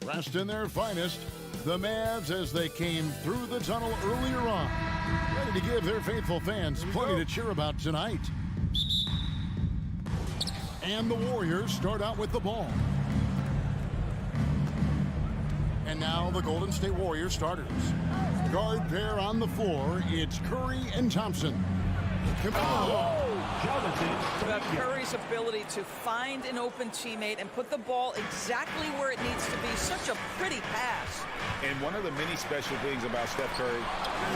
Dressed in their finest, the Mavs as they came through the tunnel earlier on. Ready to give their faithful fans plenty to cheer about tonight. And the Warriors start out with the ball. And now the Golden State Warriors starters. Guard pair on the floor, it's Curry and Thompson. About Curry's ability to find an open teammate and put the ball exactly where it needs to be. Such a pretty pass. And one of the many special things about Steph Curry,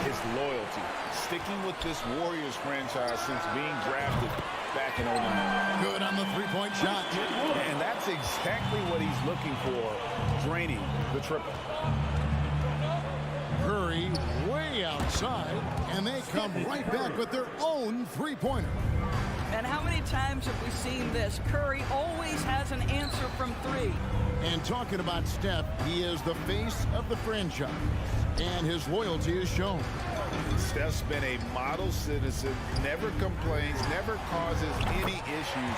his loyalty. Sticking with this Warriors franchise since being drafted back in 09. Good on the three-point shot. And that's exactly what he's looking for, draining the triple. Curry way outside, and they come right back with their own three-pointer. And how many times have we seen this? Curry always has an answer from three. And talking about Steph, he is the face of the franchise, and his loyalty is shown. Steph's been a model citizen, never complains, never causes any issues,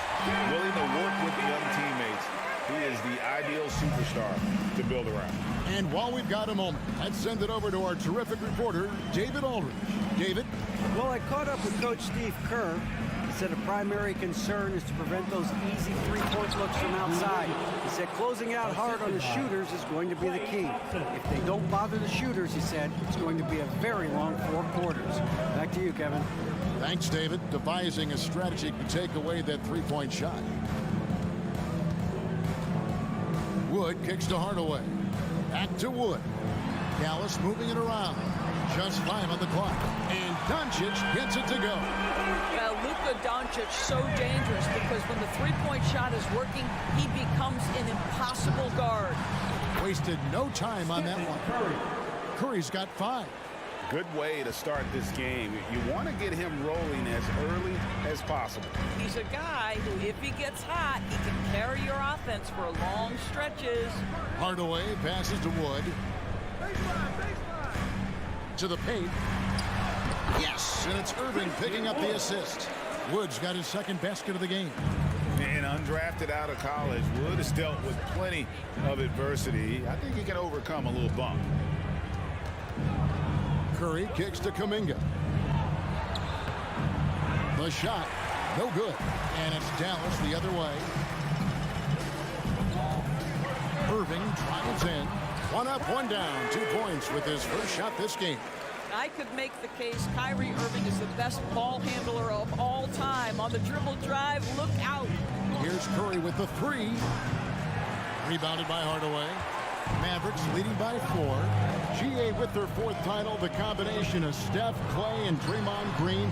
willing to work with the young teammates. He is the ideal superstar to build around. And while we've got a moment, let's send it over to our terrific reporter, David Aldridge. David? Well, I caught up with Coach Steve Kerr. He said a primary concern is to prevent those easy three-point looks from outside. He said closing out hard on the shooters is going to be the key. If they don't bother the shooters, he said, it's going to be a very long 4 quarters. Back to you, Kevin. Thanks, David. Devising a strategy to take away that three-point shot. Wood kicks to Hardaway. Back to Wood. Dallas moving it around. Just 5 on the clock. And Doncic gets it to go. Now, Luka Doncic so dangerous because when the three-point shot is working, he becomes an impossible guard. Wasted no time on that one. Curry's got 5. Good way to start this game. You want to get him rolling as early as possible. He's a guy who, if he gets hot, he can carry your offense for long stretches. Hardaway passes to Wood. To the paint. Yes, and it's Irving picking up the assist. Wood's got his second basket of the game. And undrafted out of college, Wood has dealt with plenty of adversity. I think he can overcome a little bump. Curry kicks to Kuminga. The shot, no good. And it's Dallas the other way. Irving travels in. 1 up, 1 down. 2 points with his first shot this game. I could make the case Kyrie Irving is the best ball handler of all time. On the dribble drive, look out. Here's Curry with the 3. Rebounded by Hardaway. Mavericks leading by 4. GA with their 4th title. The combination of Steph, Clay, and Draymond Green.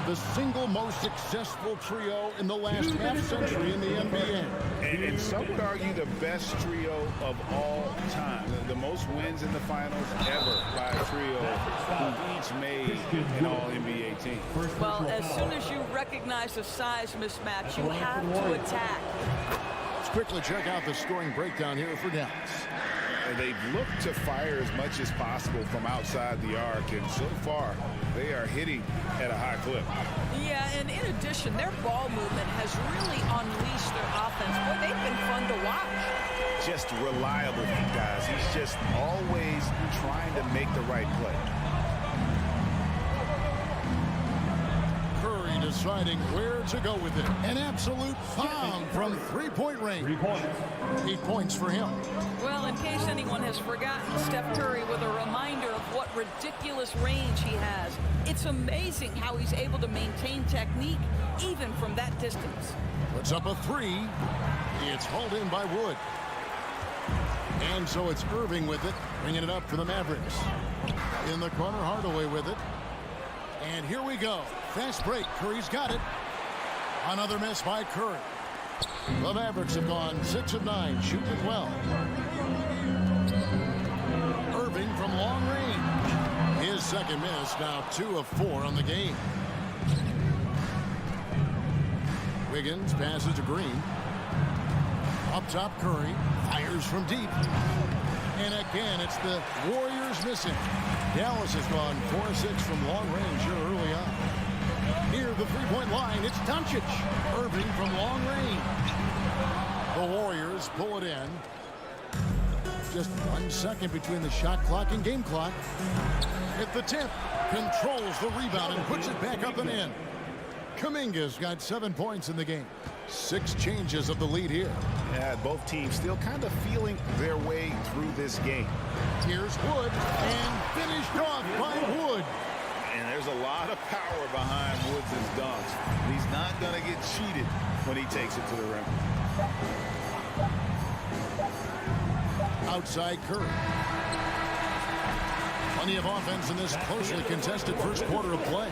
The single most successful trio in the last half-century in the NBA. And some would argue the best trio of all time. The most wins in the finals ever by a trio who each made an all-NBA team. Well, as soon as you recognize a size mismatch, you have to attack. Let's quickly check out the scoring breakdown here for Dallas. They've looked to fire as much as possible from outside the arc, and so far, they are hitting at a high clip. Yeah, and in addition, their ball movement has really unleashed their offense. Boy, they've been fun to watch. Just reliable, guys. He's just always trying to make the right play. Curry deciding where to go with it. An absolute bomb from three-point range. 8 points for him. Well, in case anyone has forgotten, Steph Curry with a reminder of what ridiculous range he has. It's amazing how he's able to maintain technique even from that distance. Puts up a 3. It's hauled in by Wood. And so it's Irving with it, bringing it up for the Mavericks. In the corner, Hardaway with it. And here we go. Fast break. Curry's got it. Another miss by Curry. The Mavericks have gone 6 of 9, shooting it well. Irving from long range. His second miss, now 2 of 4 on the game. Wiggins passes to Green. Up top, Curry fires from deep. And again, it's the Warriors missing. Dallas has gone 4 of 6 from long range here early on. Near the three-point line, it's Doncic. Irving from long range. The Warriors pull it in. Just 1 second between the shot clock and game clock. At the tip, controls the rebound and puts it back up and in. Kuminga's got 7 points in the game. 6 changes of the lead here. Yeah, both teams still kind of feeling their way through this game. Here's Wood, and finished off by Wood. And there's a lot of power behind Woods' dunks. He's not going to get cheated when he takes it to the rim. Outside Curry. Plenty of offense in this closely contested first quarter of play.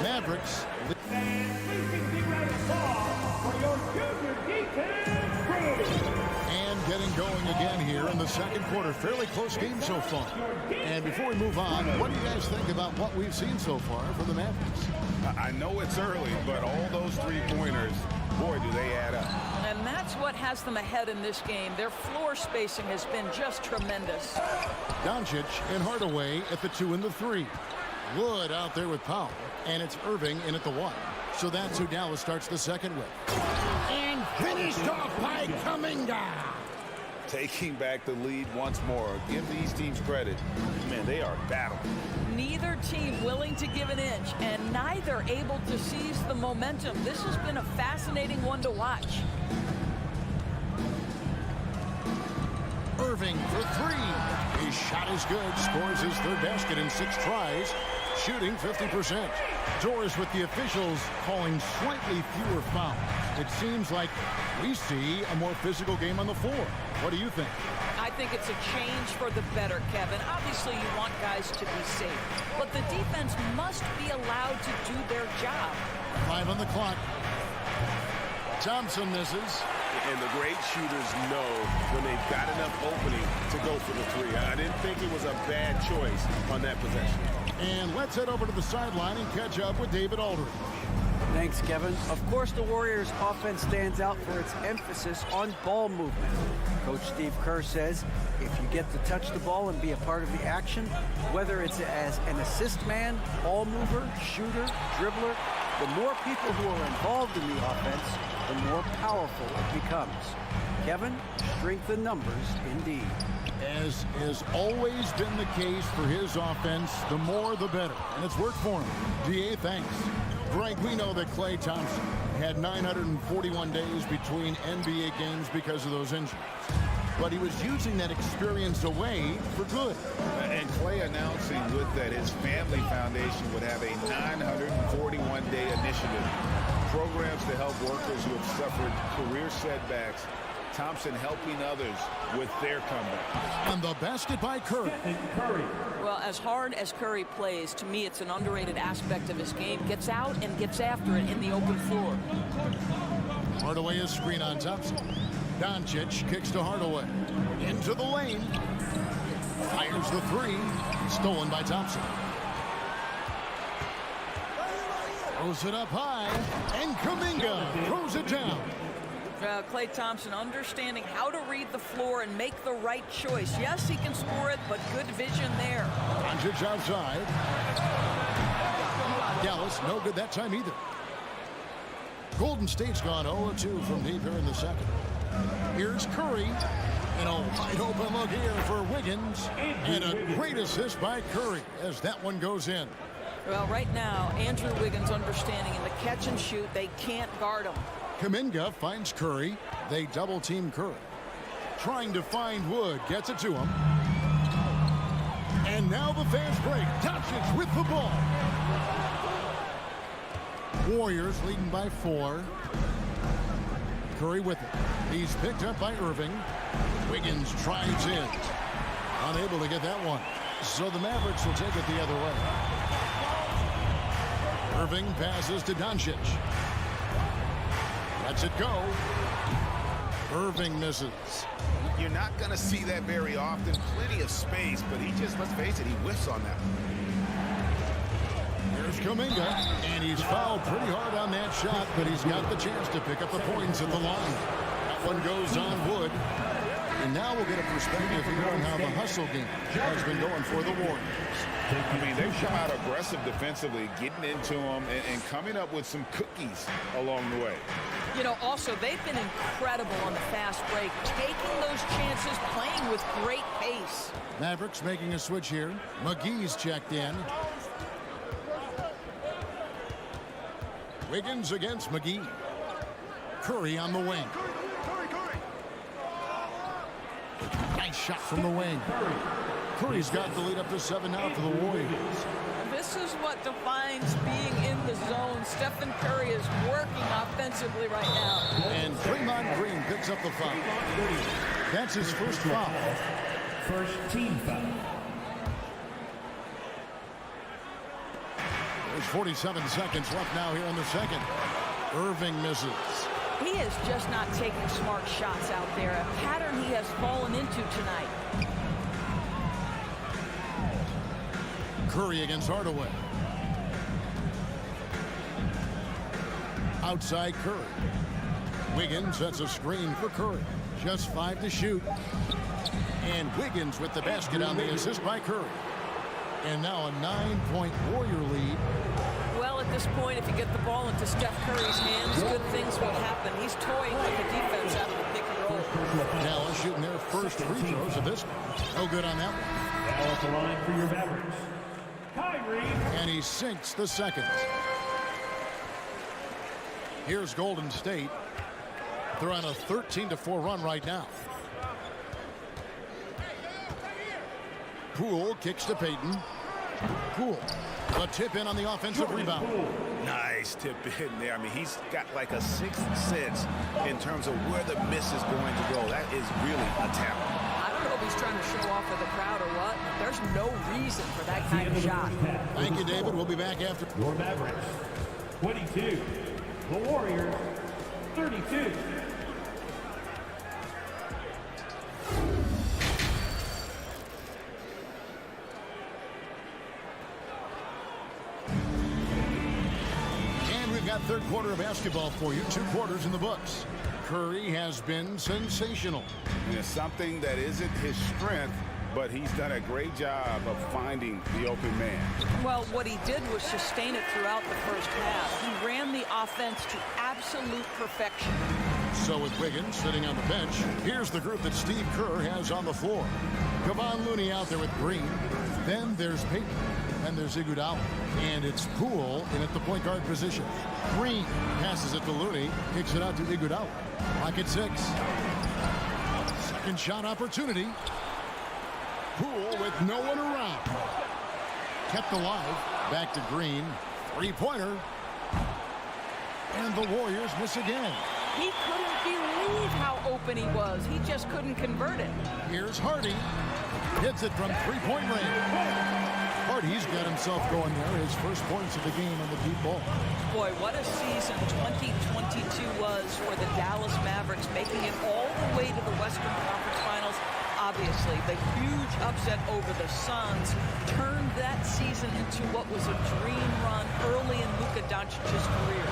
Mavericks. And getting going again here in the second quarter. Fairly close game so far. And before we move on, what do you guys think about what we've seen so far from the Mavericks? I know it's early, but all those three-pointers, boy, do they add up. And that's what has them ahead in this game. Their floor spacing has been just tremendous. Doncic and Hardaway at the 2 and the 3. Wood out there with Powell, and it's Irving in at the 1. So that's who Dallas starts the second with. And finished off by Kuminga. Taking back the lead once more. Give these teams credit. Man, they are battling. Neither team willing to give an inch, and neither able to seize the momentum. This has been a fascinating one to watch. Irving for 3. His shot is good. Scores his 3rd basket in 6 tries. Shooting 50%. Doris with the officials calling slightly fewer fouls. It seems like we see a more physical game on the floor. What do you think? I think it's a change for the better, Kevin. Obviously, you want guys to be safe, but the defense must be allowed to do their job. 5 on the clock. Thompson misses. And the great shooters know when they've got enough opening to go for the 3. I didn't think it was a bad choice on that possession. And let's head over to the sideline and catch up with David Aldridge. Thanks, Kevin. Of course, the Warriors' offense stands out for its emphasis on ball movement. Coach Steve Kerr says if you get to touch the ball and be a part of the action, whether it's as an assist man, ball mover, shooter, dribbler, the more people who are involved in the offense, the more powerful it becomes. Kevin, strength in numbers indeed. As has always been the case for his offense, the more the better. And it's worked for him. DA, thanks. Greg, we know that Klay Thompson had 941 days between NBA games because of those injuries. But he was using that experience away for good. And Klay announcing with that his family foundation would have a 941-day initiative. Programs to help workers who have suffered career setbacks. Thompson helping others with their comeback. And the basket by Curry. Well, as hard as Curry plays, to me it's an underrated aspect of his game. Gets out and gets after it in the open floor. Hardaway is screen on Thompson. Doncic kicks to Hardaway. Into the lane. Fires the 3. Stolen by Thompson. Throws it up high. And Kuminga throws it down. Klay Thompson understanding how to read the floor and make the right choice. Yes, he can score it, but good vision there. Doncic outside. Dallas, no good that time either. Golden State's gone 0-2 from deep here in the second. Here's Curry. And a wide open look here for Wiggins. And a great assist by Curry as that one goes in. Well, right now, Andrew Wiggins understanding in the catch and shoot, they can't guard him. Kuminga finds Curry. They double team Curry. Trying to find Wood. Gets it to him. And now the fast break. Doncic with the ball. Warriors leading by 4. Curry with it. He's picked up by Irving. Wiggins drives in. Unable to get that one. So the Mavericks will take it the other way. Irving passes to Doncic. Lets it go. Irving misses. You're not going to see that very often. Plenty of space, but he just, let's face it, he whiffs on that. Here's Kuminga, and he's fouled pretty hard on that shot, but he's got the chance to pick up the points at the line. That one goes on Wood. And now we'll get a perspective here on how the hustle game has been going for the Warriors. I mean, they've come out aggressive defensively, getting into them and coming up with some cookies along the way. You know, also, they've been incredible on the fast break, taking those chances, playing with great pace. Mavericks making a switch here. McGee's checked in. Wiggins against McGee. Curry on the wing. Nice shot from the wing. Curry's got the lead up to 7 now for the Warriors. This is what defines being in the zone. Stephen Curry is working offensively right now. And Draymond Green picks up the foul. That's his first foul. First team foul. There's 47 seconds left now here in the second. Irving misses. He is just not taking smart shots out there, a pattern he has fallen into tonight. Curry against Hardaway. Outside Curry. Wiggins sets a screen for Curry. Just 5 to shoot. And Wiggins with the basket on the assist by Curry. And now a 9-point Warrior lead. Well, at this point, if you get the ball into Steph Curry's hands, good things will happen. He's toying with the defense out of the pick and roll. Dallas shooting their first free throws of this one. No good on that one. Now at the line for your Mavericks, Kyrie. And he sinks the second. Here's Golden State. They're on a 13-4 run right now. Poole kicks to Payton. Poole. A tip in on the offensive rebound. Nice tip in there. I mean, he's got like a sixth sense in terms of where the miss is going to go. That is really a talent. I don't know if he's trying to show off for the crowd or what. There's no reason for that kind of shot. Thank you, David. We'll be back after. Your Mavericks, 22. The Warriors, 32. Third quarter of basketball for you. 2 quarters in the books. Curry has been sensational. And it's something that isn't his strength, but he's done a great job of finding the open man. Well, what he did was sustain it throughout the first half. He ran the offense to absolute perfection. So with Wiggins sitting on the bench, here's the group that Steve Kerr has on the floor. Kevon Looney out there with Green. Then there's Payton. And there's Iguodala. And it's Poole in at the point guard position. Green passes it to Looney. Kicks it out to Iguodala. Clock at 6. Second shot opportunity. Poole with no one around. Kept alive. Back to Green. 3-pointer. And the Warriors miss again. He couldn't believe how open he was. He just couldn't convert it. Here's Hardy. Hits it from 3-point range. Hardy's got himself going there. His first points of the game on the deep ball. Boy, what a season 2022 was for the Dallas Mavericks, making it all the way to the Western Conference Finals. Obviously, the huge upset over the Suns turned that season into what was a dream run early in Luka Doncic's career.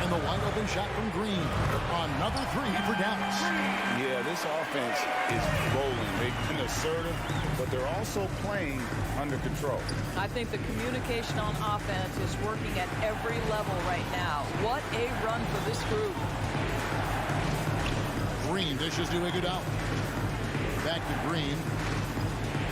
And the wide open shot from Green. Another 3 for Dallas. Yeah, this offense is rolling. They've been assertive, but they're also playing under control. I think the communication on offense is working at every level right now. What a run for this group. Green dishes to Iguodala. Back to Green.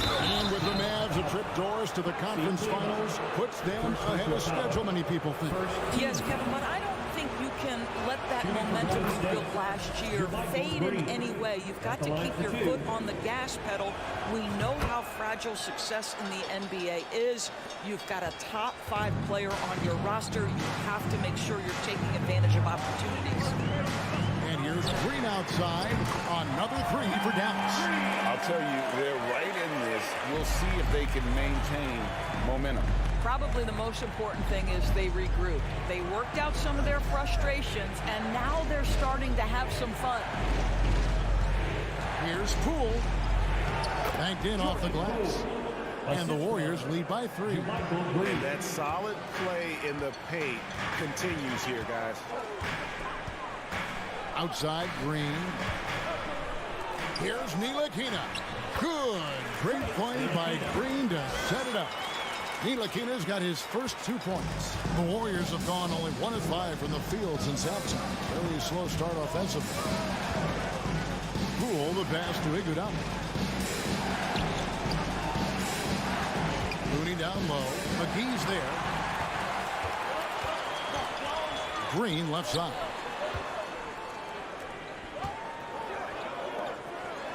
And with the Mavs, a trip doors to the conference finals puts them ahead of schedule, many people think. Yes, Kevin, but I don't think you can let that momentum you built last year fade in any way. You've got to keep your foot on the gas pedal. We know how fragile success in the NBA is. You've got a top 5 player on your roster. You have to make sure you're taking advantage of opportunities. And here's Green outside. Another 3 for Dallas. I'll tell you, they're right in this. We'll see if they can maintain momentum. Probably the most important thing is they regrouped. They worked out some of their frustrations, and now they're starting to have some fun. Here's Poole. Banked in off the glass. And the Warriors lead by 3. And that solid play in the paint continues here, guys. Outside, Green. Here's Ntilikina. Good. Great play by Green to set it up. Ntilikina's got his first 2 points. The Warriors have gone only 1 of 5 from the field since halftime. Very slow start offensively. Poole, the pass to Iguodala. Looney down low. McGee's there. Green left side.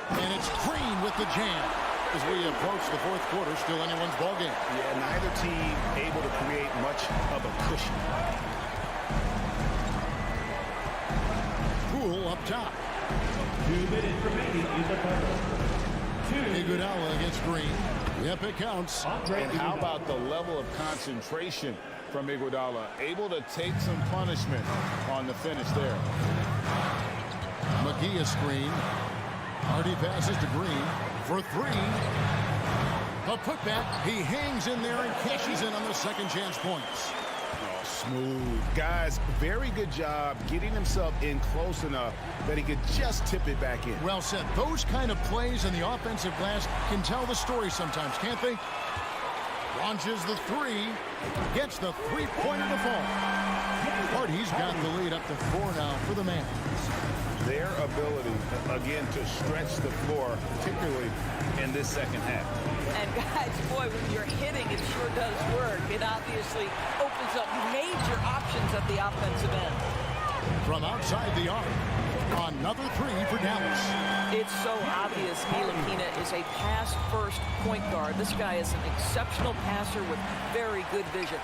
And it's Green with the jam. As we approach the 4th quarter, still anyone's ballgame. Yeah, neither team able to create much of a cushion. Poole up top. 2 minutes remaining in the quarter. Iguodala against Green. Yep, it counts. And how about the level of concentration from Iguodala? Able to take some punishment on the finish there. McGee a screen. Hardy passes to Green for 3. A putback. He hangs in there and cashes in on the second chance points. Oh, smooth. Guys, very good job getting himself in close enough that he could just tip it back in. Well said. Those kind of plays in the offensive glass can tell the story sometimes, can't they? Launches the 3. Gets the 3-pointer to fall. Hardy's got the lead up to 4 now for the man. Their ability, again, to stretch the floor, particularly in this second half. And guys, boy, when you're hitting, it sure does work. It obviously opens up major options at the offensive end. From outside the arc, another 3 for Dallas. It's so obvious Ntilikina is a pass-first point guard. This guy is an exceptional passer with very good vision.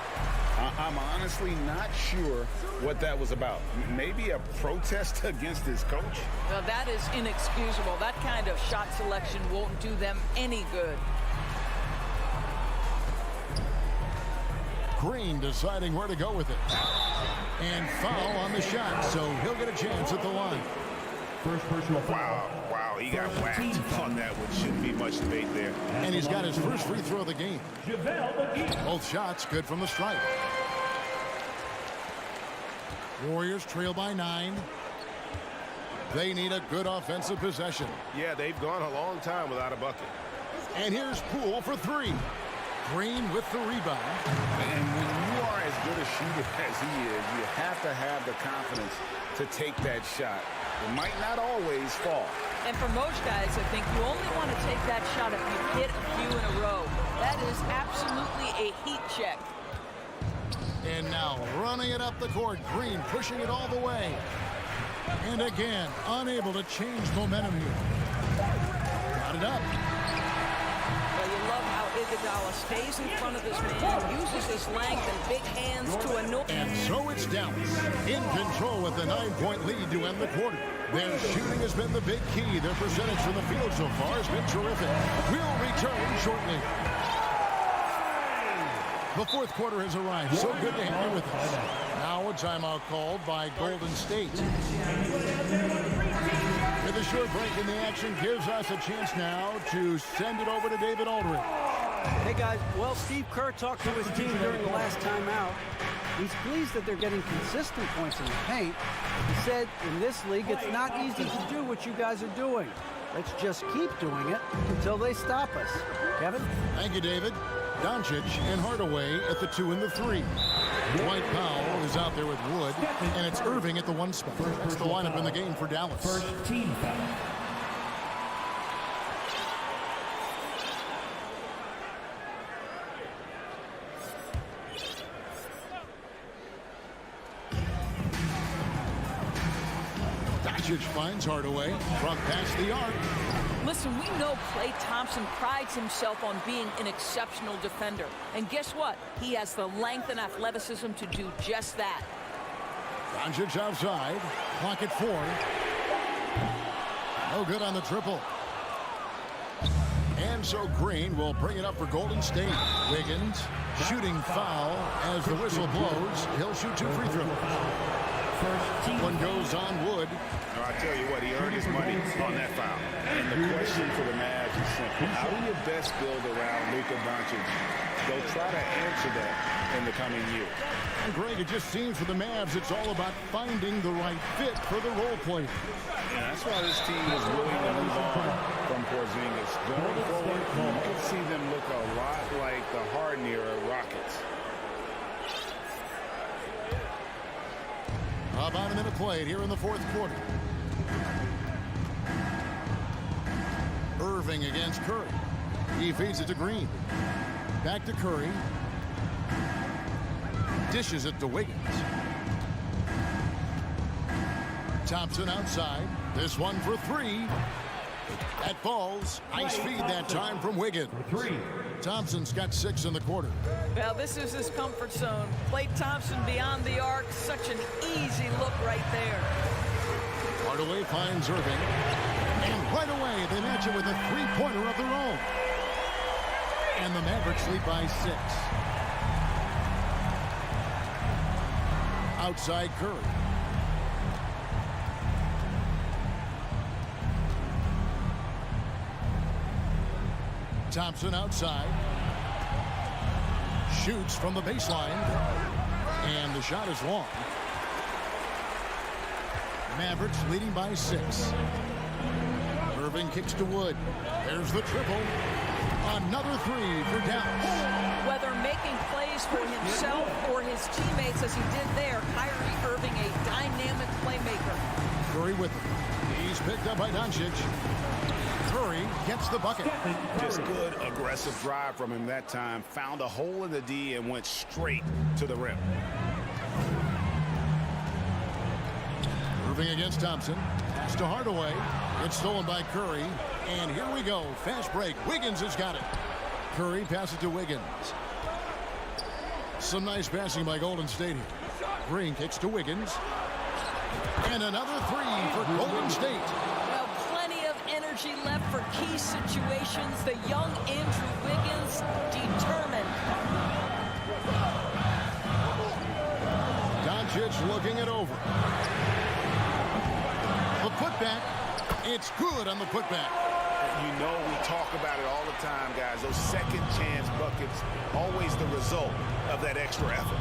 I'm honestly not sure what that was about. Maybe a protest against his coach? Now, that is inexcusable. That kind of shot selection won't do them any good. Green deciding where to go with it. And foul on the shot, so he'll get a chance at the line. First personal foul. Wow, he got whacked on that one. Shouldn't be much debate there. And he's got his first free throw of the game. Both shots good from the stripe. Warriors trail by 9. They need a good offensive possession. Yeah, they've gone a long time without a bucket. And here's Poole for 3. Green with the rebound. And when you are as good a shooter as he is, you have to have the confidence to take that shot. It might not always fall. And for most guys, I think you only want to take that shot if you hit a few in a row. That is absolutely a heat check. And now running it up the court. Green pushing it all the way. And again, unable to change momentum here. Got it up. Well, you love how Iguodala stays in front of this man, uses his length and big hands to annoy. And so it's Dallas in control with the 9-point lead to end the quarter. Their shooting has been the big key. Their percentage from the field so far has been terrific. We'll return shortly. The 4th quarter has arrived. So good to have you with us. Now a timeout called by Golden State. With a short break in the action gives us a chance now to send it over to David Aldridge. Hey, guys. Well, Steve Kerr talked to his team during the last timeout. He's pleased that they're getting consistent points in the paint. He said, in this league, it's not easy to do what you guys are doing. Let's just keep doing it until they stop us. Kevin? Thank you, David. Doncic and Hardaway at the 2 and the 3. Dwight Powell is out there with Wood, and it's Irving at the 1 spot. That's the lineup in the game for Dallas. First team foul. Doncic finds Hardaway from past the arc. Listen, we know Klay Thompson prides himself on being an exceptional defender. And guess what? He has the length and athleticism to do just that. Doncic outside. Clock at 4. No good on the triple. And so Green will bring it up for Golden State. Wiggins shooting foul as the whistle blows. He'll shoot 2 free throws. One goes on Wood. I tell you what, he earned his money on that foul. And the question for the Mavs is simple. How do you best build around Luka Doncic? They'll try to answer that in the coming year. And Greg, it just seems for the Mavs, it's all about finding the right fit for the role player. And that's why this team is willing to move on from Porzingis. Going forward, you can see them look a lot like the Harden-era Rockets. About a minute played here in the fourth quarter. Irving against Curry. He feeds it to Green. Back to Curry. Dishes it to Wiggins. Thompson outside. This one for three. That falls. Nice feed that time from Wiggins. Thompson's got 6 in the quarter. Well, this is his comfort zone. Klay Thompson beyond the arc. Such an easy look right there. Hardaway finds Irving. And right away, they match it with a three-pointer of their own. And the Mavericks lead by 6. Outside Curry. Thompson outside. Shoots from the baseline. And the shot is long. Mavericks leading by 6. Irving kicks to Wood. There's the triple. Another three for Dallas. Whether making plays for himself or his teammates as he did there, Kyrie Irving, a dynamic playmaker. Curry with him. He's picked up by Doncic. Curry gets the bucket. Just good aggressive drive from him that time. Found a hole in the D and went straight to the rim. Irving against Thompson. Pass to Hardaway. It's stolen by Curry. And here we go. Fast break. Wiggins has got it. Curry passes to Wiggins. Some nice passing by Golden State here. Green kicks to Wiggins. And another three for Golden State. Well, plenty of energy left for key situations. The young Andrew Wiggins determined. Doncic looking it over. The putback. It's good on the putback. You know we talk about it all the time, guys. Those second chance buckets, always the result of that extra effort.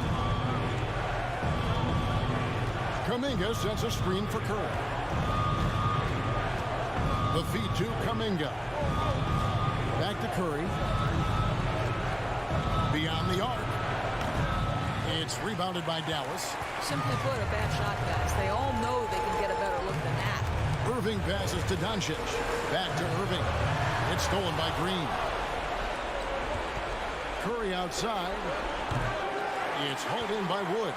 Kuminga sets a screen for Curry. The feed to Kuminga. Back to Curry. Beyond the arc. It's rebounded by Dallas. Simply put, a bad shot, guys. They all know they can get a better look than that. Irving passes to Doncic. Back to Irving. It's stolen by Green. Curry outside. It's hauled in by Wood.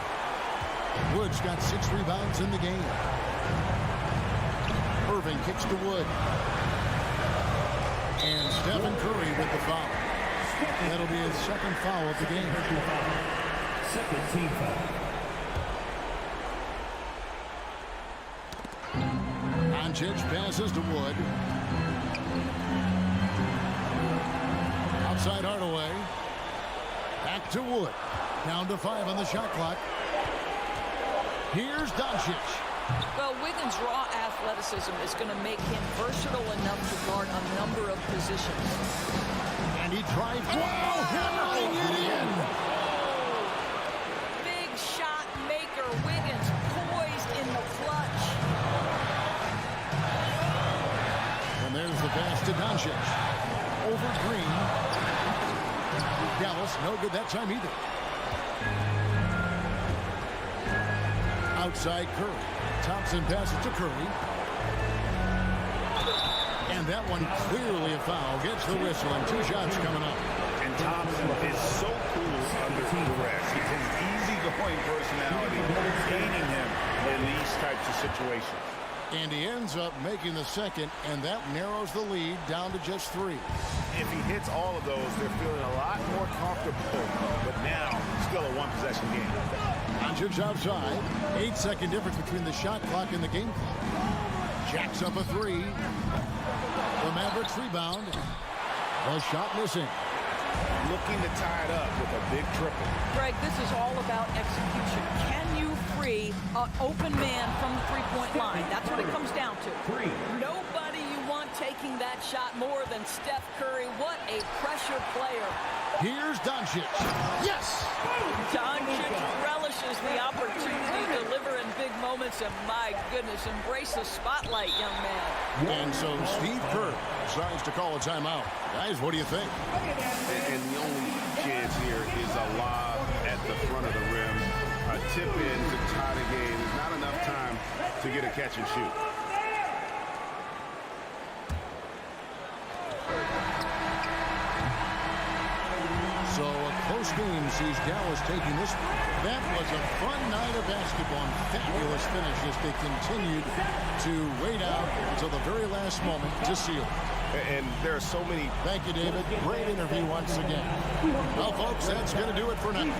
Wood's got 6 rebounds in the game. Irving kicks to Wood. And Stephen Curry with the foul. That'll be his second foul of the game. Second team foul. Doncic passes to Wood. Outside Hardaway. Back to Wood. Down to 5 on the shot clock. Here's Doncic. Well, Wiggins' raw athleticism is going to make him versatile enough to guard a number of positions. And he drives. Wow, hammering it in. Big shot maker. Wiggins poised in the clutch. And there's the pass to Doncic. Over Green. Dallas, no good that time either. Outside Curry. Thompson passes to Curry. And that one clearly a foul. Gets the whistle and 2 shots coming up. And Thompson is so cool under duress. He's an easygoing personality, gaining him in these types of situations. And he ends up making the second, and that narrows the lead down to just 3. If he hits all of those, they're feeling a lot more comfortable. But now, still a one-possession game. Doncic outside. 8-second difference between the shot clock and the game clock. Jacks up a 3. The Mavericks rebound. The shot missing. Looking to tie it up with a big triple. Greg, this is all about execution. Can you free an open man from the three-point line? That's what it comes down to. Nobody you want taking that shot more than Steph Curry. What a pressure player. Here's Doncic. Yes! Doncic relishes the opportunity to deliver in big moments, and my goodness, embrace the spotlight, young man. And so Steve Kerr decides to call a timeout. Guys, what do you think? And the only chance here is a lob at the front of the rim. A tip in to tie the game. There's not enough time to get a catch and shoot. So a close game sees Dallas taking this. That was a fun night of basketball and fabulous finish as they continued to wait out until the very last moment to seal. And there are so many. Thank you, David. Great interview once again. Well, folks, that's going to do it for now.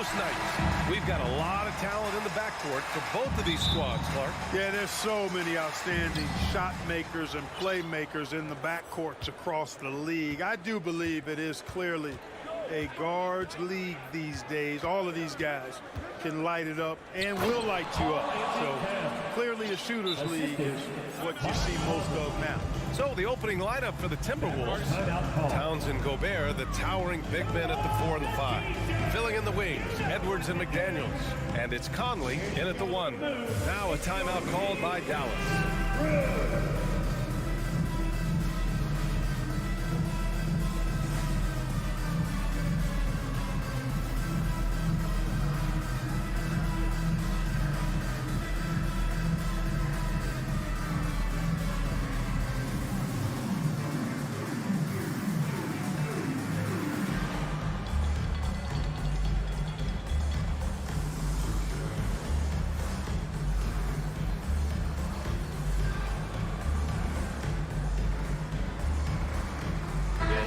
most nights. We've got a lot of talent in the backcourt for both of these squads, Clark. Yeah, there's so many outstanding shot makers and playmakers in the backcourts across the league. I do believe it is clearly a guards league these days. All of these guys can light it up and will light you up. So clearly a shooter's league is what you see most of now. So the opening lineup for the Timberwolves. Towns and Gobert, the towering big men at the 4 and the 5. Filling in the wings, Edwards and McDaniels. And it's Conley in at the 1. Now a timeout called by Dallas.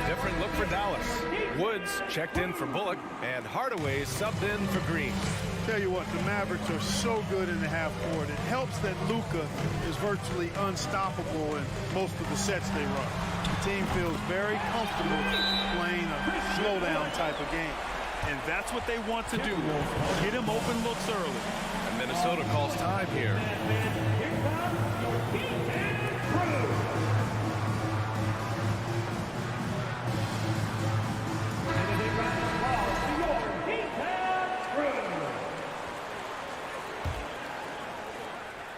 Different look for Dallas. Woods checked in for Bullock, and Hardaway subbed in for Green. Tell you what, the Mavericks are so good in the half court. It helps that Luka is virtually unstoppable in most of the sets they run. The team feels very comfortable playing a slowdown type of game. And that's what they want to do. Get him open looks early. And Minnesota calls time here.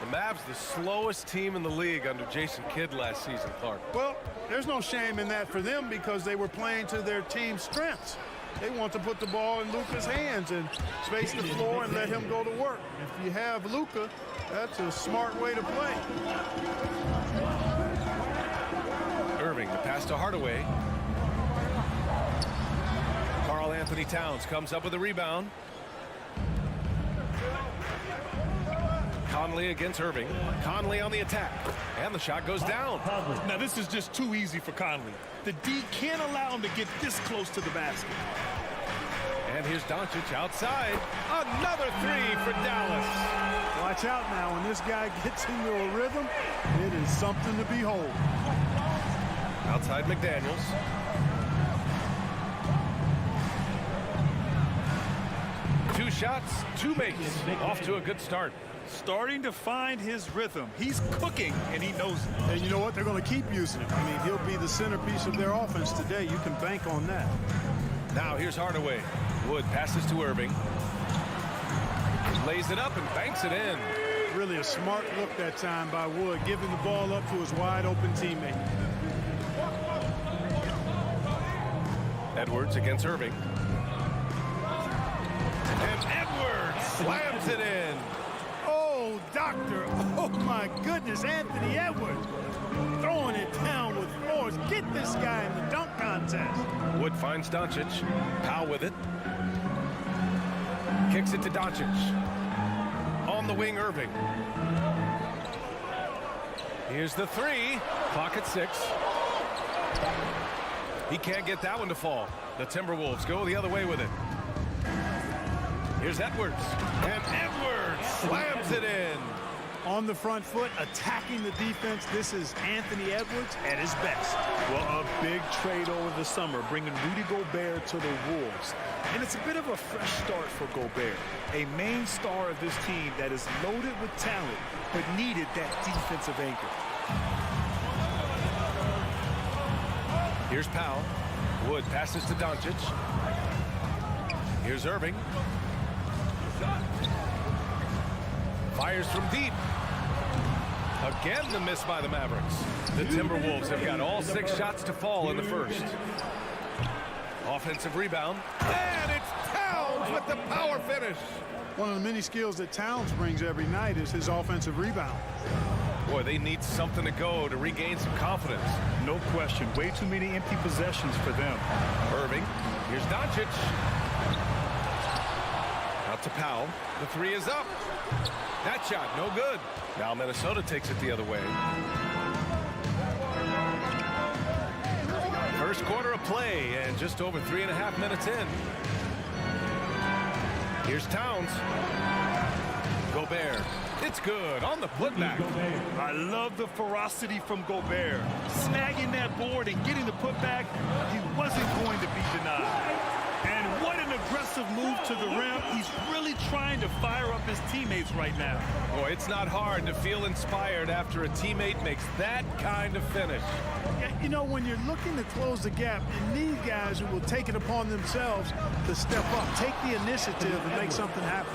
The Mavs, the slowest team in the league under Jason Kidd last season, Clark. Well, there's no shame in that for them because they were playing to their team's strengths. They want to put the ball in Luka's hands and space the floor and let him go to work. If you have Luka, that's a smart way to play. Irving, the pass to Hardaway. Karl Anthony Towns comes up with a rebound. Conley against Irving. Conley on the attack. And the shot goes down. Now, this is just too easy for Conley. The D can't allow him to get this close to the basket. And here's Doncic outside. Another three for Dallas. Watch out now. When this guy gets into a rhythm, it is something to behold. Outside McDaniels. Two shots, two makes. Off to a good start. Starting to find his rhythm. He's cooking, and he knows it. And you know what? They're going to keep using him. I mean, he'll be the centerpiece of their offense today. You can bank on that. Now here's Hardaway. Wood passes to Irving. Lays it up and banks it in. Really a smart look that time by Wood, giving the ball up to his wide-open teammate. Edwards against Irving. And Edwards slams it in. Oh, doctor. Oh, my goodness. Anthony Edwards throwing it down with force. Get this guy in the dunk contest. Wood finds Doncic. Powell with it. Kicks it to Doncic. On the wing, Irving. Here's the three. Clock at 6. He can't get that one to fall. The Timberwolves go the other way with it. Here's Edwards. And Edwards slams it in. On the front foot, attacking the defense. This is Anthony Edwards at his best. Well, a big trade over the summer, bringing Rudy Gobert to the Wolves. And it's a bit of a fresh start for Gobert, a main star of this team that is loaded with talent, but needed that defensive anchor. Here's Powell. Wood passes to Doncic. Here's Irving. Fires from deep. Again, the miss by the Mavericks. The Timberwolves have got all 6 shots to fall in the first. Offensive rebound. And it's Towns with the power finish. One of the many skills that Towns brings every night is his offensive rebound. Boy, they need something to go to regain some confidence. No question. Way too many empty possessions for them. Irving. Here's Doncic. Out to Powell. The 3 is up. That shot, no good. Now Minnesota takes it the other way. First quarter of play and just over 3.5 minutes in. Here's Towns. Gobert. It's good on the putback. I love the ferocity from Gobert. Snagging that board and getting the putback, he wasn't going to be denied. And what an aggressive move to the rim. He's really trying to fire up his teammates right now. Boy, it's not hard to feel inspired after a teammate makes that kind of finish. Yeah, you know, when you're looking to close the gap, you need guys who will take it upon themselves to step up, take the initiative and make something happen.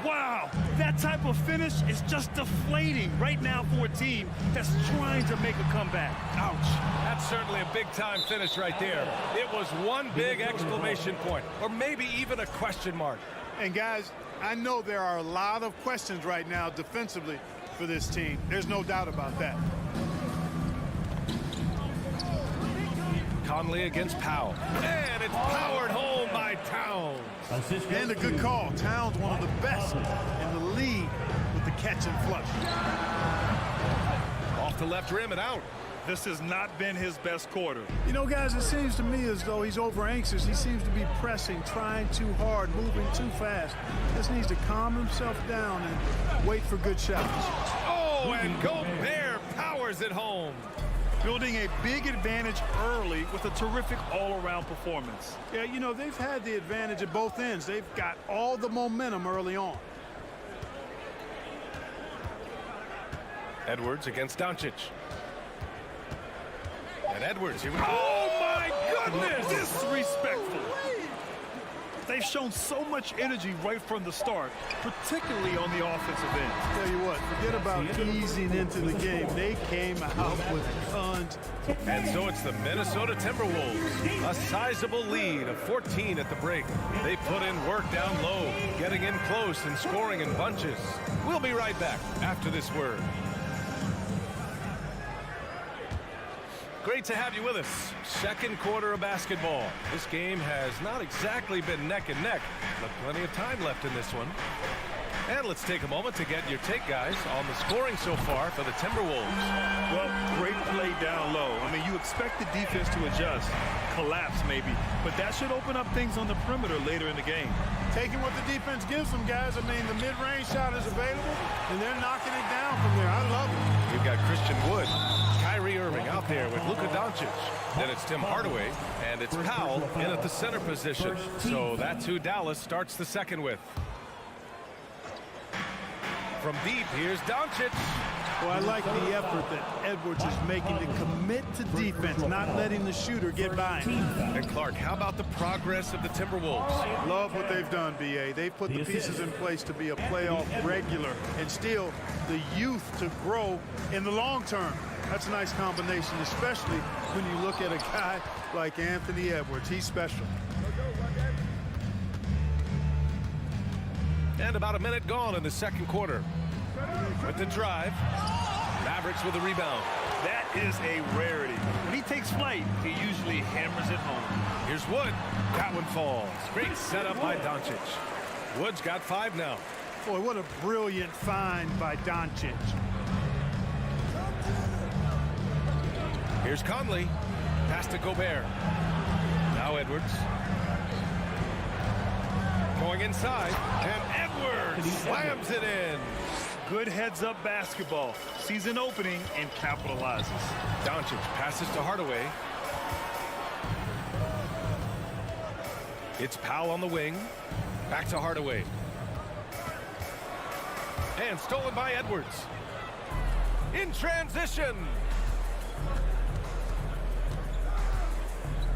Wow, that type of finish is just deflating right now for a team that's trying to make a comeback. Ouch. That's certainly a big-time finish right there. It was one big exclamation point, or maybe even a question mark. And guys, I know there are a lot of questions right now defensively for this team. There's no doubt about that. Conley against Powell. And it's powered home by Towns. And a good call. Towns, one of the best in the league with the catch and flush. Off the left rim and out. This has not been his best quarter. You know, guys, it seems to me as though he's over anxious. He seems to be pressing, trying too hard, moving too fast. Just needs to calm himself down and wait for good shots. Oh, and Gobert powers it home. Building a big advantage early with a terrific all-around performance. Yeah, you know, they've had the advantage at both ends. They've got all the momentum early on. Edwards against Doncic. And Edwards, here we go. Oh, my goodness! Disrespectful. They've shown so much energy right from the start, particularly on the offensive end. Tell you what, forget about easing into the game. They came out with tons. And so it's the Minnesota Timberwolves. A sizable lead of 14 at the break. They put in work down low, getting in close and scoring in bunches. We'll be right back after this word. Great to have you with us. Second quarter of basketball. This game has not exactly been neck and neck, but plenty of time left in this one. And let's take a moment to get your take, guys, on the scoring so far for the Timberwolves. Well, great play down low. I mean, you expect the defense to adjust, collapse maybe, but that should open up things on the perimeter later in the game. Taking what the defense gives them, guys. I mean, the mid-range shot is available, and they're knocking it down from there. I love it. You've got Christian Wood, Kyrie Irving out there with Luka Doncic. Then it's Tim Hardaway, and it's Powell in at the center position. So that's who Dallas starts the second with. From deep, here's Doncic. Well, I like the effort that Edwards is making to commit to defense, not letting the shooter get by him. And Clark, how about the progress of the Timberwolves? Love what they've done, B.A. They've put the pieces in place to be a playoff regular and still the youth to grow in the long term. That's a nice combination, especially when you look at a guy like Anthony Edwards. He's special. And about a minute gone in the second quarter. With the drive, Mavericks with a rebound. That is a rarity. When he takes flight, he usually hammers it home. Here's Wood. That one falls. Great setup by Doncic. Wood's got 5 now. Boy, what a brilliant find by Doncic. Here's Conley. Pass to Gobert. Now Edwards. Going inside. And Edwards slams it in. Good heads-up basketball. Sees an opening and capitalizes. Doncic passes to Hardaway. It's Powell on the wing. Back to Hardaway. And stolen by Edwards. In transition.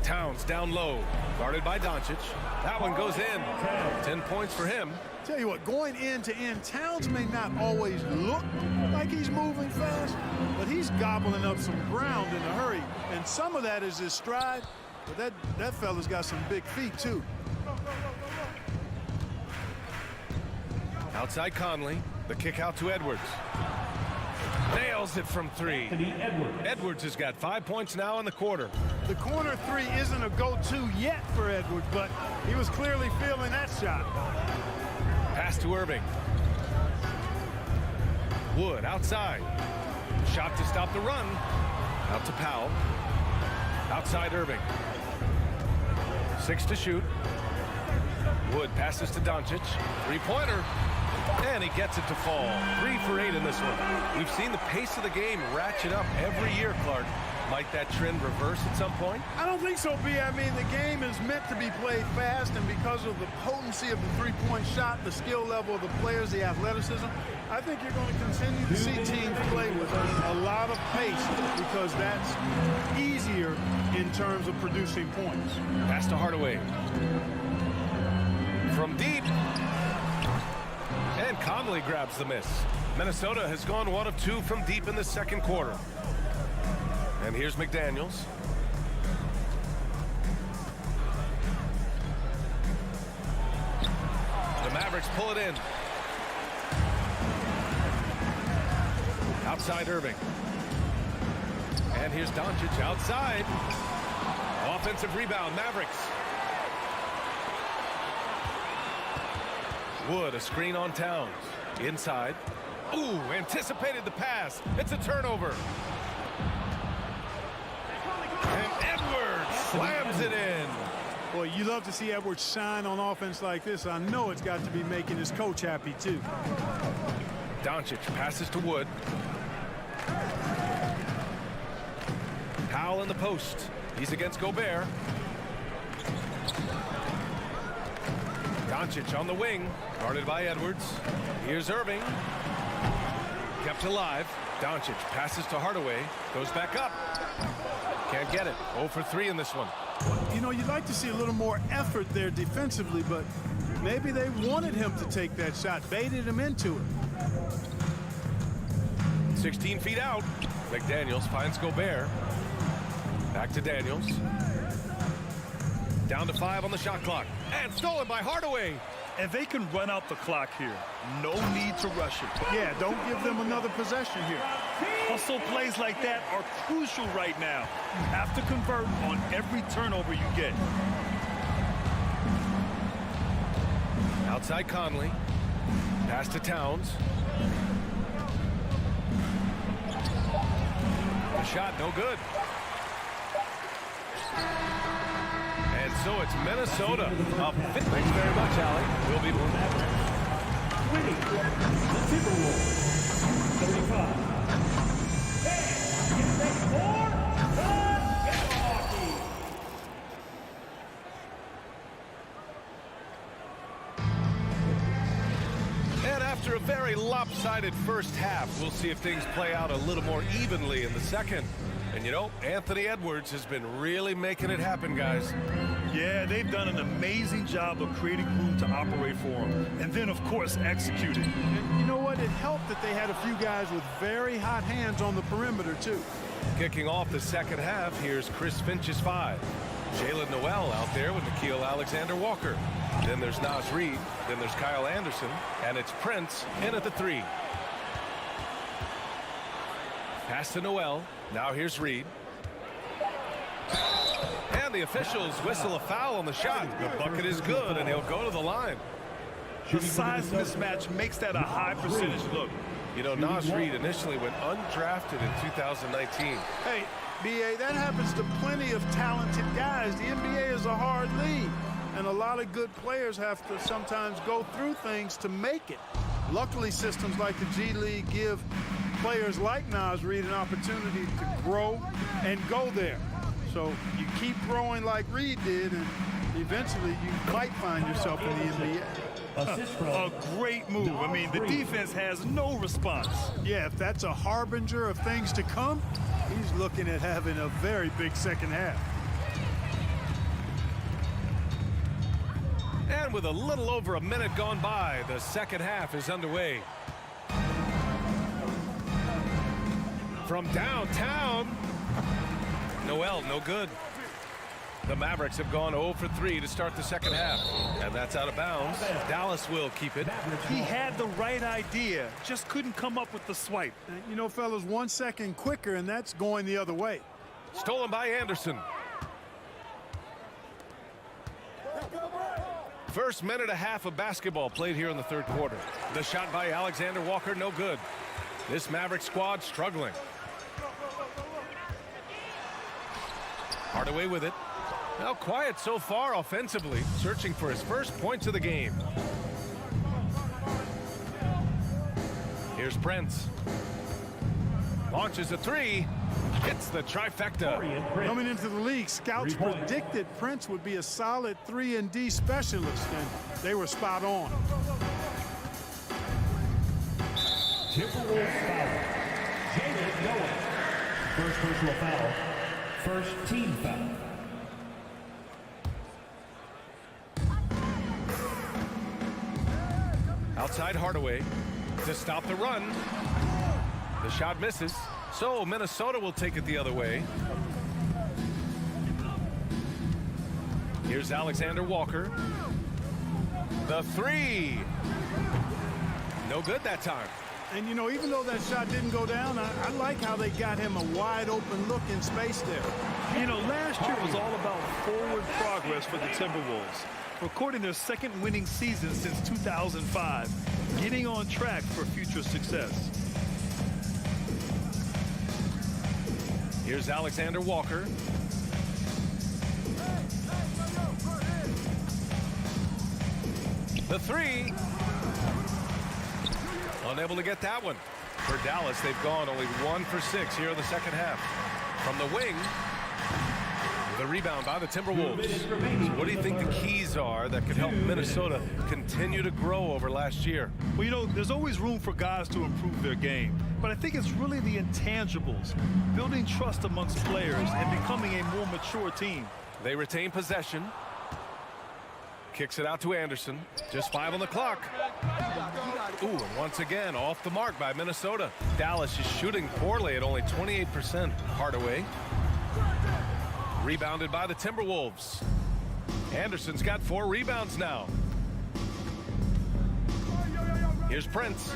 Towns down low. Guarded by Doncic. That one goes in. 10 points for him. Tell you what, going end to end, Towns may not always look like he's moving fast, but he's gobbling up some ground in a hurry. And some of that is his stride, but that fella's got some big feet too. Outside Conley. The kick out to Edwards. Nails it from 3. Edwards has got 5 points now in the quarter. The corner 3 isn't a go-to yet for Edwards, but he was clearly feeling that shot. Pass to Irving. Wood outside. Shot to stop the run. Out to Powell. Outside Irving. 6 to shoot. Wood passes to Doncic. Three-pointer. And he gets it to fall. 3 for 8 in this one. We've seen the pace of the game ratchet up every year, Clark. Might that trend reverse at some point? I don't think so, B. I mean, the game is meant to be played fast, and because of the potency of the three-point shot, the skill level of the players, the athleticism, I think you're going to continue to see teams play with a lot of pace because that's easier in terms of producing points. Pass to Hardaway. From deep. And Conley grabs the miss. Minnesota has gone 1 of 2 from deep in the second quarter. And here's McDaniels. The Mavericks pull it in. Outside Irving. And here's Doncic outside. Offensive rebound, Mavericks. Wood, a screen on Towns. Inside. Ooh, anticipated the pass. It's a turnover. And Edwards slams it in. Boy, you love to see Edwards shine on offense like this. I know it's got to be making his coach happy, too. Doncic passes to Wood. Powell in the post. He's against Gobert. Doncic on the wing, guarded by Edwards. Here's Irving. Kept alive. Doncic passes to Hardaway. Goes back up. Can't get it. 0 for 3 in this one. You know, you'd like to see a little more effort there defensively, but maybe they wanted him to take that shot, baited him into it. 16 feet out. McDaniels finds Gobert. Back to Daniels. Down to 5 on the shot clock. And stolen by Hardaway. And they can run out the clock here. No need to rush it. Yeah, don't give them another possession here. Hustle plays like that are crucial right now. You have to convert on every turnover you get. Outside Conley. Pass to Towns. The shot no good. And so it's Minnesota up. Thanks very much, Allie. We'll be winning the Timberwolves 35. And after a very lopsided first half, we'll see if things play out a little more evenly in the second. And you know, Anthony Edwards has been really making it happen, guys. Yeah, they've done an amazing job of creating room to operate for him. And then, of course, executing. And you know what? It helped that they had a few guys with very hot hands on the perimeter, too. Kicking off the second half, here's Chris Finch's 5. Jalen Noel out there with Nickeil Alexander-Walker. Then there's Naz Reid. Then there's Kyle Anderson. And it's Prince in at the 3. Pass to Noel. Now here's Reid. And the officials whistle a foul on the shot. The bucket is good, and he'll go to the line. The size mismatch makes that a high percentage look. You know, Naz Reid initially went undrafted in 2019. Hey, B.A., that happens to plenty of talented guys. The NBA is a hard league, and a lot of good players have to sometimes go through things to make it. Luckily, systems like the G League give players like Naz Reid an opportunity to grow and go there. So you keep growing like Reid did, and eventually you might find yourself in the NBA. A great move. I mean, the defense has no response. Yeah, if that's a harbinger of things to come, he's looking at having a very big second half. And with a little over a minute gone by, the second half is underway. From downtown, Noel, no good. The Mavericks have gone 0 for 3 to start the second half. And that's out of bounds. Dallas will keep it. He had the right idea, just couldn't come up with the swipe. You know, fellas, 1 second quicker, and that's going the other way. Stolen by Anderson. First minute and a half of basketball played here in the third quarter. The shot by Alexander Walker, no good. This Maverick squad struggling. Hardaway with it. Now quiet so far offensively, searching for his first points of the game. Here's Prince. Launches a three. Hits the trifecta. Coming into the league, scouts predicted Prince would be a solid 3-and-D specialist, and they were spot on. Timberwolves foul. Jaden Noah. First personal foul. First team foul. Outside Hardaway to stop the run. The shot misses. So Minnesota will take it the other way. Here's Alexander Walker. The three. No good that time. And, you know, even though that shot didn't go down, I like how they got him a wide-open look in space there. You know, last year was all about forward progress for the Timberwolves, recording their second winning season since 2005, getting on track for future success. Here's Alexander Walker. The three. Unable to get that one. For Dallas, they've gone only 1 for 6 here in the second half. From the wing, the rebound by the Timberwolves. So what do you think the keys are that could help Minnesota continue to grow over last year? Well, you know, there's always room for guys to improve their game, but I think it's really the intangibles, building trust amongst players and becoming a more mature team. They retain possession. Kicks it out to Anderson. Just 5 on the clock. Ooh, and once again, off the mark by Minnesota. Dallas is shooting poorly at only 28%. Hardaway. Rebounded by the Timberwolves. Anderson's got 4 rebounds now. Here's Prince.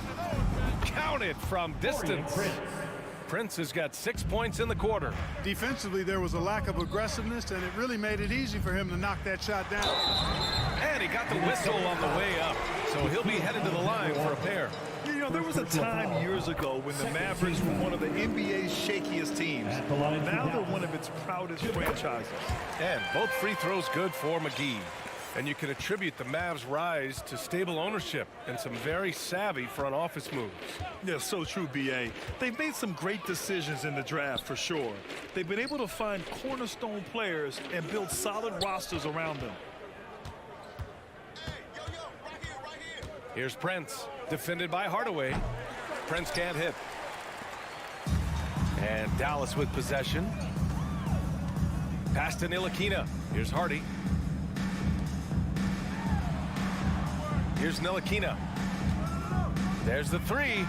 Count it from distance. Prince has got 6 points in the quarter. Defensively, there was a lack of aggressiveness, and it really made it easy for him to knock that shot down. And he got the whistle on the way up, so he'll be headed to the line for a pair. You know, there was a time years ago when the Mavericks were one of the NBA's shakiest teams. Now they're one of its proudest franchises. And both free throws good for McGee. And you can attribute the Mavs' rise to stable ownership and some very savvy front office moves. Yeah, so true, B.A. They've made some great decisions in the draft, for sure. They've been able to find cornerstone players and build solid rosters around them. Here's Prince, defended by Hardaway. Prince can't hit. And Dallas with possession. Pass to Ntilikina. Here's Hardy. Here's Ntilikina. There's the three.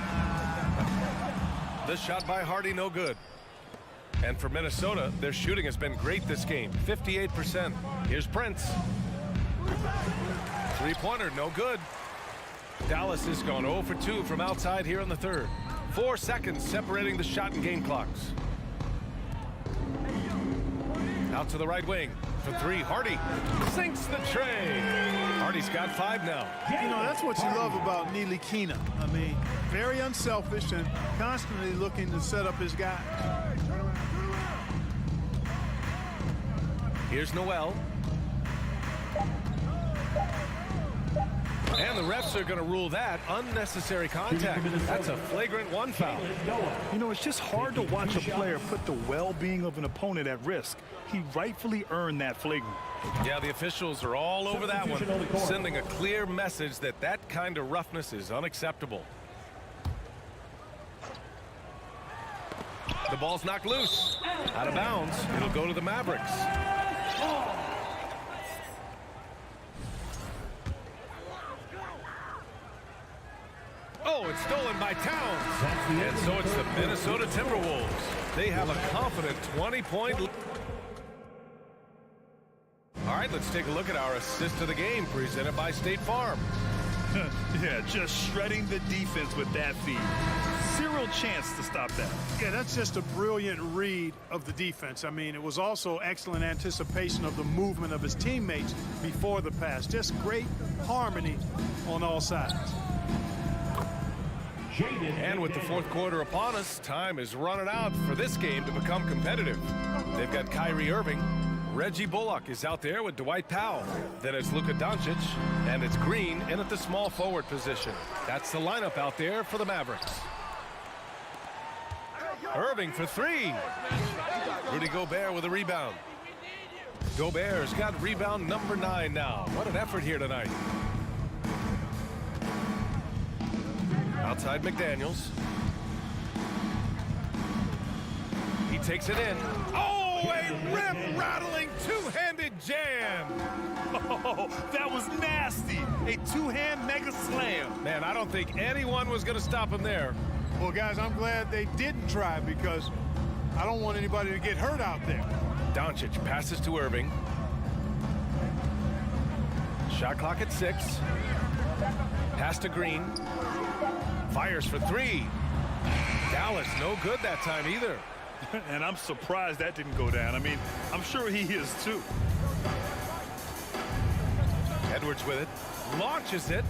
The shot by Hardy, no good. And for Minnesota, their shooting has been great this game, 58%. Here's Prince. Three-pointer, no good. Dallas has gone 0 for 2 from outside here in the third. 4 seconds separating the shot and game clocks. Out to the right wing. For 3, Hardy sinks the tray. Hardy's got 5 now. You know, that's what you love about Ntilikina. I mean, very unselfish and constantly looking to set up his guy. Here's Noel. And the refs are going to rule that unnecessary contact. That's a flagrant 1 foul. You know, it's just hard to watch a player put the well-being of an opponent at risk. He rightfully earned that flagrant. Yeah, the officials are all over that one, sending a clear message that that kind of roughness is unacceptable. The ball's knocked loose. Out of bounds. It'll go to the Mavericks. Oh, it's stolen by Towns. And so it's the Minnesota Timberwolves. They have a confident 20-point lead. All right, let's take a look at our assist of the game presented by State Farm. Yeah, just shredding the defense with that feed. Zero chance to stop that. Yeah, that's just a brilliant read of the defense. I mean, it was also excellent anticipation of the movement of his teammates before the pass. Just great harmony on all sides. And with the fourth quarter upon us, time is running out for this game to become competitive. They've got Kyrie Irving, Reggie Bullock is out there with Dwight Powell. Then it's Luka Doncic, and it's Green in at the small forward position. That's the lineup out there for the Mavericks. Irving for three. Rudy Gobert with a rebound. Gobert's got rebound number 9 now. What an effort here tonight. Outside McDaniels. He takes it in. Oh, a rim-rattling two-handed jam. Oh, that was nasty. A two-hand mega slam. Man, I don't think anyone was going to stop him there. Well, guys, I'm glad they didn't try because I don't want anybody to get hurt out there. Doncic passes to Irving. Shot clock at 6. Pass to Green. Fires for 3. Dallas no good that time either. And I'm surprised that didn't go down. I mean, I'm sure he is too. Edwards with it. Launches it.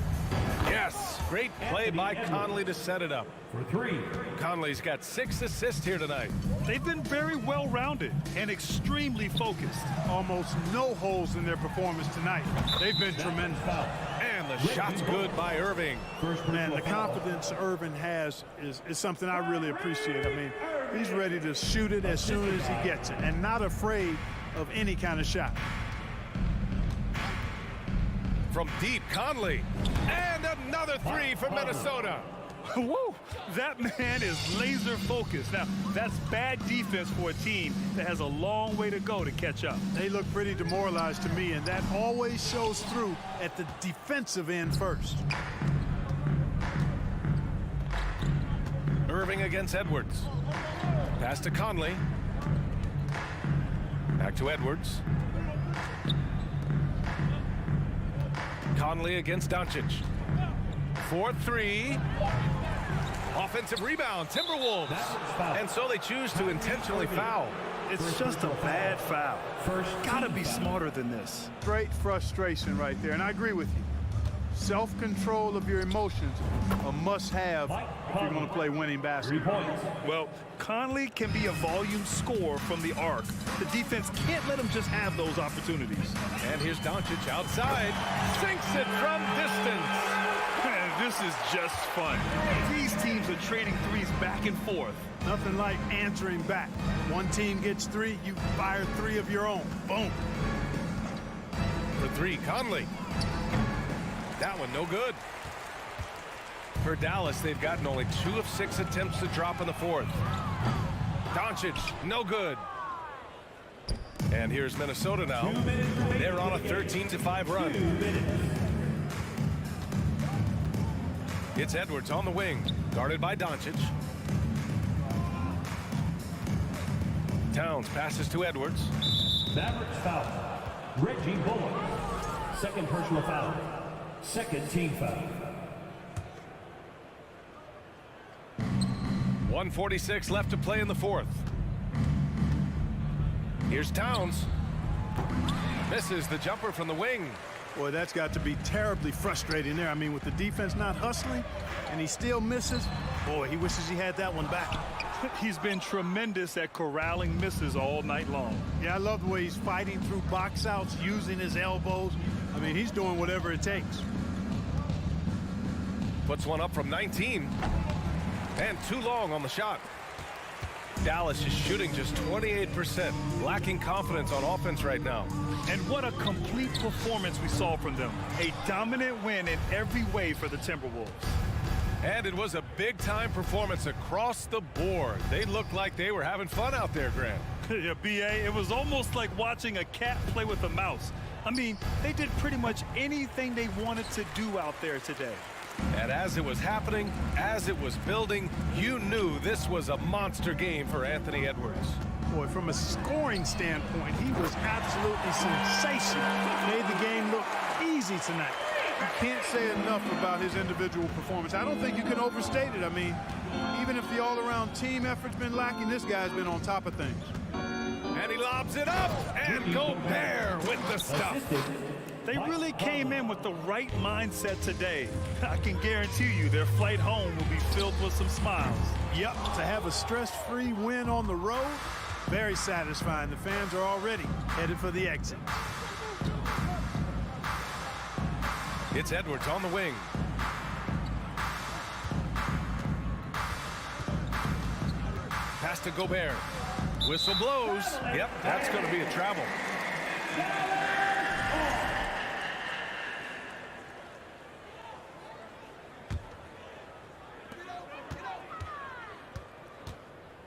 Yes. Great play by Conley to set it up. For 3. Conley's got 6 assists here tonight. They've been very well-rounded and extremely focused. Almost no holes in their performance tonight. They've been tremendous. And the shot's good by Irving. Man, the confidence Irving has is something I really appreciate. I mean, he's ready to shoot it as soon as he gets it and not afraid of any kind of shot. From deep, Conley. And another 3 for Minnesota. Woo! That man is laser focused. Now, that's bad defense for a team that has a long way to go to catch up. They look pretty demoralized to me, and that always shows through at the defensive end first. Irving against Edwards. Pass to Conley. Back to Edwards. Conley against Doncic. 4-3. Offensive rebound, Timberwolves. And so they choose to intentionally foul. It's just a bad foul. Gotta be smarter than this. Great frustration right there, and I agree with you. Self-control of your emotions, a must-have if you're going to play winning basketball. Well, Conley can be a volume scorer from the arc. The defense can't let him just have those opportunities. And here's Doncic outside. Sinks it from distance. Man, this is just fun. These teams are trading threes back and forth. Nothing like answering back. One team gets 3, you fire 3 of your own. Boom. For 3, Conley. That one no good. For Dallas, they've gotten only 2 of 6 attempts to drop in the 4th. Doncic, no good. And here's Minnesota now. They're on a 13-5 run. It's Edwards on the wing, guarded by Doncic. Towns passes to Edwards. Mavericks foul. Reggie Bullock. Second personal foul. Second team foul. 1:46 left to play in the 4th. Here's Towns. Misses the jumper from the wing. Boy, that's got to be terribly frustrating there. I mean, with the defense not hustling and he still misses, boy, he wishes he had that one back. He's been tremendous at corralling misses all night long. Yeah, I love the way he's fighting through box outs, using his elbows. I mean, he's doing whatever it takes. Puts one up from 19. And too long on the shot. Dallas is shooting just 28%, lacking confidence on offense right now. And what a complete performance we saw from them. A dominant win in every way for the Timberwolves. And it was a big-time performance across the board. They looked like they were having fun out there, Grant. Yeah, B.A., it was almost like watching a cat play with a mouse. I mean, they did pretty much anything they wanted to do out there today. And as it was happening, as it was building, you knew this was a monster game for Anthony Edwards. Boy, from a scoring standpoint, he was absolutely sensational. Made the game look easy tonight. You can't say enough about his individual performance. I don't think you can overstate it. I mean, even if the all-around team effort's been lacking, this guy's been on top of things. And he lobs it up, and Gobert with the stuff. They really came in with the right mindset today. I can guarantee you their flight home will be filled with some smiles. Yep, to have a stress-free win on the road, Very satisfying. The fans are already headed for the exit. It's Edwards on the wing. Pass to Gobert. Whistle blows. Yep, that's going to be a travel.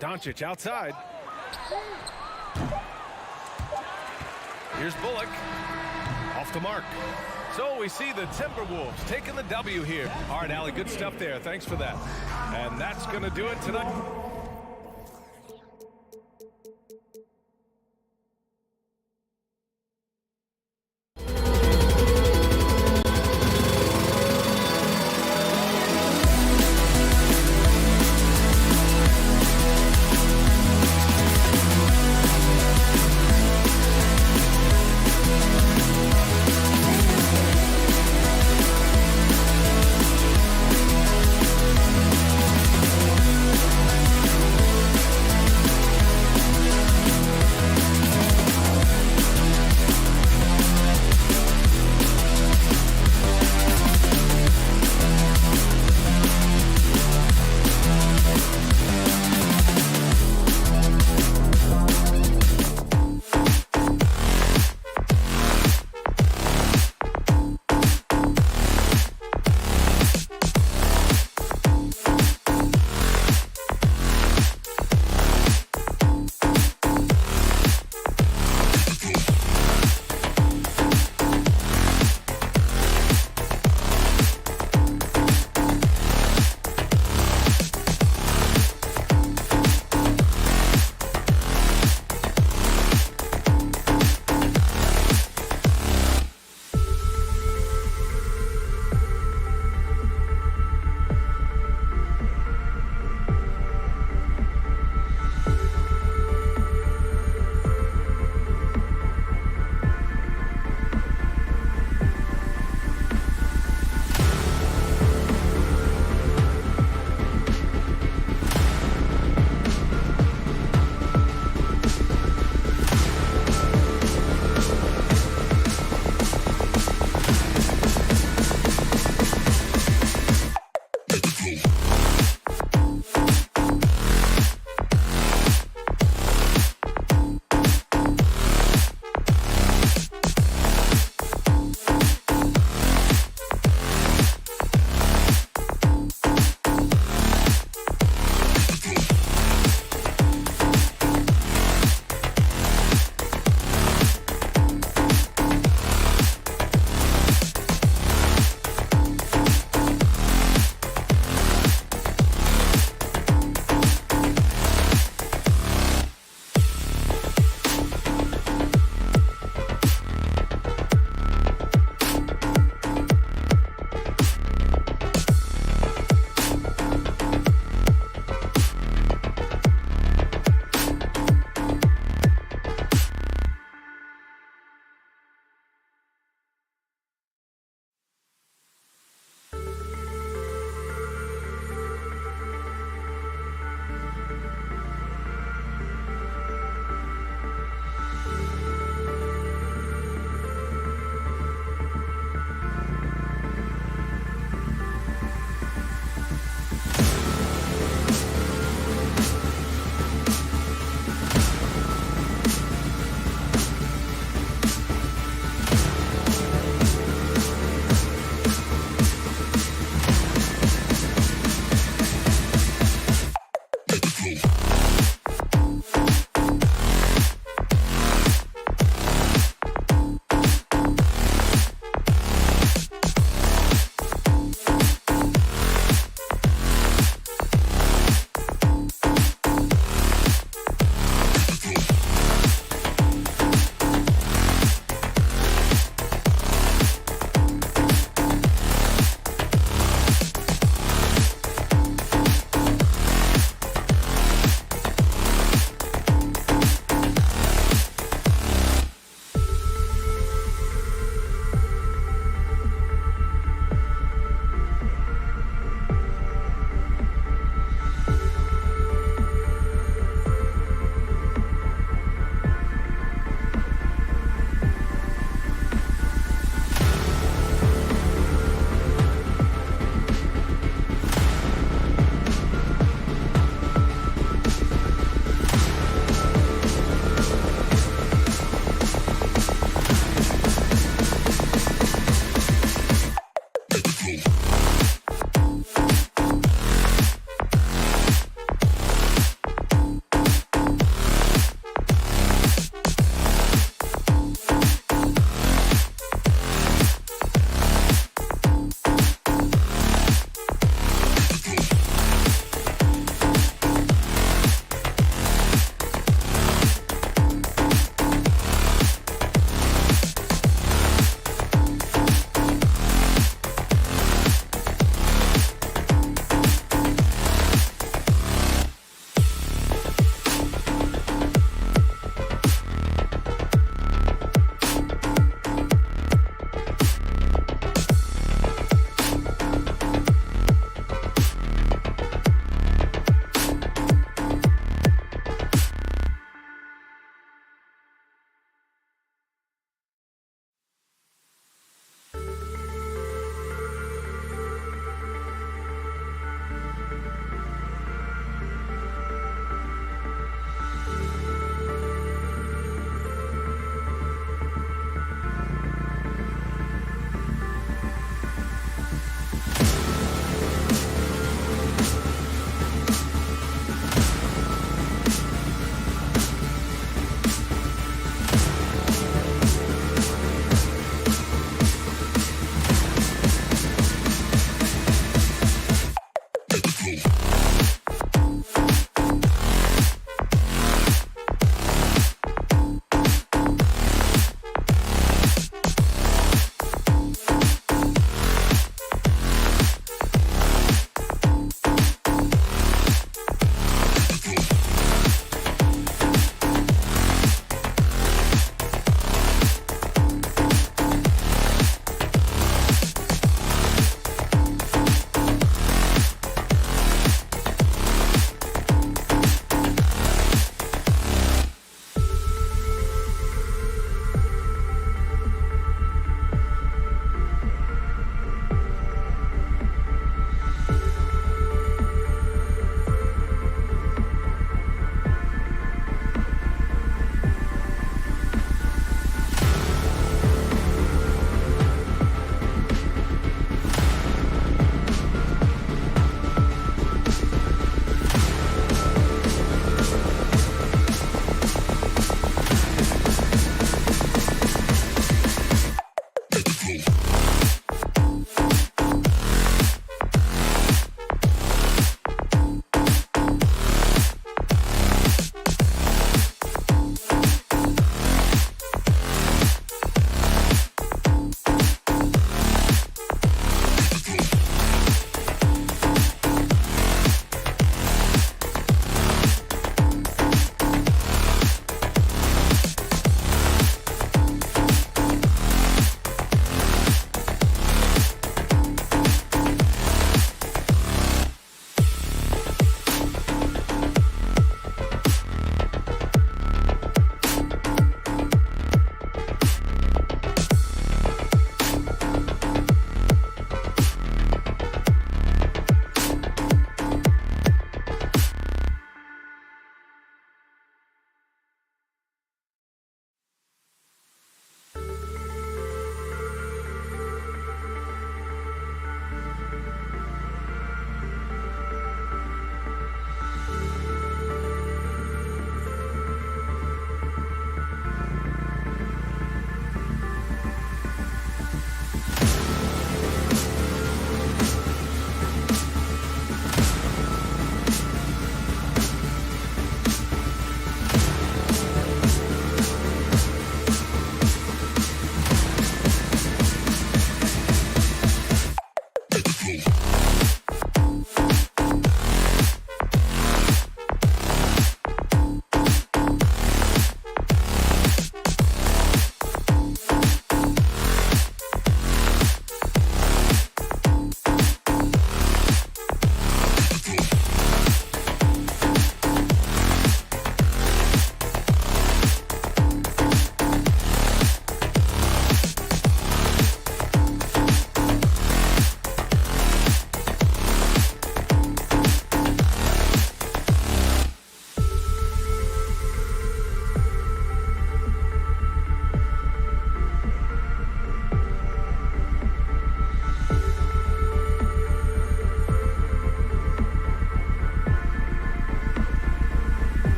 Doncic outside. Here's Bullock. Off the mark. So we see the Timberwolves taking the W here. All right, Allie, good stuff there. Thanks for that. And that's going to do it tonight.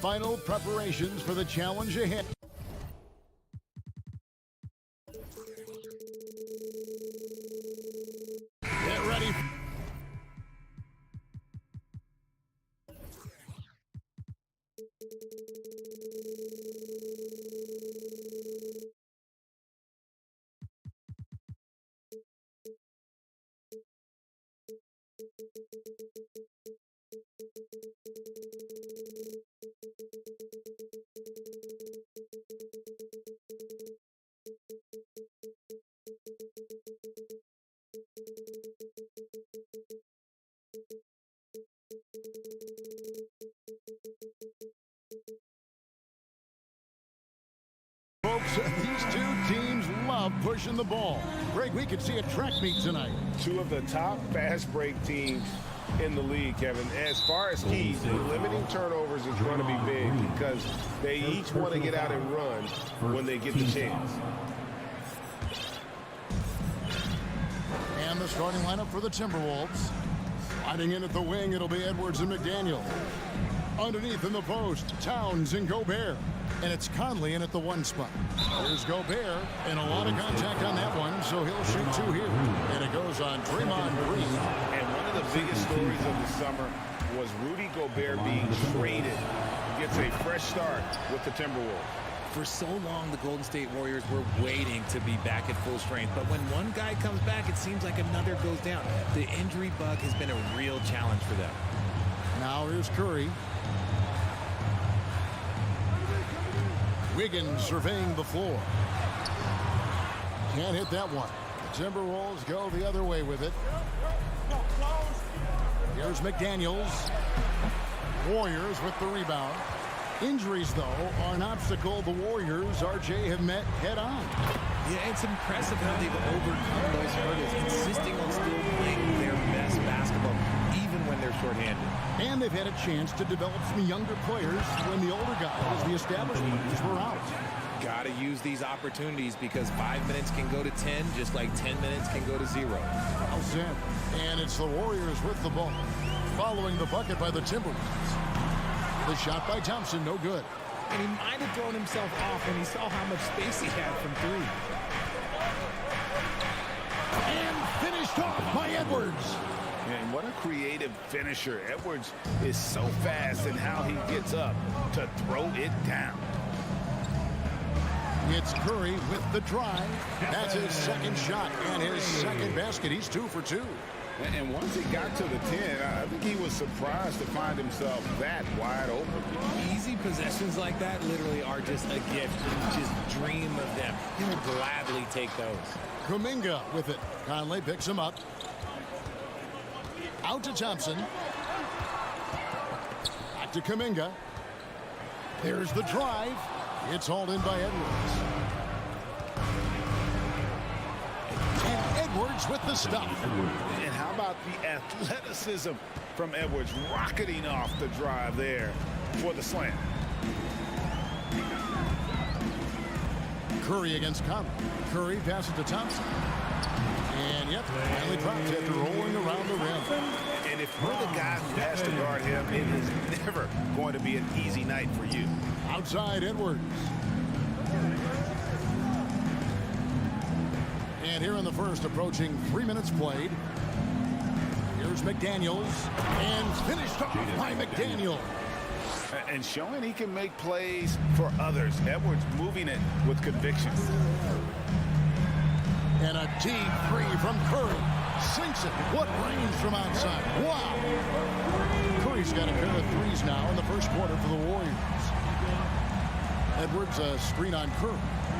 final preparations for the challenge ahead. Get ready. Folks, these two teams love pushing the ball. Greg, we could see a track meet tonight. Two of the top fast break teams in the league, Kevin. As far as keys, limiting turnovers is going to be big because they each want to get out and run when they get the chance. And the starting lineup for the Timberwolves. Sliding in at the wing, it'll be Edwards and McDaniel. Underneath in the post, Towns and Gobert. And it's Conley in at the 1 spot. Here's Gobert, and a lot of contact on that one, so he'll shoot 2 here. And it goes on Draymond Green. And one of the biggest stories of the summer was Rudy Gobert being traded. He gets a fresh start with the Timberwolves. For so long, the Golden State Warriors were waiting to be back at full strength. But when one guy comes back, it seems like another goes down. The injury bug has been a real challenge for them. Now here's Curry. Wiggins surveying the floor. Can't hit that one. The Timberwolves go the other way with it. Here's McDaniels. Warriors with the rebound. Injuries, though, are an obstacle the Warriors, RJ, have met head-on. Yeah, it's impressive how they've overcome those hurdles, insisting on still playing their best basketball, even when they're shorthanded. And they've had a chance to develop some younger players when the older guys, the established players, were out. Got to use these opportunities because 5 minutes can go to 10, just like 10 minutes can go to 0. Well said. And it's the Warriors with the ball, following the bucket by the Timberwolves. The shot by Thompson, no good. And he might have thrown himself off when he saw how much space he had from 3. And finished off by Edwards. And what a creative finisher. Edwards is so fast in how he gets up to throw it down. It's Curry with the drive. That's his second shot and his second basket. He's 2 for 2. And once he got to the 10, I think he was surprised to find himself that wide open. Easy possessions like that literally are just a gift. You just dream of them. He will gladly take those. Kuminga with it. Conley picks him up. Out to Thompson. Back to Kuminga. There's the drive. It's hauled in by Edwards. And Edwards with the stop. And how about the athleticism from Edwards rocketing off the drive there for the slam. Curry against Conley. Curry passes to Thompson. And yep, finally dropped after rolling around the rim. And if you're the guy who has to guard him, it is never going to be an easy night for you. Outside Edwards. And here in the first, approaching 3 minutes played. Here's McDaniels. And finished off by McDaniel. And showing he can make plays for others. Edwards moving it with conviction. And a deep three from Curry. Sinks it. What range from outside. Wow. Curry's got a pair of threes now in the first quarter for the Warriors. Edwards, a screen on Curry.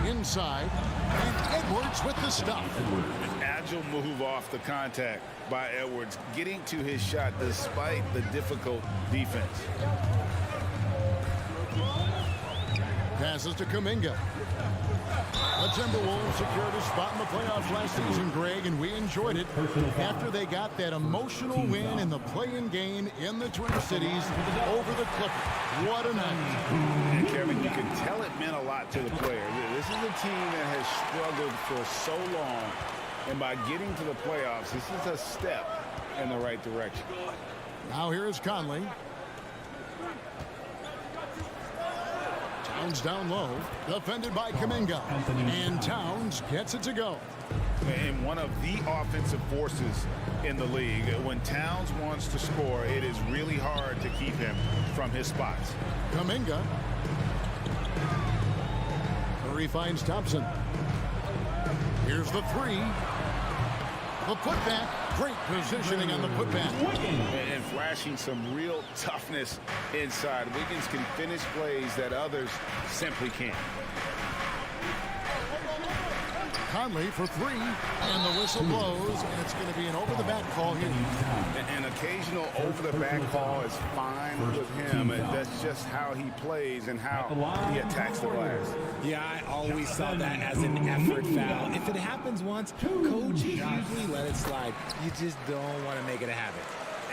Inside. And Edwards with the stop. An agile move off the contact by Edwards, getting to his shot despite the difficult defense. Passes to Kuminga. The Timberwolves secured a spot in the playoffs last season, Greg, and we enjoyed it after they got that emotional win in the play-in game in the Twin Cities over the Clippers. What a night. And Kevin, you can tell it meant a lot to the players. This is a team that has struggled for so long, and by getting to the playoffs, this is a step in the right direction. Now here is Conley. Towns down low, defended by Kuminga, and Towns gets it to go. And one of the offensive forces in the league. When Towns wants to score, it is really hard to keep him from his spots. Kuminga. Curry finds Thompson. Here's the three. The putback. Great positioning on the putback. And flashing some real toughness inside. Wiggins can finish plays that others simply can't. Conley for three, and the whistle blows, and it's going to be an over-the-back call here. An occasional over-the-back call is fine with him, and that's just how he plays and how he attacks the glass. Yeah, I always saw that as an effort foul. If it happens once, coaches usually let it slide. You just don't want to make it a habit.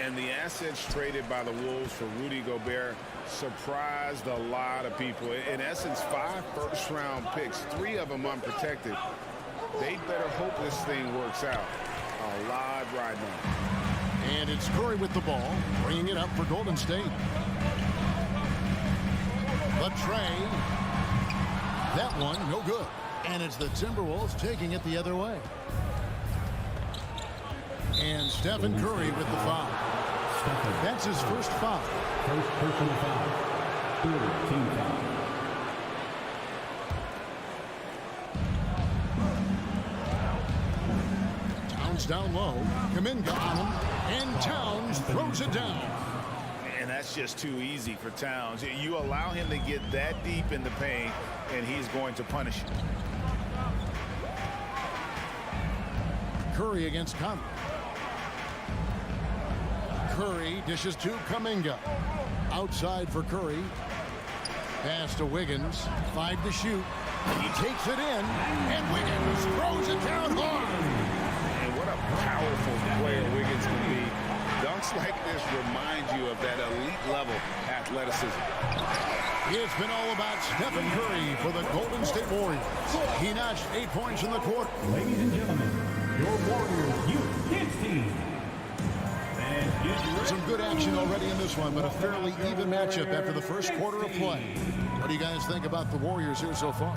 And the assets traded by the Wolves for Rudy Gobert surprised a lot of people. In essence, 5 first-round picks, 3 of them unprotected. They better hope this thing works out. A lot riding on. And it's Curry with the ball, bringing it up for Golden State. The tray. That one, no good. And it's the Timberwolves taking it the other way. And Stephen Curry with the foul. That's his first foul. First personal foul. Third team foul. Towns down low. Kuminga on him. And Towns throws it down. And that's just too easy for Towns. You allow him to get that deep in the paint, and he's going to punish you. Curry against Conley. Curry dishes to Kuminga. Outside for Curry. Pass to Wiggins. 5 to shoot. He takes it in, and Wiggins throws it down hard. And what a powerful player Wiggins can be. Dunks like this remind you of that elite level athleticism. It's been all about Stephen Curry for the Golden State Warriors. He notched 8 points in the quarter. Ladies and gentlemen, your Warriors Youth Kids team. Some good action already in this one, but a fairly even matchup after the first quarter of play. What do you guys think about the Warriors here so far?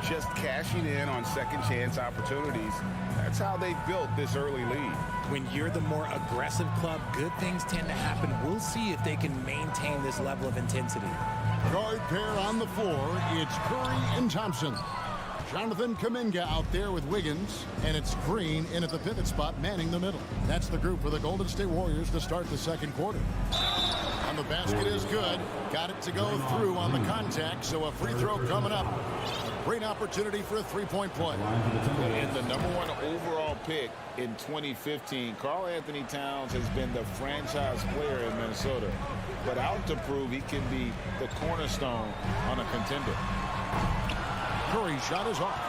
Just cashing in on second chance opportunities. That's how they built this early lead. When you're the more aggressive club, good things tend to happen. We'll see if they can maintain this level of intensity. Guard pair on the floor. It's Curry and Thompson. Jonathan Kuminga out there with Wiggins, and it's Green in at the pivot spot, manning the middle. That's the group for the Golden State Warriors to start the second quarter. And the basket is good. Got it to go through on the contact, so a free throw coming up. Great opportunity for a three-point play. And the #1 overall pick in 2015, Karl Anthony Towns has been the franchise player in Minnesota, but out to prove he can be the cornerstone on a contender. Curry shot is off.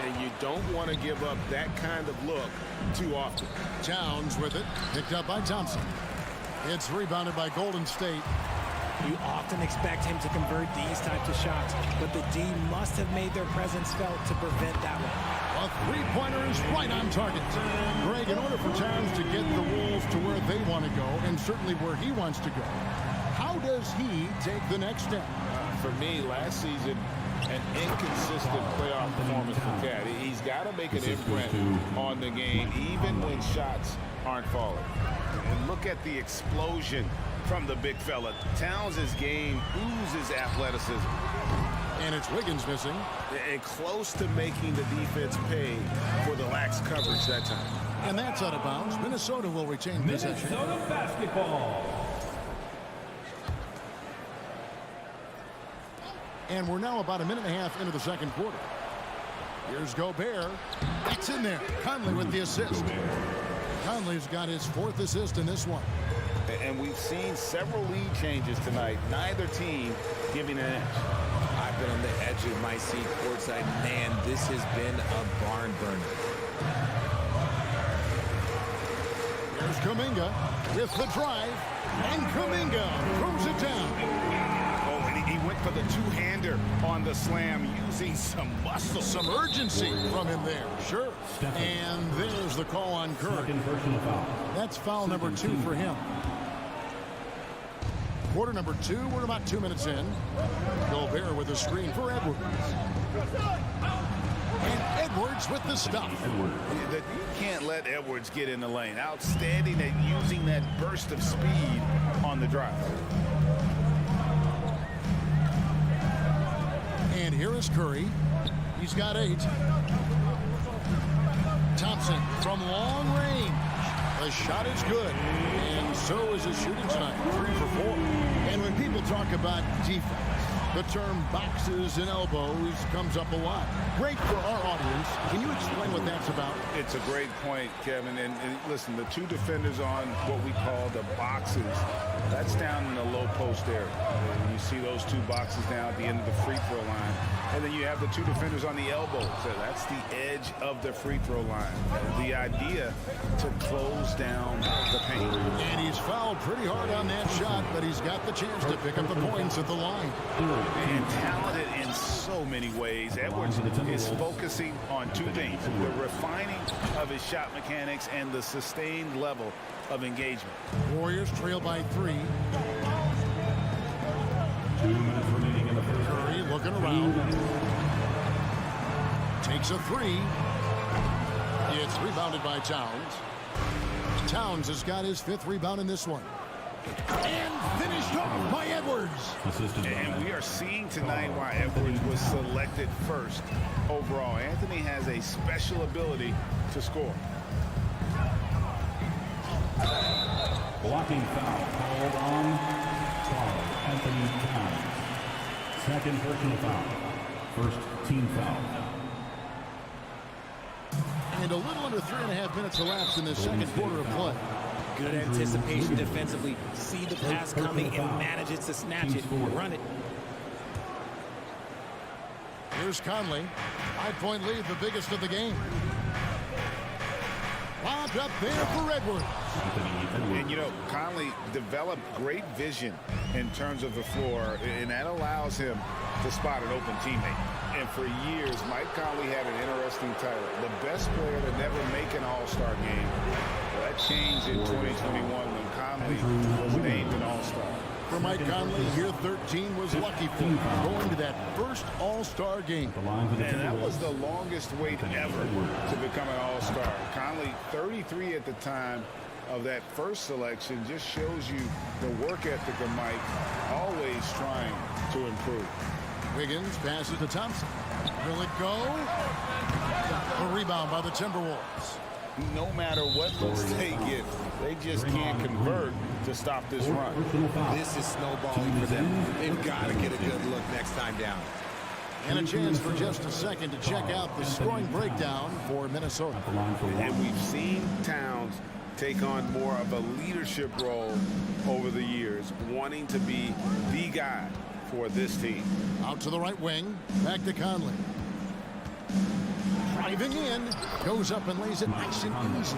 And you don't want to give up that kind of look too often. Towns with it, picked up by Thompson. It's rebounded by Golden State. You often expect him to convert these types of shots, but the D must have made their presence felt to prevent that one. A three-pointer is right on target. Greg, in order for Towns to get the Wolves to where they want to go, and certainly where he wants to go, how does he take the next step? For me, last season, an inconsistent playoff performance for Cat. He's got to make an imprint on the game, even when shots aren't falling. And look at the explosion from the big fella. Towns' game oozes athleticism. And it's Wiggins missing. And close to making the defense pay for the lax coverage that time. And that's out of bounds. Minnesota will retain possession. Minnesota basketball. And we're now about a minute and a half into the second quarter. Here's Gobert. It's in there. Conley with the assist. Conley's got his 4th assist in this one. And we've seen several lead changes tonight. Neither team giving an edge. I've been on the edge of my seat courtside. Man, this has been a barn burner. Here's Kuminga with the drive. And Kuminga throws it down. He went for the two-hander on the slam, using some muscle. Some urgency from him there. Sure. And there's the call on Curry. That's foul number 2 for him. Quarter number 2. We're about 2 minutes in. Gobert with with a screen for Edwards. And Edwards with the stop. You can't let Edwards get in the lane. Outstanding at using that burst of speed on the drive. And here is Curry. He's got 8. Thompson from long range. The shot is good. And so is his shooting tonight. 3 for 4. And when people talk about defense, the term boxes and elbows comes up a lot. Great for our audience. Can you explain what that's about? It's a great point, Kevin. And listen, the 2 defenders on what we call the boxes, that's down in the low post area. And you see those 2 boxes down at the end of the free throw line. And then you have the 2 defenders on the elbows. So that's the edge of the free throw line. The idea to close down the paint. And he's fouled pretty hard on that shot, but he's got the chance to pick up the points at the line. And talented in so many ways. Edwards is focusing on 2 things: the refining of his shot mechanics and the sustained level of engagement. Warriors trail by 3. 2 minutes remaining in the first. Curry looking around. Takes a 3. It's rebounded by Towns. Towns has got his 5th rebound in this one. And finished off by Edwards. And we are seeing tonight why Edwards was selected first overall. Anthony has a special ability to score. Blocking foul called on Anthony Towns. 2nd personal foul. 1st team foul. And a little under 3.5 minutes elapsed in the 2nd quarter of play. Good anticipation defensively. See the pass coming and manages to snatch it. Run it. Here's Conley. 5-point lead, the biggest of the game. Lobbed up there for Edwards. And, you know, Conley developed great vision in terms of the floor, and that allows him to spot an open teammate. And for years, Mike Conley had an interesting title: the best player to never make an all-star game. Well, that changed in 2021 when Conley was named an all-star. For Mike Conley, year 13 was lucky for him, going to that first all-star game. And that was the longest wait ever to become an all-star. Conley, 33 at the time of that first selection, just shows you the work ethic of Mike, always trying to improve. Wiggins passes to Thompson. Will it go? A rebound by the Timberwolves. No matter what looks they get, they just can't convert to stop this run. This is snowballing for them. They've got to get a good look next time down. And a chance for just a second to check out the scoring breakdown for Minnesota. And we've seen Towns take on more of a leadership role over the years, wanting to be the guy for this team. Out to the right wing, back to Conley. Driving in, goes up and lays it nice and easy.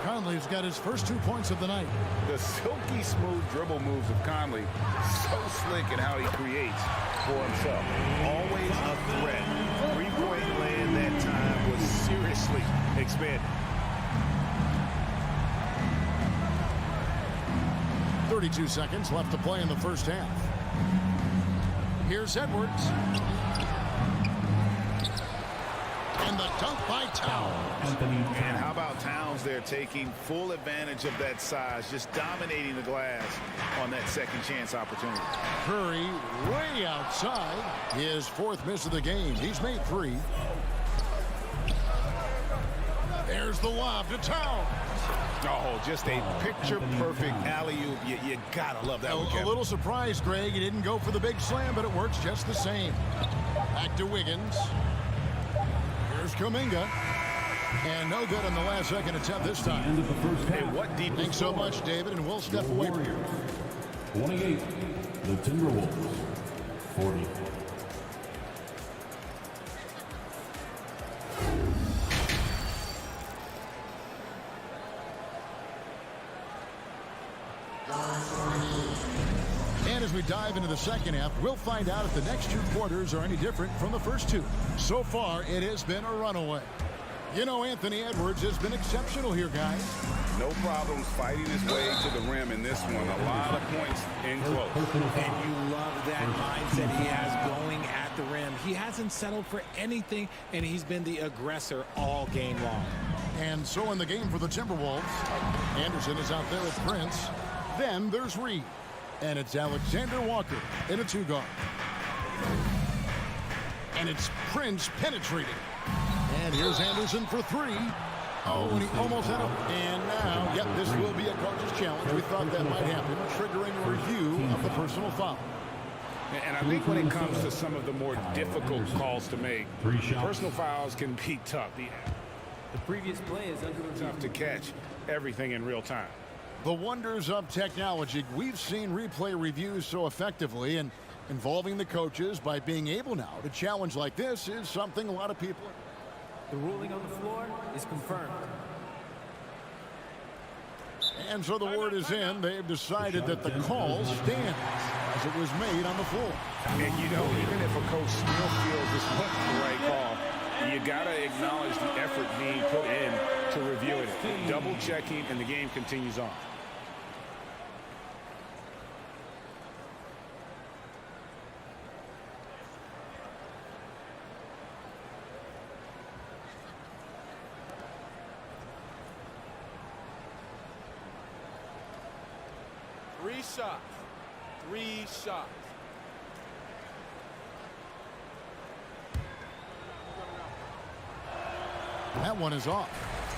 Conley's got his first 2 points of the night. The silky smooth dribble moves of Conley, so slick in how he creates for himself. Always a threat. 3-point land that time was seriously expanded. 32 seconds left to play in the first half. Here's Edwards. And the dunk by Towns. And how about Towns there taking full advantage of that size, just dominating the glass on that second chance opportunity. Curry way outside. His 4th miss of the game. He's made 3. There's the lob to Towns. Oh, just a picture-perfect alley-oop. You gotta love that one, Kevin. A little surprised, Greg. He didn't go for the big slam, but it works just the same. Back to Wiggins. Here's Kuminga. And no good on the last second attempt this time. Hey, what deep? Thanks so much, David, and we'll step away from you. 28, the Timberwolves, 40. And as we dive into the second half, we'll find out if the next 2 quarters are any different from the first 2. So far, it has been a runaway. You know, Anthony Edwards has been exceptional here, guys. No problems fighting his way to the rim in this one. A lot of points in close. And you love that mindset he has going He hasn't settled for anything, and he's been the aggressor all game long. And so in the game for the Timberwolves, Anderson is out there with Prince. Then there's Reed. And it's Alexander Walker in a 2-guard. And it's Prince penetrating. And here's Anderson for 3. Oh, and he almost had it. And now, yep, this will be a coach's challenge. We thought that might happen, triggering a review of the personal foul. And I think when it comes to some of the more difficult calls to make, personal fouls can be tough. The previous play is Tough to catch everything in real time. The wonders of technology. We've seen replay reviews so effectively, and involving the coaches by being able now to challenge like this is something a lot of people. The ruling on the floor is confirmed. And so the word is in. They've decided that the call stands as it was made on the floor. And you know, even if a coach still feels this wasn't the right call, you got to acknowledge the effort being put in to review it. Double checking, and the game continues on. Three shots. That one is off.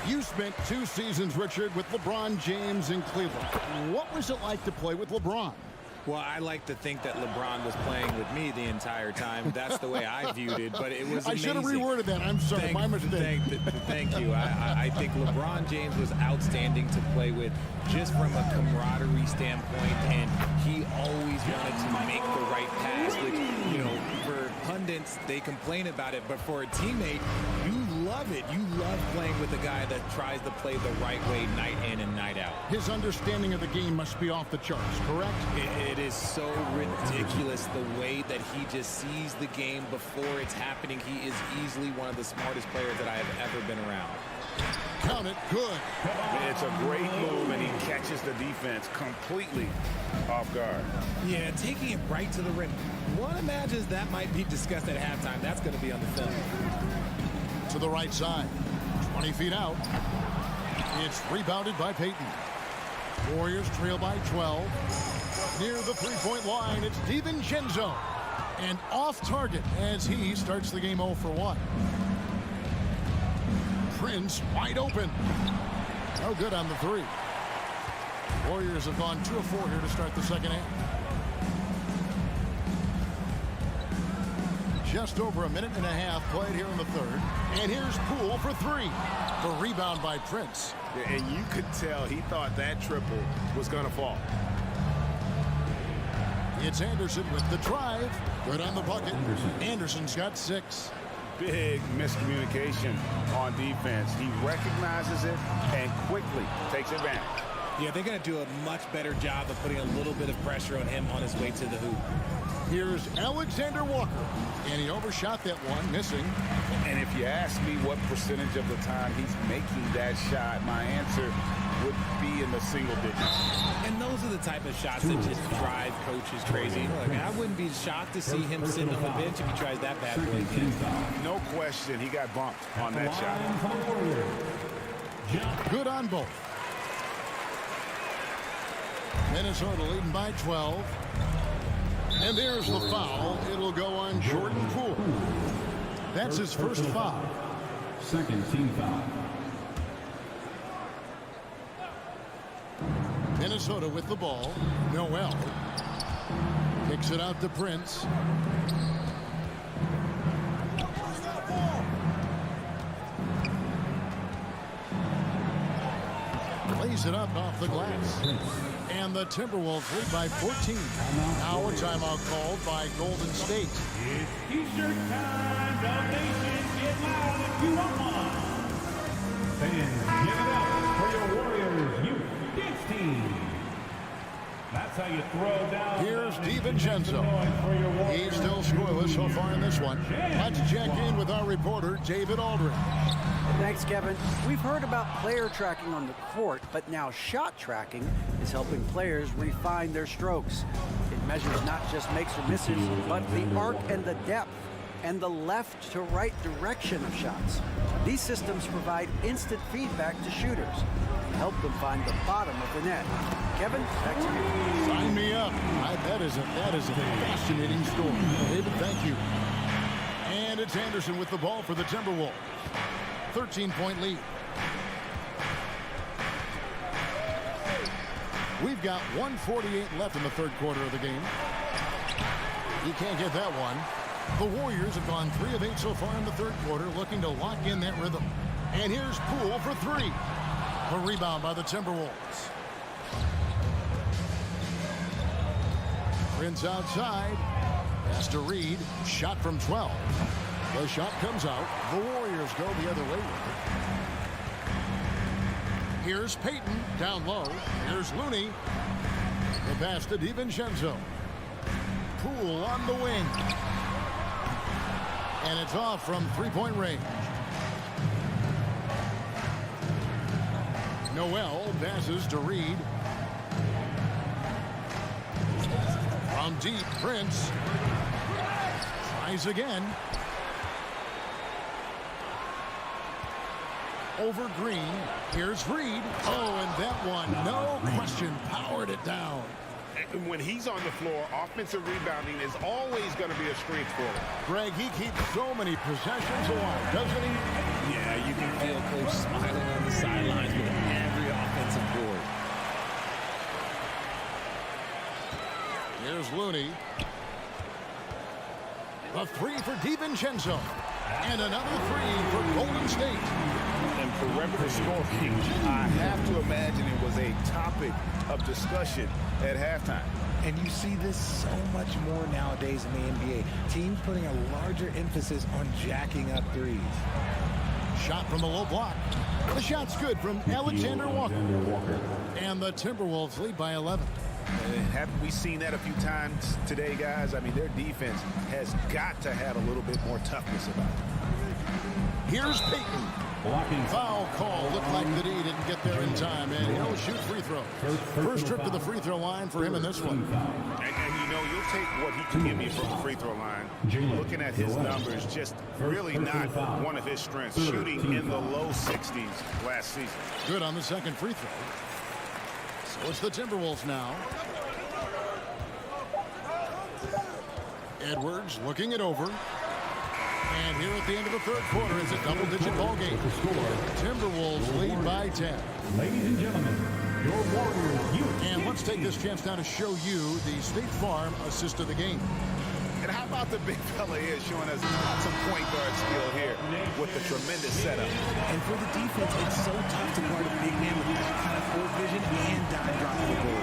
You spent 2 seasons, Richard, with LeBron James in Cleveland. What was it like to play with LeBron? Well, I like to think that LeBron was playing with me the entire time. That's the way I viewed it, but it was amazing. I should have reworded that. I'm sorry, my mistake. Thank you. I think LeBron James was outstanding to play with just from a camaraderie standpoint, and he always wanted to make the right pass, which, you know, for pundits, they complain about it, but for a teammate, you love it. You love playing with a guy that tries to play the right way night in and night out. His understanding of the game must be off the charts, correct? It is so ridiculous the way that he just sees the game before it's happening. He is easily one of the smartest players that I have ever been around. Count it, good. It's a great move, and he catches the defense completely off guard. Yeah, taking it right to the rim. One imagines that might be discussed at halftime. That's going to be on the film. To the right side, 20 feet out. It's rebounded by Payton. Warriors trail by 12. Near the three-point line, it's DiVincenzo. And off target as he starts the game 0 for 1. Prince wide open. No good on the 3. Warriors have gone 2 of 4 here to start the second half. Just over a minute and a half played here in the third. And here's Poole for 3. The rebound by Prince. And you could tell he thought that triple was going to fall. It's Anderson with the drive. Good on the bucket. Anderson's got 6. Big miscommunication on defense. He recognizes it and quickly takes advantage. Yeah, they're going to do a much better job of putting a little bit of pressure on him on his way to the hoop. Here's Alexander Walker, and he overshot that one, missing. And if you ask me what percentage of the time he's making that shot, my answer would be in the single digits. And those are the type of shots that just drive coaches crazy. Look, I wouldn't be shocked to see him sitting on the bench if he tries that bad boy again. No question, he got bumped on that shot. Good on both. Minnesota leading by 12. And there's the foul. It'll go on Jordan Poole. That's his first foul. Second team foul. Minnesota with the ball. Noel kicks it out to Prince. Lays it up off the glass. And the Timberwolves lead by 14. Now a timeout called by Golden State. It's T-shirt time. Dominations get loud if you want one. Fans, give it up for your Warriors youth dance team. That's how you throw down. Here's DiVincenzo. He's still scoreless so far in this one. Let's check in with our reporter, David Aldrin. Thanks, Kevin. We've heard about player tracking on the court, but now shot tracking is helping players refine their strokes. It measures not just makes or misses, but the arc and the depth. and the left to right direction of shots. These systems provide instant feedback to shooters and help them find the bottom of the net. Kevin, back to you. Sign me up. That is a fascinating story. David, thank you. And it's Anderson with the ball for the Timberwolves. 13-point lead. We've got 1:48 left in the third quarter of the game. He can't get that one. The Warriors have gone 3 of 8 so far in the third quarter, looking to lock in that rhythm. And here's Poole for 3. A rebound by the Timberwolves. Prince outside. Pass to Reed. Shot from 12. The shot comes out. The Warriors go the other way with it. Here's Payton down low. Here's Looney. The pass to DiVincenzo. Poole on the wing. And it's off from three-point range. Noel passes to Reed. From deep, Prince tries again. Over Green. Here's Reed. Oh, and that one, no question, powered it down. When he's on the floor, offensive rebounding is always going to be a strength for him. Greg, he keeps so many possessions alive, doesn't he? Yeah, you can feel Coach smiling on the sidelines with every offensive board. Here's Looney. A 3 for DiVincenzo. And another 3 for Golden State. And perimeter scoring, I have to imagine it was a topic of discussion at halftime. And you see this so much more nowadays in the NBA. Teams putting a larger emphasis on jacking up threes. Shot from the low block. The shot's good from Alexander Walker. And the Timberwolves lead by 11. Haven't we seen that a few times today, guys? I mean, their defense has got to have a little bit more toughness about it. Here's Payton. Foul call. Looked like that he didn't get there in time, and he'll shoot free throws. First trip to the free throw line for him in this one. And you know, you'll take what he can give you from the free throw line. Looking at his numbers, just really not one of his strengths. Shooting in the low 60s last season. Good on the second free throw. So it's the Timberwolves now. Edwards looking it over. And here at the end of the third quarter, it's a double-digit ball game. Timberwolves lead by 10. Ladies and gentlemen, your Warriors. And let's take this chance now to show you the State Farm assist of the game. And how about the big fella here showing us some point guard skill here with the tremendous setup. And for the defense, it's so tough to guard a big man with that kind of court vision and dime drop of the ball.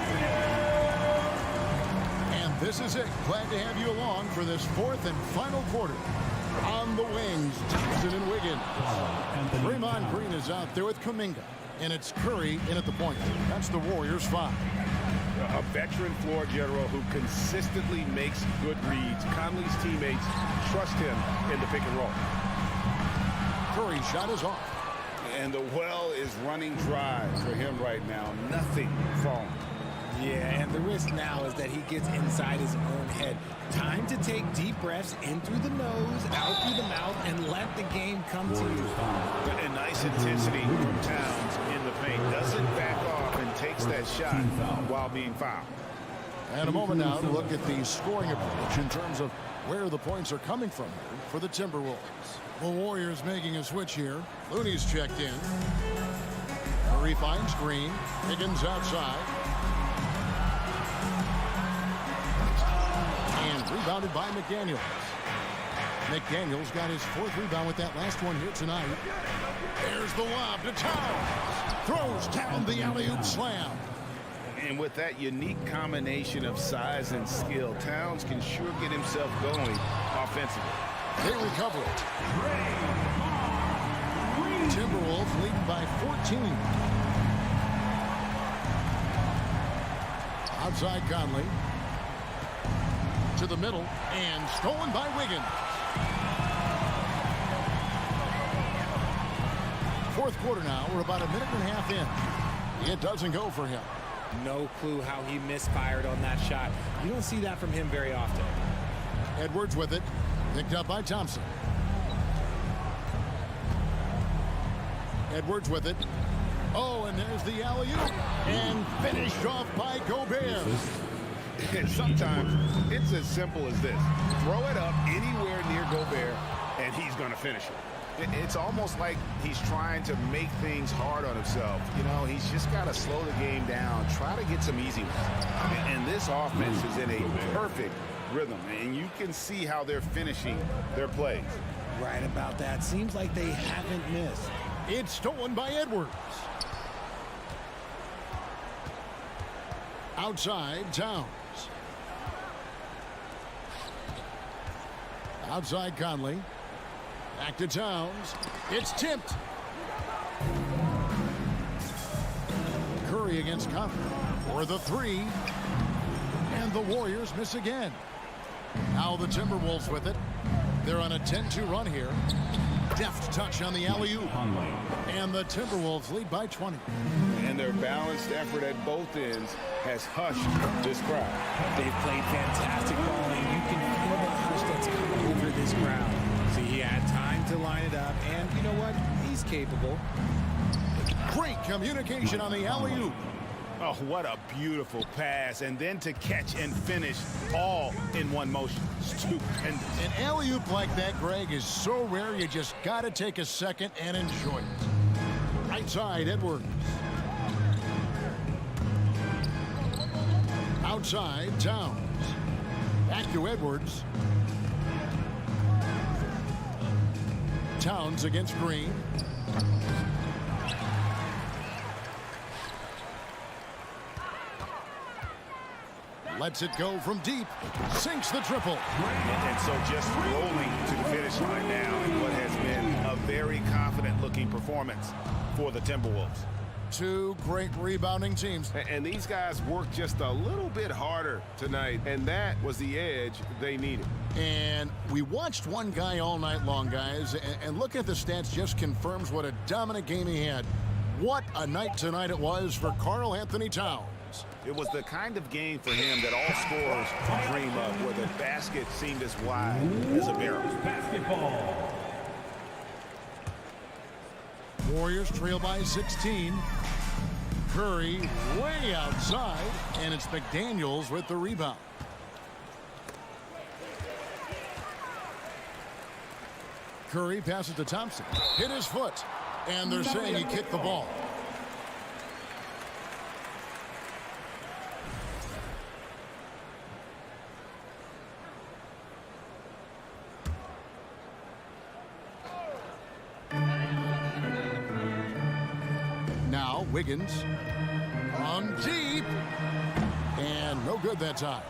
And this is it. Glad to have you along for this fourth and final quarter. On the wings, Johnson and Wiggins. Draymond Green is out there with Kuminga. And it's Curry in at the point. That's the Warriors 5. A veteran floor general who consistently makes good reads. Conley's teammates trust him in the pick and roll. Curry shot is off. And the well is running dry for him right now. Nothing falling. Yeah, and the risk now is that he gets inside his own head. Time to take deep breaths in through the nose, out through the mouth, and let the game come to you. And nice intensity from Towns in the paint. Doesn't back off and takes that shot while being fouled. And a moment now to look at the scoring approach in terms of where the points are coming from here for the Timberwolves. The Warriors making a switch here. Looney's checked in. Curry finds Green. Higgins outside. And rebounded by McDaniels. McDaniels got his fourth rebound with that last one here tonight. There's the lob to Towns. Throws down the alley-oop slam. And with that unique combination of size and skill, Towns can sure get himself going offensively. They recover it. Timberwolves leading by 14. Outside Conley. To the middle. And stolen by Wiggins. Fourth quarter now. We're about a minute and a half in. It doesn't go for him. No clue how he misfired on that shot. You don't see that from him very often. Edwards with it. Picked up by Thompson. Edwards with it. Oh, and there's the alley-oop. And finished off by Gobert. And sometimes it's as simple as this. Throw it up anywhere near Gobert, and he's going to finish it. It's almost like he's trying to make things hard on himself. You know, he's just got to slow the game down, try to get some easy ones. And this offense is in a perfect rhythm, and you can see how they're finishing their plays. Right about that. Seems like they haven't missed. It's stolen by Edwards. Outside, Towns. Outside, Conley. Back to Towns. It's tipped. Curry against Conley for the three. And the Warriors miss again. Now the Timberwolves with it. They're on a 10-2 run here. Deft touch on the alley-oop. And the Timberwolves lead by 20. And their balanced effort at both ends has hushed this crowd. They've played fantastic ball, and you can feel the hush that's come over this crowd. See, he had time to line it up, and you know what? He's capable. Great communication on the alley-oop. Oh, what a beautiful pass. And then to catch and finish all in one motion. Stupendous. An alley-oop like that, Greg, is so rare you just got to take a second and enjoy it. Right side, Edwards. Outside, Towns. Back to Edwards. Towns against Green. Lets it go from deep. Sinks the triple. And so just rolling to the finish line now in what has been a very confident-looking performance for the Timberwolves. Two great rebounding teams. And these guys worked just a little bit harder tonight, and that was the edge they needed. And we watched one guy all night long, guys, and looking at the stats just confirms what a dominant game he had. What a night tonight it was for Karl Anthony Towns. It was the kind of game for him that all scorers dream of, where the basket seemed as wide as a barrel. Basketball. Warriors trail by 16. Curry way outside, and it's McDaniels with the rebound. Curry passes to Thompson. Hit his foot, and they're saying he kicked the ball. Now Wiggins on deep, and no good that time.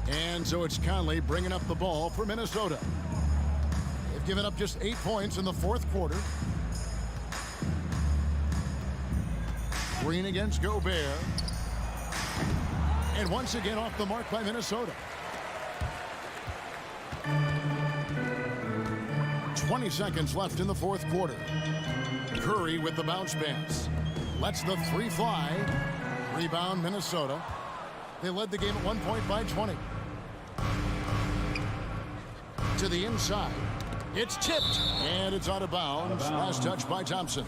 And so it's Conley bringing up the ball for Minnesota. They've given up just 8 points in the fourth quarter. Green against Gobert. And once again off the mark by Minnesota. 20 seconds left in the fourth quarter. Curry with the bounce pass. Lets the three fly. Rebound Minnesota. They led the game at 1 point by 20. To the inside. It's tipped, and it's out of bounds. Last touch by Thompson.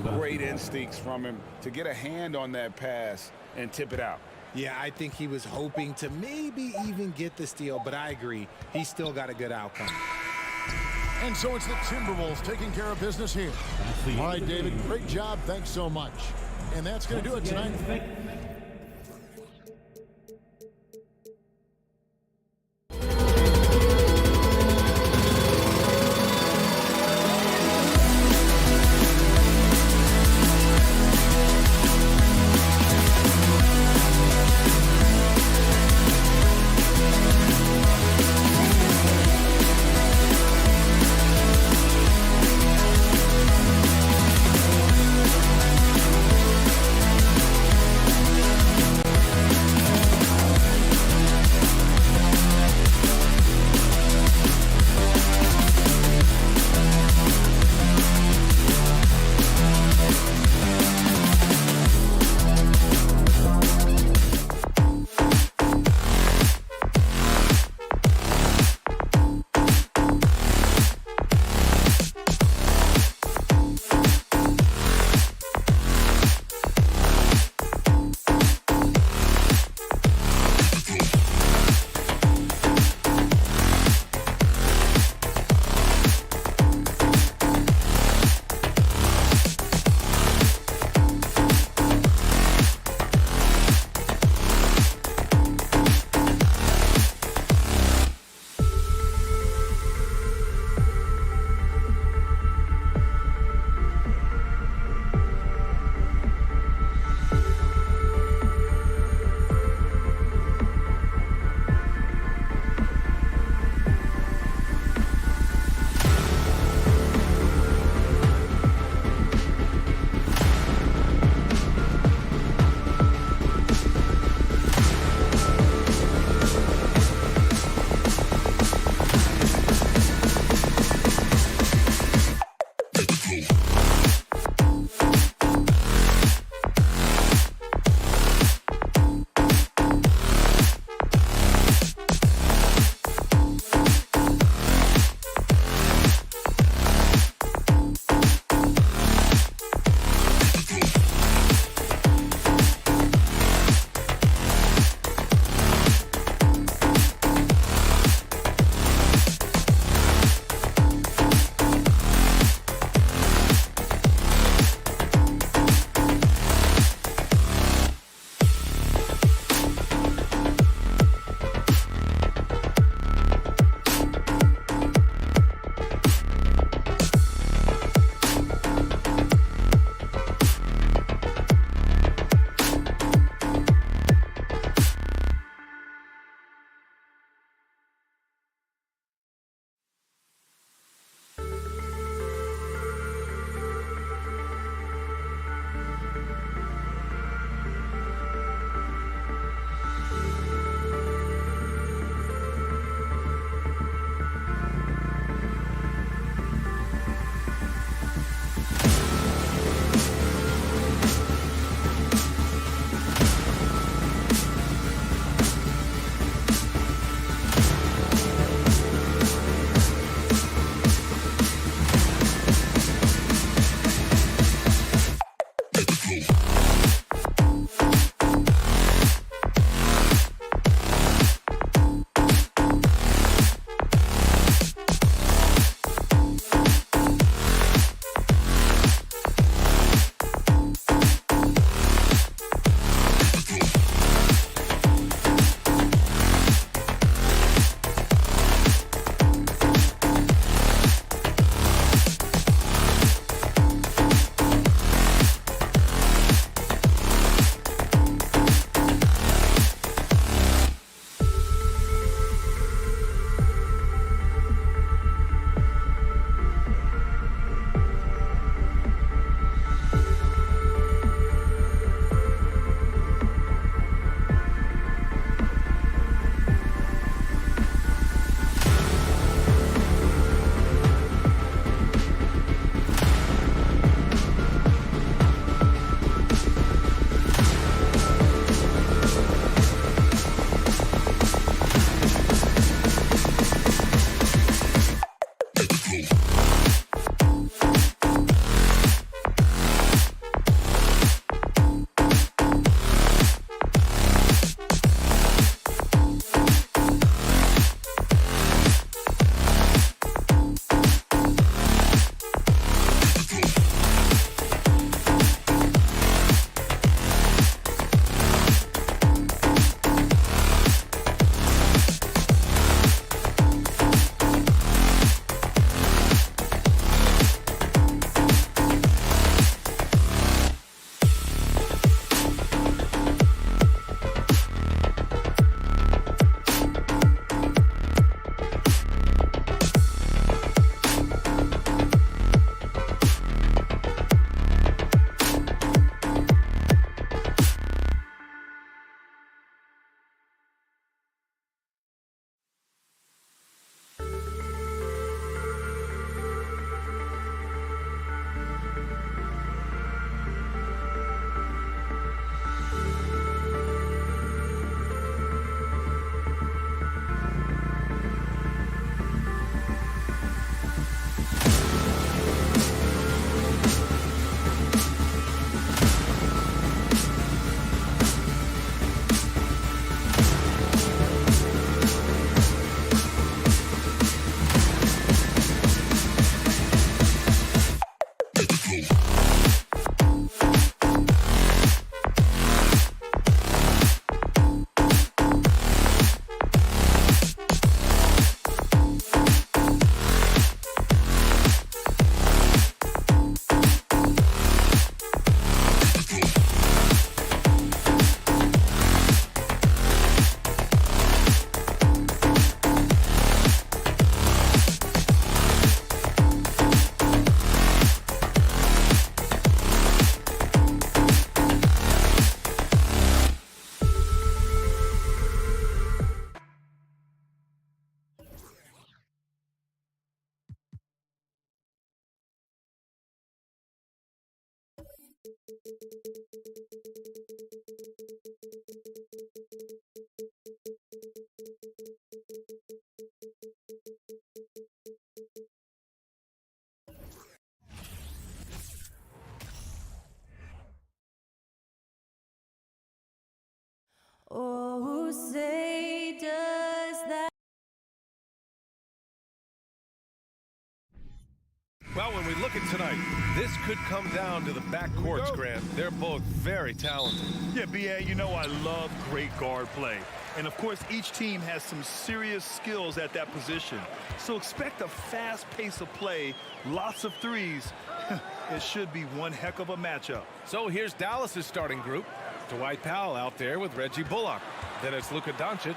Great instincts from him to get a hand on that pass and tip it out. Yeah, I think he was hoping to maybe even get the steal, but I agree. He still got a good outcome. And so it's the Timberwolves taking care of business here. All right, David, great job. Thanks so much. And that's going to do it tonight. Well, when we look at tonight, this could come down to the backcourts, Grant. They're both very talented. Yeah, B.A., you know I love great guard play. And, of course, each team has some serious skills at that position. So expect a fast pace of play, lots of threes. It should be one heck of a matchup. So here's Dallas's starting group. Dwight Powell out there with Reggie Bullock. Then it's Luka Doncic.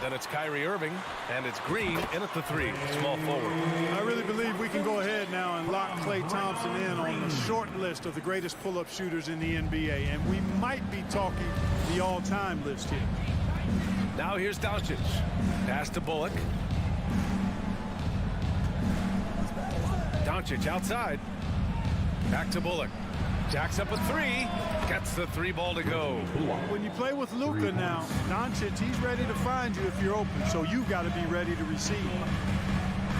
Then it's Kyrie Irving. And it's Green in at the 3, small forward. I really believe we can go ahead now and lock Klay Thompson in on the short list of the greatest pull-up shooters in the NBA. And we might be talking the all-time list here. Now here's Doncic. Pass to Bullock. Doncic outside. Back to Bullock. Jacks up a 3. Gets the 3 ball to go. When you play with Luka now, Doncic, he's ready to find you if you're open. So you've got to be ready to receive.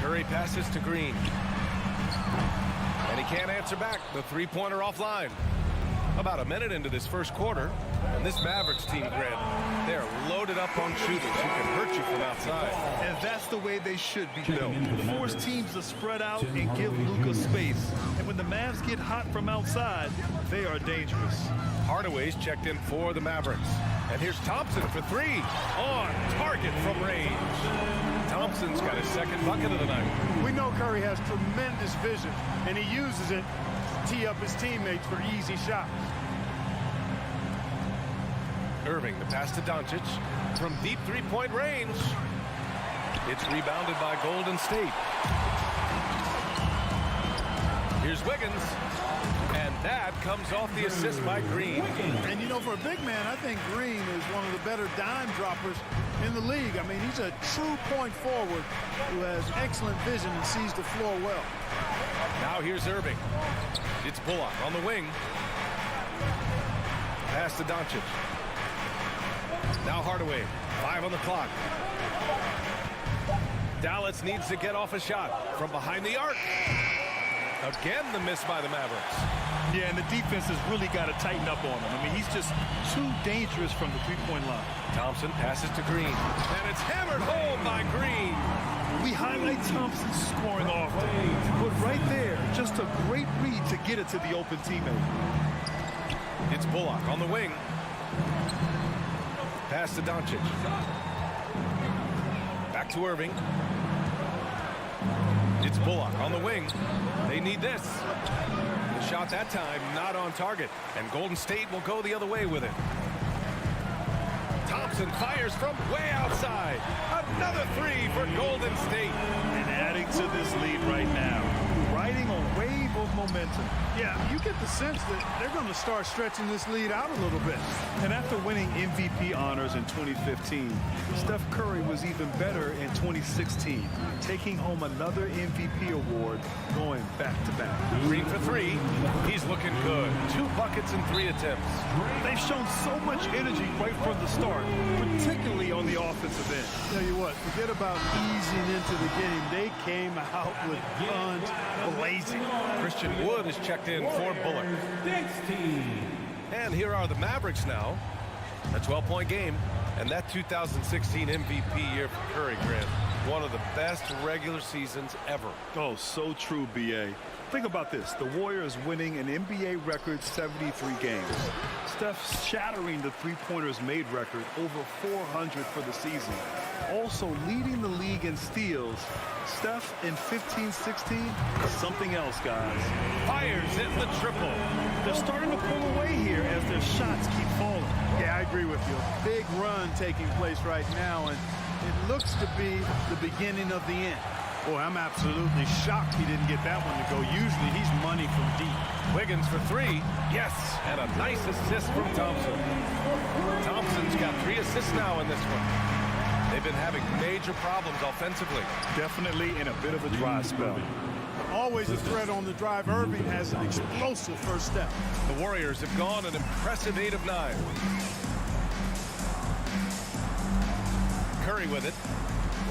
Curry passes to Green. And he can't answer back. The three-pointer offline. About a minute into this first quarter. And this Mavericks team, Grant, they're loaded up on shooters who can hurt you from outside. And that's the way they should be built. Force teams to spread out and give Luka space. And when the Mavs get hot from outside, they are dangerous. Hardaway's checked in for the Mavericks. And here's Thompson for 3. On target from range. Thompson's got his second bucket of the night. We know Curry has tremendous vision, and he uses it to tee up his teammates for easy shots. Irving, the pass to Doncic from deep three-point range. It's rebounded by Golden State. Here's Wiggins. And that comes off the assist by Green. And, you know, for a big man, I think Green is one of the better dime droppers in the league. I mean, he's a true point forward who has excellent vision and sees the floor well. Now here's Irving. It's Bullock on the wing. Pass to Doncic. Now Hardaway. 5 on the clock. Dallas needs to get off a shot from behind the arc. Again, the miss by the Mavericks. Yeah, and the defense has really got to tighten up on him. I mean, he's just too dangerous from the three-point line. Thompson passes to Green. And it's hammered home by Green. We highlight Thompson's scoring often, but right there, just a great read to get it to the open teammate. It's Bullock on the wing. Pass to Doncic. Back to Irving. It's Bullock on the wing. They need this. The shot that time not on target, and Golden State will go the other way with it. Thompson fires from way outside. Another 3 for Golden State. And adding to this lead right now, riding a wave of momentum. Yeah, you get the sense that they're going to start stretching this lead out a little bit. And after winning MVP honors in 2015, Steph Curry was even better in 2016, taking home another MVP award, going back-to-back. Green for 3. He's looking good. 2 buckets in 3 attempts. They've shown so much energy right from the start, particularly on the offensive end. Tell you what, forget about easing into the game. They came out with guns blazing. Christian Wood is checked in for Bullock. And here are the Mavericks now. A 12-point game. And that 2016 MVP year for Curry, Grant. One of the best regular seasons ever. Oh, so true, B.A. Think about this. The Warriors winning an NBA record 73 games. Steph shattering the three-pointers made record, over 400 for the season. Also leading the league in steals. Steph in 15-16, something else, guys. Fires in the triple. They're starting to pull away here as their shots keep falling. Yeah, I agree with you. A big run taking place right now, and it looks to be the beginning of the end. Boy, I'm absolutely shocked he didn't get that one to go. Usually he's money from deep. Wiggins for 3. Yes, and a nice assist from Thompson. Thompson's got 3 assists now in this one. They've been having major problems offensively. Definitely in a bit of a dry spell. Always a threat on the drive. Irving has an explosive first step. The Warriors have gone an impressive 8 of 9. Curry with it.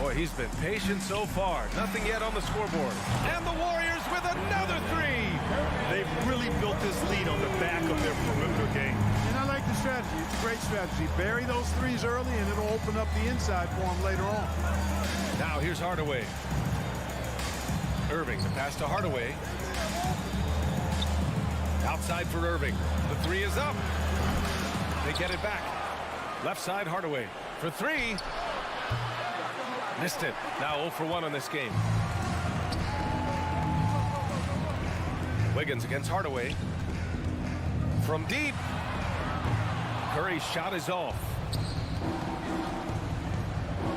Boy, he's been patient so far. Nothing yet on the scoreboard. And the Warriors with another 3. They've really built this lead on the back of their perimeter game. And I like the strategy. It's a great strategy. Bury those 3s early, and it'll open up the inside for them later on. Now here's Hardaway. Irving, the pass to Hardaway. Outside for Irving. The three is up. They get it back. Left side, Hardaway. For three. Missed it. Now 0 for 1 on this game. Wiggins against Hardaway. From deep. Curry's shot is off.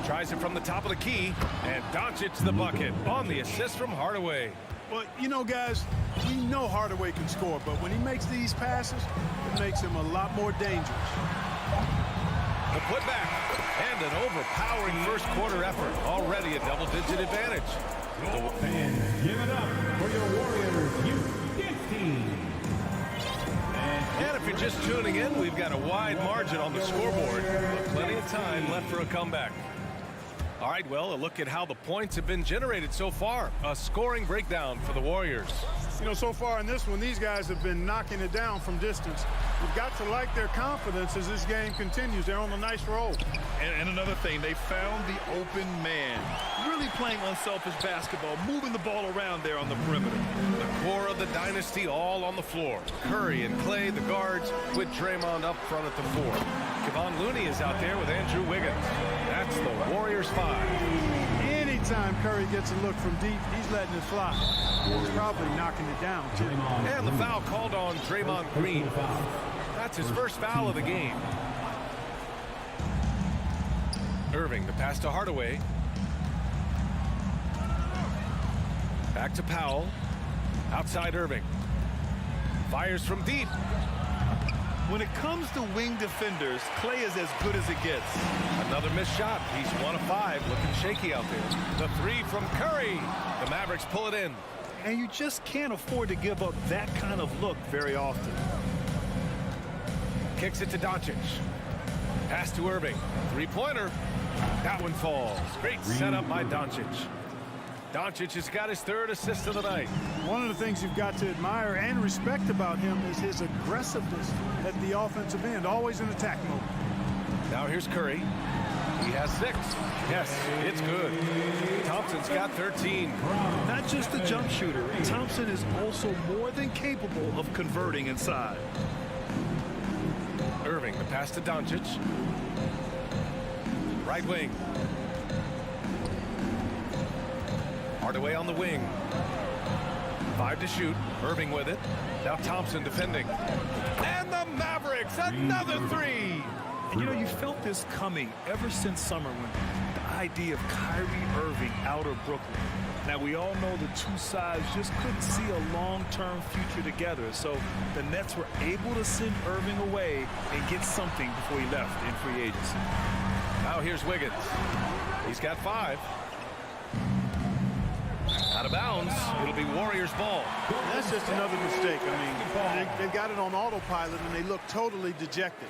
Tries it from the top of the key. And Doncic the bucket on the assist from Hardaway. Well, you know, guys, we know Hardaway can score, but when he makes these passes, it makes him a lot more dangerous. The putback and an overpowering first quarter effort. Already a double-digit advantage. Fans, give it up for your Warriors Youth Dance Team. And if you're just tuning in, we've got a wide margin on the scoreboard, but plenty of time left for a comeback. All right, well, a look at how the points have been generated so far. A scoring breakdown for the Warriors. You know, so far in this one, these guys have been knocking it down from distance. You've got to like their confidence as this game continues. They're on a nice roll. And another thing, they found the open man. Really playing unselfish basketball, moving the ball around there on the perimeter. The core of the dynasty all on the floor. Curry and Clay, the guards, with Draymond up front at the 4. Kevon Looney is out there with Andrew Wiggins. That's the Warriors 5. Anytime Curry gets a look from deep, he's letting it fly. He's probably knocking it down, too. And the foul called on Draymond Green. That's his first foul of the game. Irving, the pass to Hardaway. Back to Powell. Outside Irving. Fires from deep. When it comes to wing defenders, Clay is as good as it gets. Another missed shot. He's 1 of 5, looking shaky out there. The 3 from Curry. The Mavericks pull it in. And you just can't afford to give up that kind of look very often. Kicks it to Doncic. Pass to Irving. Three-pointer. That one falls. Great setup by Doncic. Doncic has got his 3rd assist of the night. One of the things you've got to admire and respect about him is his aggressiveness at the offensive end, always in attack mode. Now here's Curry. He has 6. Yes, it's good. Thompson's got 13. Not just a jump shooter, Thompson is also more than capable of converting inside. Irving, the pass to Doncic. Right wing. Hardaway on the wing. 5 to shoot. Irving with it. Now Thompson defending. And the Mavericks, another 3. And you know, you felt this coming ever since summer when the idea of Kyrie Irving out of Brooklyn. Now, we all know the two sides just couldn't see a long-term future together. So the Nets were able to send Irving away and get something before he left in free agency. Now here's Wiggins. He's got 5. Out of bounds. It'll be Warriors ball. That's just another mistake. I mean, they've got it on autopilot, and they look totally dejected.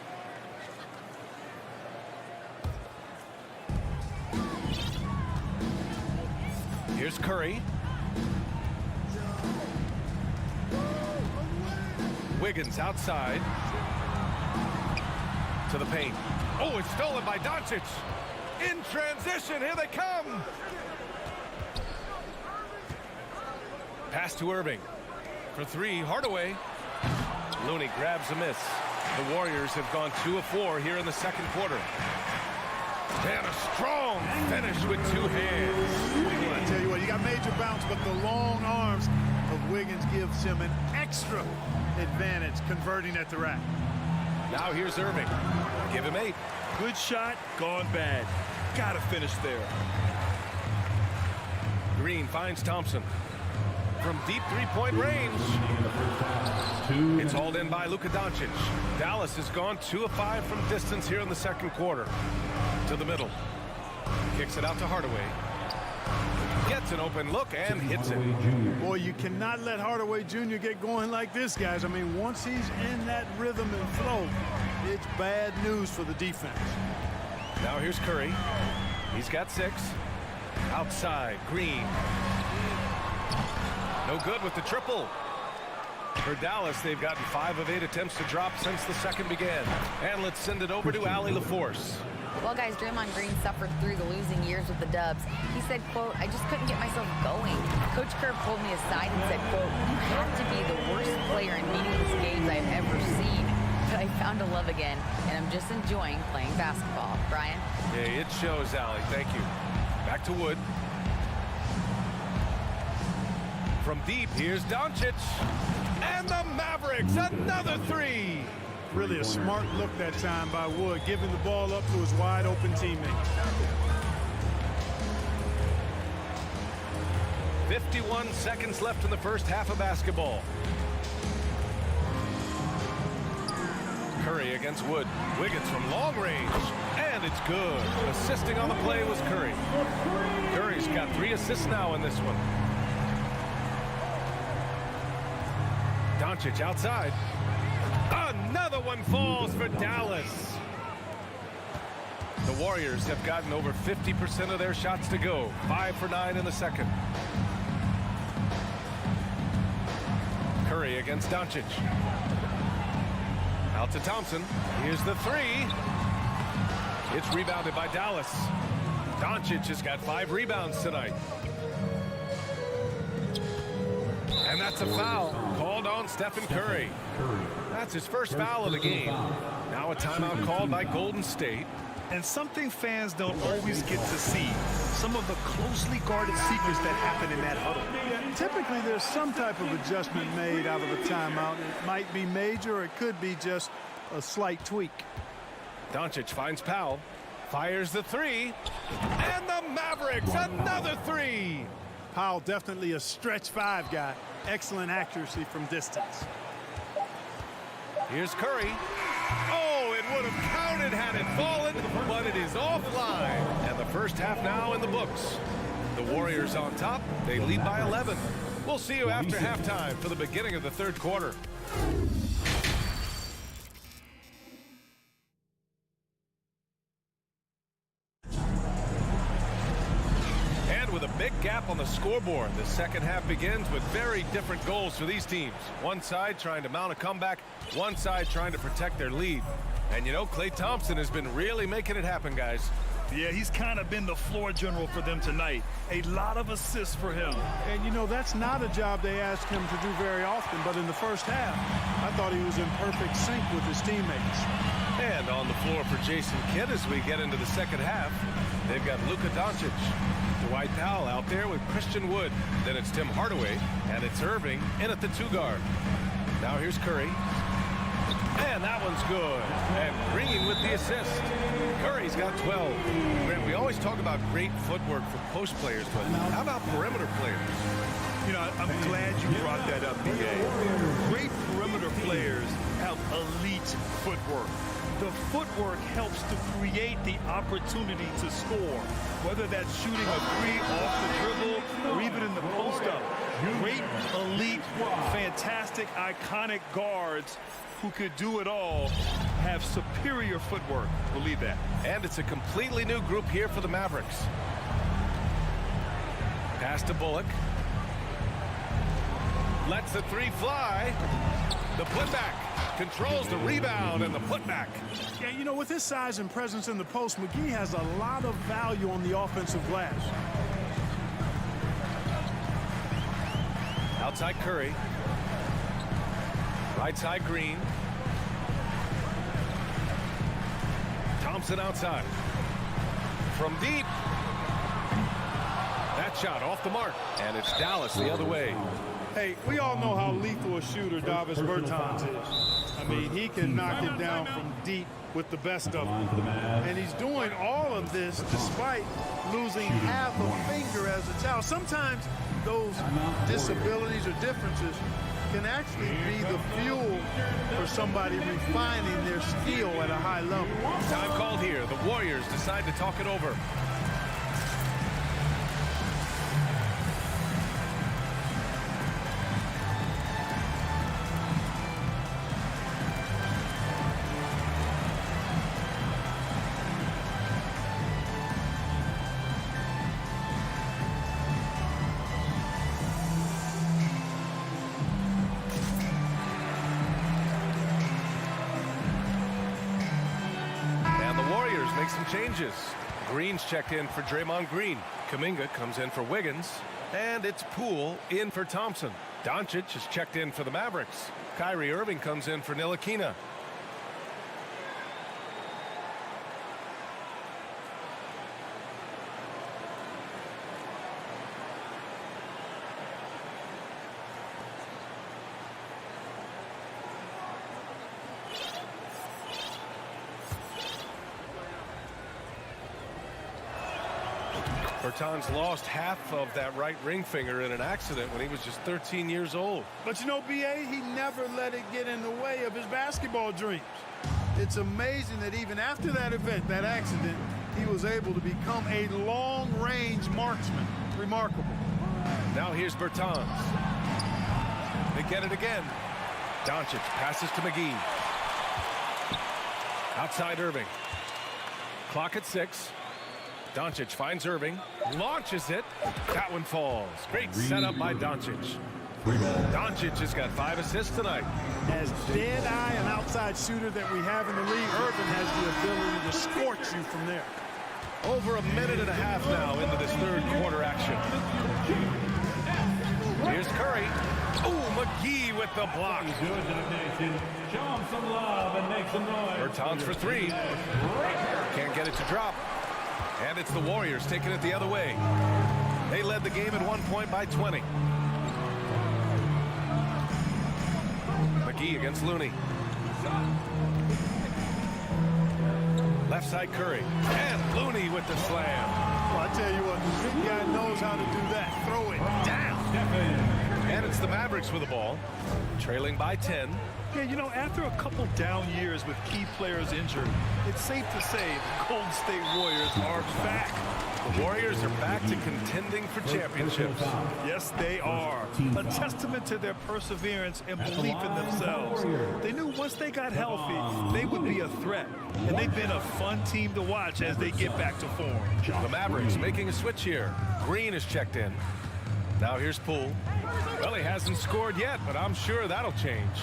Here's Curry. Wiggins outside. To the paint. Oh, it's stolen by Doncic. In transition, here they come. Pass to Irving. For 3, Hardaway. Looney grabs a miss. The Warriors have gone 2 of 4 here in the second quarter. And a strong finish with 2 hands. I tell you what, you got major bounce, but the long arms of Wiggins gives him an extra advantage converting at the rack. Now here's Irving. Give him 8. Good shot, gone bad. Gotta finish there. Green finds Thompson. From deep 3-point range. It's hauled in by Luka Doncic. Dallas has gone 2 of 5 from distance here in the second quarter. To the middle. Kicks it out to Hardaway. Gets an open look and hits it. Boy, you cannot let Hardaway Jr. get going like this, guys. I mean, once he's in that rhythm and flow, it's bad news for the defense. Now here's Curry. He's got 6. Outside, Green. No good with the triple. For Dallas, they've gotten 5 of 8 attempts to drop since the second began. And let's send it over to Allie LaForce. Well, guys, Draymond Green suffered through the losing years with the Dubs. He said, quote, I just couldn't get myself going. Coach Kerr pulled me aside and said, quote, you have to be the worst player in meaningless games I've ever seen. But I found a love again, and I'm just enjoying playing basketball. Brian? Yeah, it shows, Allie. Thank you. Back to Wood. From deep, here's Doncic. And the Mavericks, another three. Really a smart look that time by Wood, giving the ball up to his wide open teammates. 51 seconds left in the first half of basketball. Curry against Wood. Wiggins from long range, and it's good. Assisting on the play was Curry. Curry's got 3 assists now in this one. Doncic outside. Another one falls for Dallas. The Warriors have gotten over 50% of their shots to go. 5 for 9 in the second. Curry against Doncic. Out to Thompson. Here's the three. It's rebounded by Dallas. Doncic has got 5 rebounds tonight. And that's a foul called on Stephen Curry. That's his first foul of the game. Now a timeout called by Golden State. And something fans don't always get to see, some of the closely guarded secrets that happen in that huddle. Typically, there's some type of adjustment made out of a timeout. It might be major, or it could be just a slight tweak. Doncic finds Powell, fires the three, and the Mavericks, another three. Powell definitely a stretch 5 guy. Excellent accuracy from distance. Here's Curry. Oh, it would have counted had it fallen, but it is offline. And the first half now in the books. The Warriors on top. They lead by 11. We'll see you after halftime for the beginning of the third quarter. With a big gap on the scoreboard, the second half begins with very different goals for these teams. One side trying to mount a comeback, one side trying to protect their lead. And you know, Klay Thompson has been really making it happen, guys. Yeah, he's kind of been the floor general for them tonight. A lot of assists for him. And you know, that's not a job they ask him to do very often, but in the first half, I thought he was in perfect sync with his teammates. And on the floor for Jason Kidd as we get into the second half, they've got Luka Doncic. Dwight Powell out there with Christian Wood. Then it's Tim Hardaway, and it's Irving in at the 2 guard. Now here's Curry. And that one's good. And Green with the assist. Curry's got 12. Grant, we always talk about great footwork for post players, but how about perimeter players? You know, I'm glad you brought that up, BA. Great perimeter players have elite footwork. The footwork helps to create the opportunity to score, whether that's shooting a 3 off the dribble or even in the post-up. Great, elite, fantastic, iconic guards who could do it all have superior footwork. Believe that. And it's a completely new group here for the Mavericks. Pass to Bullock. Lets the 3 fly. The putback. Controls the rebound and the putback. Yeah, you know, with his size and presence in the post, McGee has a lot of value on the offensive glass. Outside Curry. Right side Green. Thompson outside. From deep. That shot off the mark. And it's Dallas the other way. Hey, we all know how lethal a shooter Davis Bertans is. I mean, he can knock it down from deep with the best of them. And he's doing all of this despite losing half a finger as a child. Sometimes those disabilities or differences can actually be the fuel for somebody refining their skill at a high level. Time called here. The Warriors decide to talk it over. make some changes. Green's checked in for Draymond Green. Kuminga comes in for Wiggins. And it's Poole in for Thompson. Doncic is checked in for the Mavericks. Kyrie Irving comes in for Ntilikina. Bertans lost half of that right ring finger in an accident when he was just 13 years old. But you know, B.A., he never let it get in the way of his basketball dreams. It's amazing that even after that event, that accident, he was able to become a long-range marksman. Remarkable. Now here's Bertans. They get it again. Doncic passes to McGee. Outside Irving. Clock at 6. Doncic finds Irving, launches it. That one falls. Great setup by Doncic. Doncic has got 5 assists tonight. As dead-eye and outside shooter that we have in the league, Irving has the ability to scorch you from there. Over a minute and a half now into this third quarter action. Here's Curry. Oh, McGee with the block. Show him some love and make some noise. Bertans for 3. Can't get it to drop. And it's the Warriors taking it the other way. They led the game at 1 point by 20. McGee against Looney. Left side Curry. And Looney with the slam. Well, I tell you what, the big guy knows how to do that. Throw it down. And it's the Mavericks with the ball. Trailing by 10. Yeah, you know, after a couple down years with key players injured, it's safe to say the Golden State Warriors are back. The Warriors are back to contending for championships. Yes, they are. A testament to their perseverance and belief in themselves. They knew once they got healthy, they would be a threat. And they've been a fun team to watch as they get back to form. The Mavericks making a switch here. Green is checked in. Now here's Poole. Well, he hasn't scored yet, but I'm sure that'll change.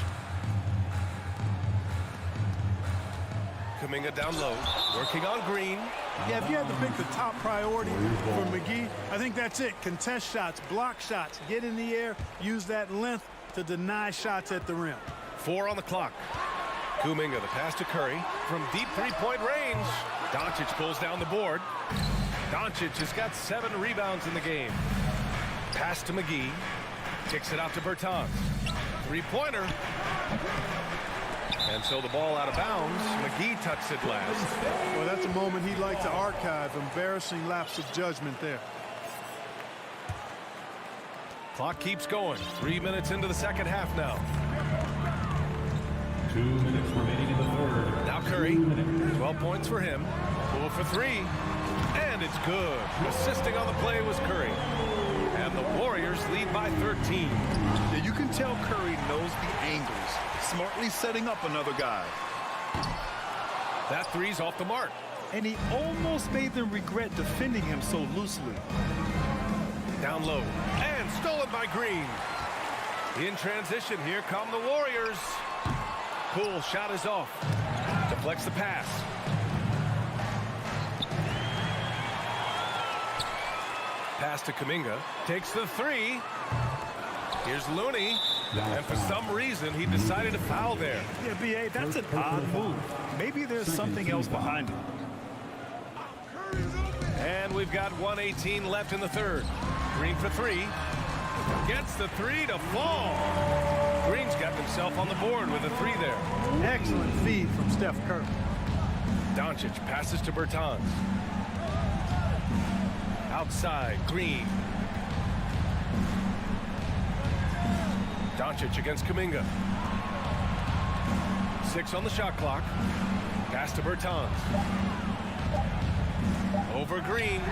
Kuminga down low, working on Green. Yeah, if you had to pick the top priority for McGee, I think that's it. Contest shots, block shots, get in the air, use that length to deny shots at the rim. 4 on the clock. Kuminga, the pass to Curry from deep three-point range. Doncic pulls down the board. Doncic has got 7 rebounds in the game. Pass to McGee. Kicks it out to Bertans. Three-pointer. And so the ball out of bounds. McGee touched it last. Well, that's a moment he'd like to archive. Embarrassing lapse of judgment there. Clock keeps going. 3 minutes into the second half now. 2 minutes remaining in the third. Now Curry. 12 points for him. Poole for 3. And it's good. Assisting on the play was Curry. And the Warriors lead by 13. Yeah, you can tell Curry knows the angles. Smartly setting up another guy. That three's off the mark. And he almost made them regret defending him so loosely. Down low. And stolen by Green. In transition, here come the Warriors. Poole shot is off. Deflects the pass. Pass to Kuminga. Takes the 3. Here's Looney. And for some reason, he decided to foul there. Yeah, B.A., that's an odd move. Maybe there's something else behind it. And we've got 1:18 left in the third. Green for 3. Gets the 3 to fall. Green's got himself on the board with a 3 there. Excellent feed from Steph Curry. Doncic passes to Bertans. Outside, Green. Doncic against Kuminga. 6 on the shot clock. Pass to Bertans. Over Green.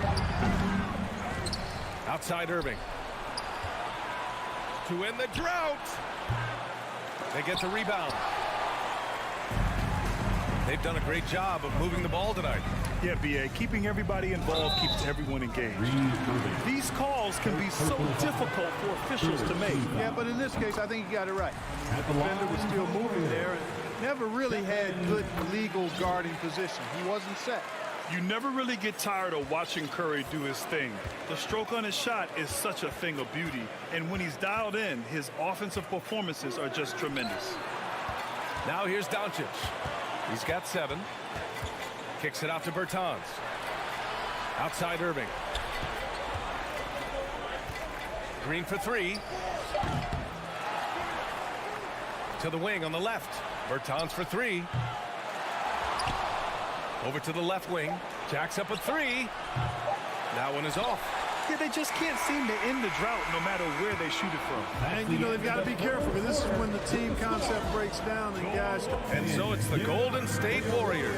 Outside Irving. To end the drought. They get the rebound. They've done a great job of moving the ball tonight. Yeah, B.A., keeping everybody involved keeps everyone engaged. These calls can be so difficult for officials to make. Yeah, but in this case, I think he got it right. The defender was still moving there and never really had good legal guarding position. He wasn't set. You never really get tired of watching Curry do his thing. The stroke on his shot is such a thing of beauty. And when he's dialed in, his offensive performances are just tremendous. Now here's Doncic. He's got 7. Kicks it out to Bertans. Outside Irving. Green for 3. To the wing on the left. Bertans for 3. Over to the left wing. Jacks up a 3. That one is off. Yeah, they just can't seem to end the drought no matter where they shoot it from. And, you know, they've got to be careful because this is when the team concept breaks down and guys... And so it's the Golden State Warriors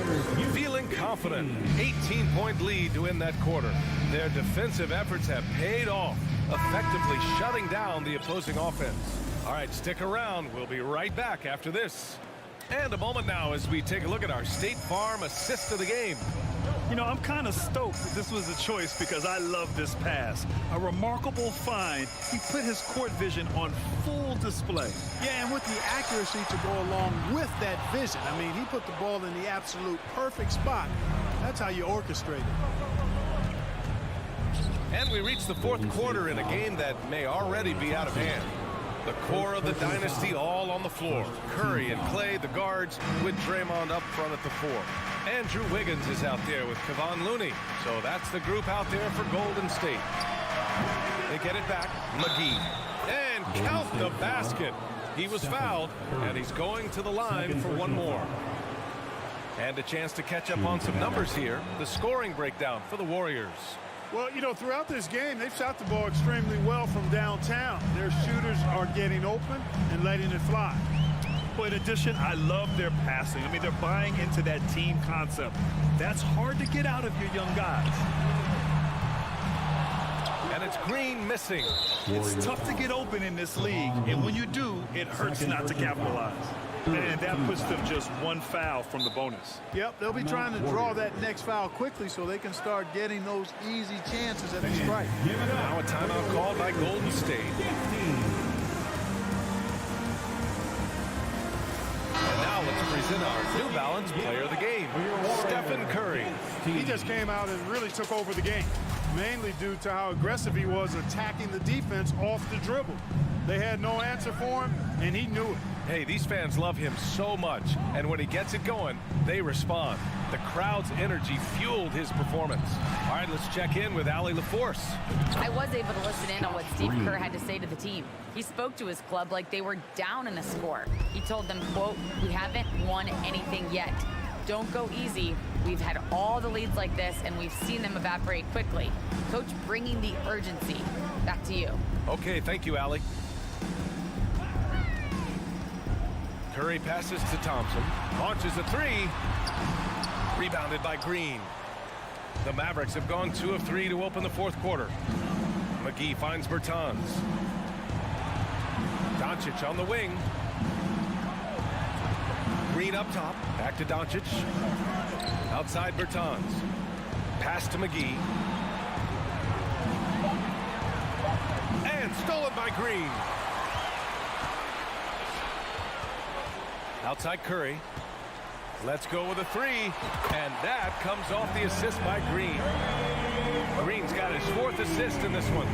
feeling confident. 18-point lead to win that quarter. Their defensive efforts have paid off, effectively shutting down the opposing offense. All right, stick around. We'll be right back after this. And a moment now as we take a look at our State Farm assist of the game. You know, I'm kind of stoked that this was a choice because I love this pass. A remarkable find. He put his court vision on full display. Yeah, and with the accuracy to go along with that vision. I mean, he put the ball in the absolute perfect spot. That's how you orchestrate it. And we reach the fourth quarter in a game that may already be out of hand. The core of the dynasty all on the floor. Curry and Clay, the guards, with Draymond up front at the 4. Andrew Wiggins is out there with Kevon Looney. So that's the group out there for Golden State. They get it back. McGee. And count the basket. He was fouled, and he's going to the line for one more. And a chance to catch up on some numbers here. The scoring breakdown for the Warriors. Well, you know, throughout this game, they've shot the ball extremely well from downtown. Their shooters are getting open and letting it fly. But in addition, I love their passing. I mean, they're buying into that team concept. That's hard to get out of your young guys. And it's Green missing. It's tough to get open in this league, and when you do, it hurts not to capitalize. And that puts them just one foul from the bonus. Yep, they'll be trying to draw that next foul quickly so they can start getting those easy chances at the strike. Now a timeout called by Golden State. And now let's present our New Balance player of the game, Stephen Curry. He just came out and really took over the game, mainly due to how aggressive he was attacking the defense off the dribble. They had no answer for him, and he knew it. Hey, these fans love him so much, and when he gets it going, they respond. The crowd's energy fueled his performance. All right, let's check in with Allie LaForce. I was able to listen in on what Steve Kerr had to say to the team. He spoke to his club like they were down in the score. He told them, quote, "We haven't won anything yet. Don't go easy. We've had all the leads like this, and we've seen them evaporate quickly." Coach bringing the urgency. Back to you. Okay, thank you, Allie. Curry passes to Thompson. Launches a 3. Rebounded by Green. The Mavericks have gone 2 of 3 to open the fourth quarter. McGee finds Bertans. Doncic on the wing. Green up top. Back to Doncic. Outside Bertans. Pass to McGee. And stolen by Green. Outside Curry. Let's go with a 3. And that comes off the assist by Green. Green's got his 4th assist in this one.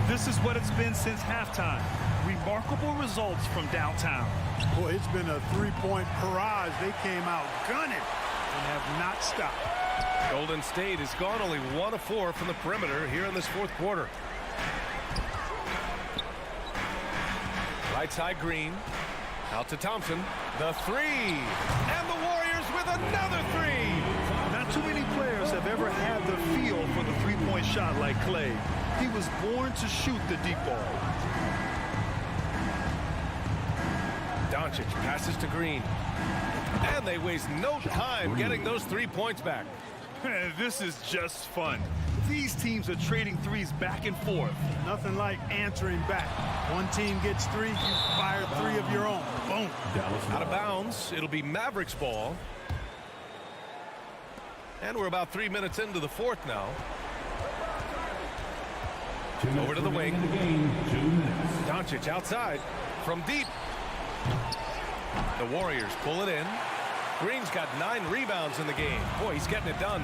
This is what it's been since halftime. Remarkable results from downtown. Boy, it's been a three-point barrage. They came out gunning and have not stopped. Golden State has gone only 1 of 4 from the perimeter here in this fourth quarter. Right side Green. Out to Thompson. The 3. And the Warriors with another 3. Not too many players have ever had the feel for the three-point shot like Clay. He was born to shoot the deep ball. Doncic passes to Green. And they waste no time getting those 3 points back. This is just fun. These teams are trading threes back and forth. Nothing like answering back. One team gets 3, you fire 3 of your own. Boom. Out of bounds. It'll be Mavericks ball. And we're about 3 minutes into the fourth now. Over to the wing. Doncic outside from deep. The Warriors pull it in. Green's got 9 rebounds in the game. Boy, he's getting it done.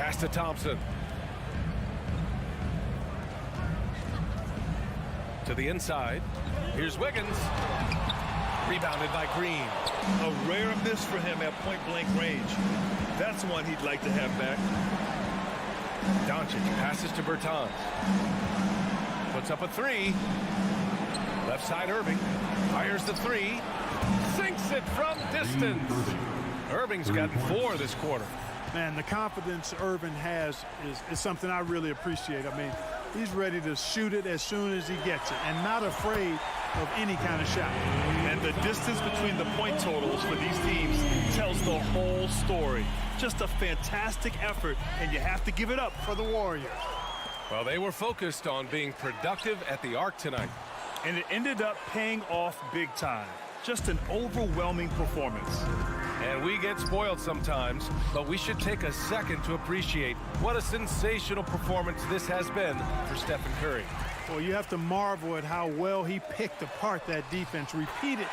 Pass to Thompson. To the inside. Here's Wiggins. Rebounded by Green. A rare miss for him at point-blank range. That's one he'd like to have back. Doncic passes to Bertans. Puts up a three. Left side Irving. Fires the three. Sinks it from distance. Irving's gotten 4 this quarter. Man, the confidence Irving has is something I really appreciate. I mean, he's ready to shoot it as soon as he gets it and not afraid of any kind of shot. And the distance between the point totals for these teams tells the whole story. Just a fantastic effort, and you have to give it up for the Warriors. Well, they were focused on being productive at the arc tonight. And it ended up paying off big time. Just an overwhelming performance. And we get spoiled sometimes, but we should take a second to appreciate what a sensational performance this has been for Stephen Curry. Well, you have to marvel at how well he picked apart that defense repeatedly.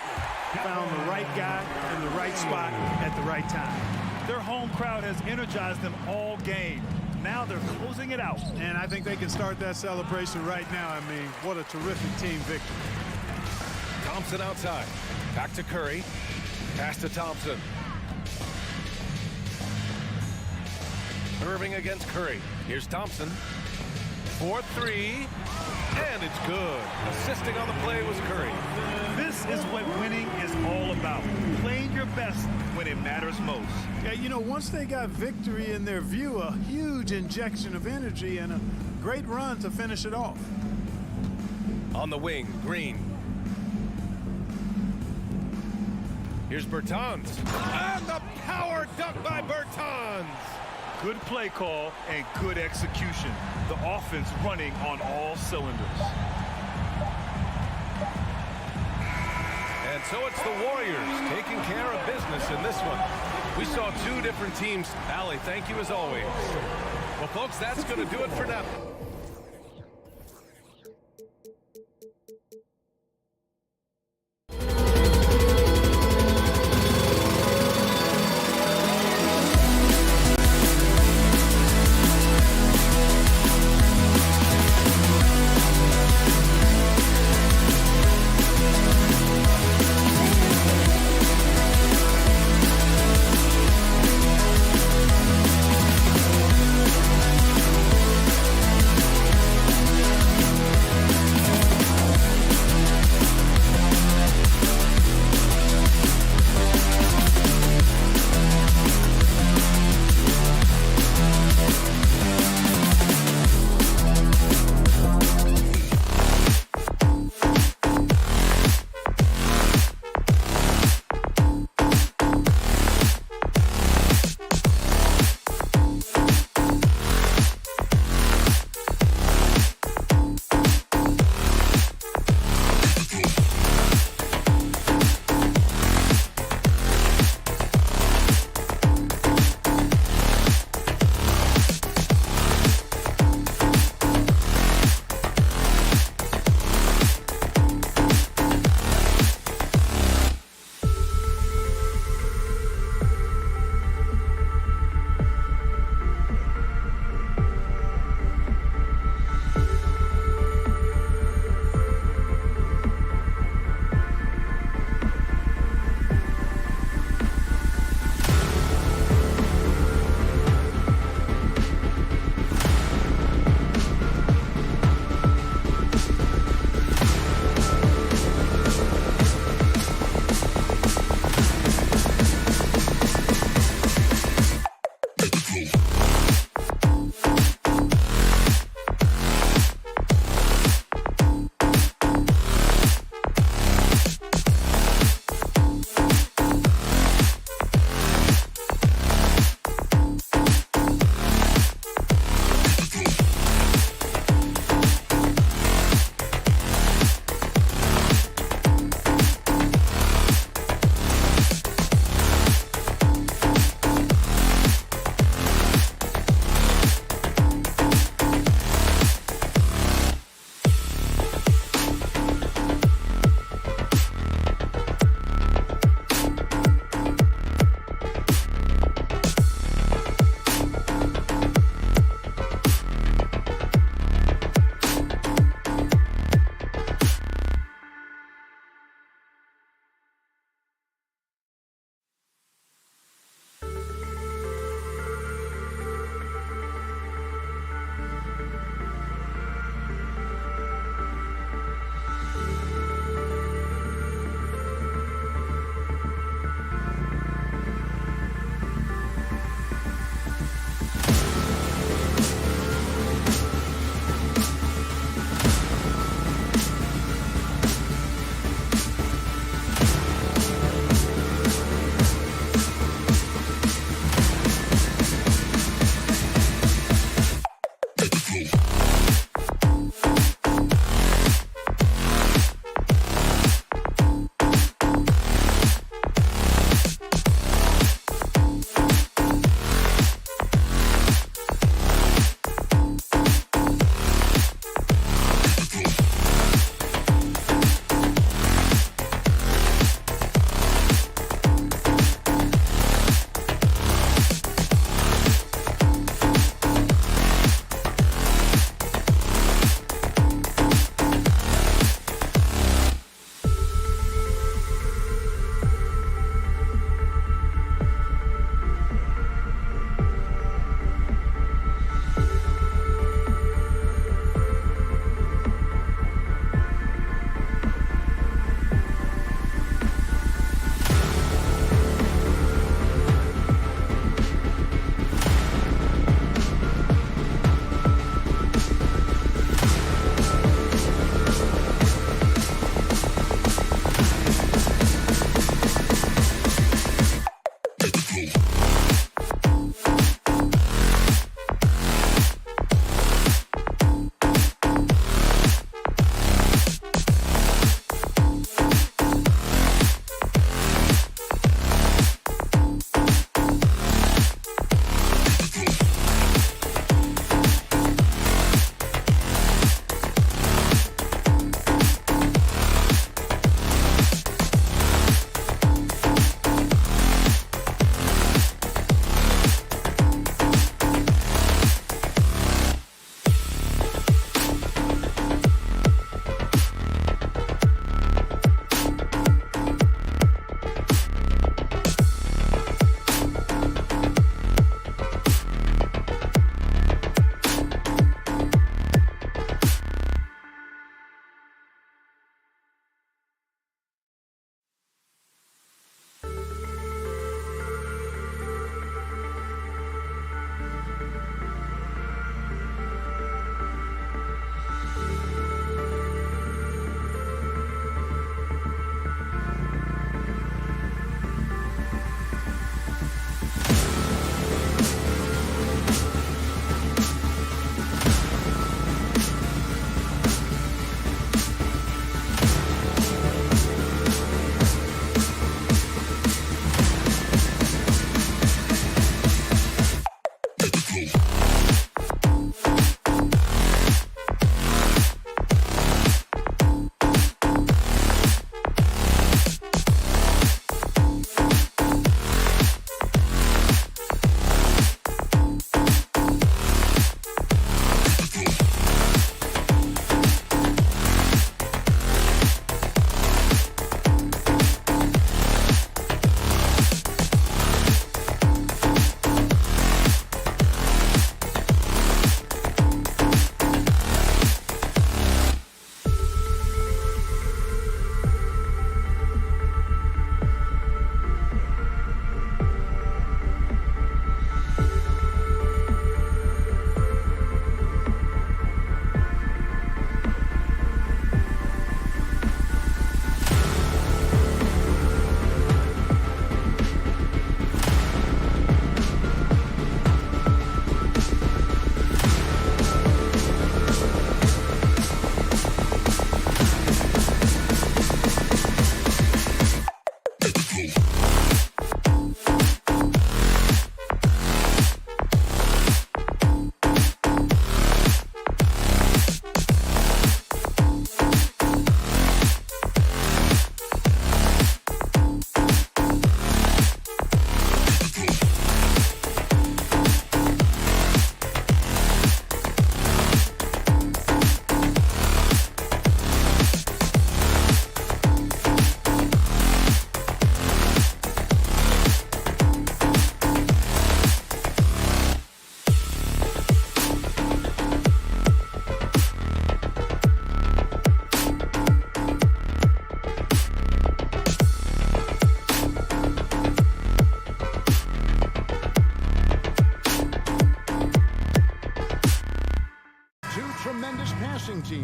Found the right guy in the right spot at the right time. Their home crowd has energized them all game. Now they're closing it out. And I think they can start that celebration right now. I mean, what a terrific team victory. Thompson outside. Back to Curry. Pass to Thompson. Irving against Curry. Here's Thompson. 4-3. And it's good. Assisting on the play was Curry. This is what winning is all about. Playing your best when it matters most. Yeah, you know, once they got victory in their view, a huge injection of energy and a great run to finish it off. On the wing, Green. Here's Bertans. And the power dunk by Bertans. Good play call and good execution. The offense running on all cylinders. And so it's the Warriors taking care of business in this one. We saw 2 different teams. Allie, thank you as always. Well, folks, that's going to do it for now.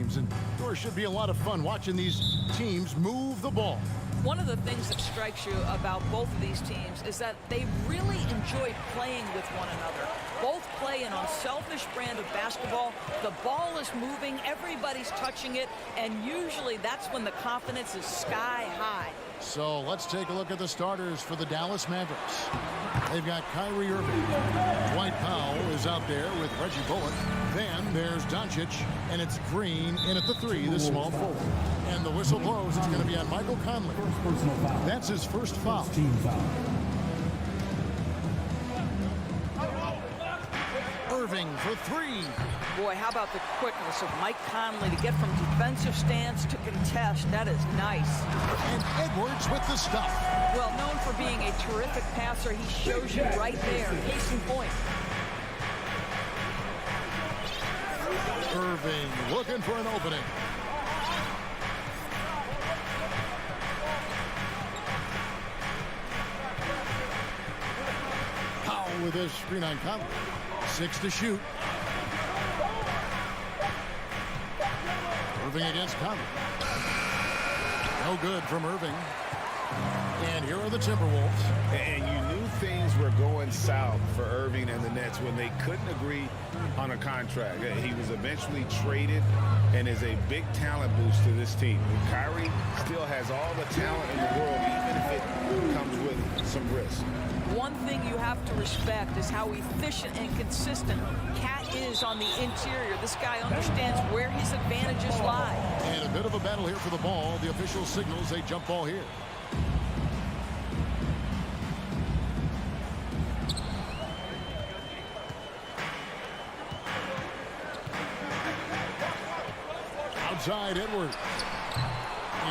games, and there should be a lot of fun watching these teams move the ball. One of the things that strikes you about both of these teams is that they really enjoy playing with one another. Both play an unselfish brand of basketball. The ball is moving, everybody's touching it, and usually that's when the confidence is sky high. So let's take a look at the starters for the Dallas Mavericks. They've got Kyrie Irving. Dwight Powell is out there with Reggie Bullock. Then there's Doncic, and it's Green in at the 3, the small forward. And the whistle blows. It's going to be on Michael Conley. That's his first foul. Irving for 3. Boy, how about the quickness of Mike Conley to get from defensive stance to contest. That is nice. And Edwards with the stuff. Well, known for being a terrific passer, he shows you right there. Case in point. Irving looking for an opening. Powell with his screen on Conley. 6 to shoot. Irving against Conley. No good from Irving. And here are the Timberwolves. And you knew things were going south for Irving and the Nets when they couldn't agree on a contract. He was eventually traded and is a big talent boost to this team. Kyrie still has all the talent in the world, even if it comes with some risk. One thing you have to respect is how efficient and consistent Cat is on the interior. This guy understands where his advantages lie. And a bit of a battle here for the ball. The official signals a jump ball here. Outside Edwards.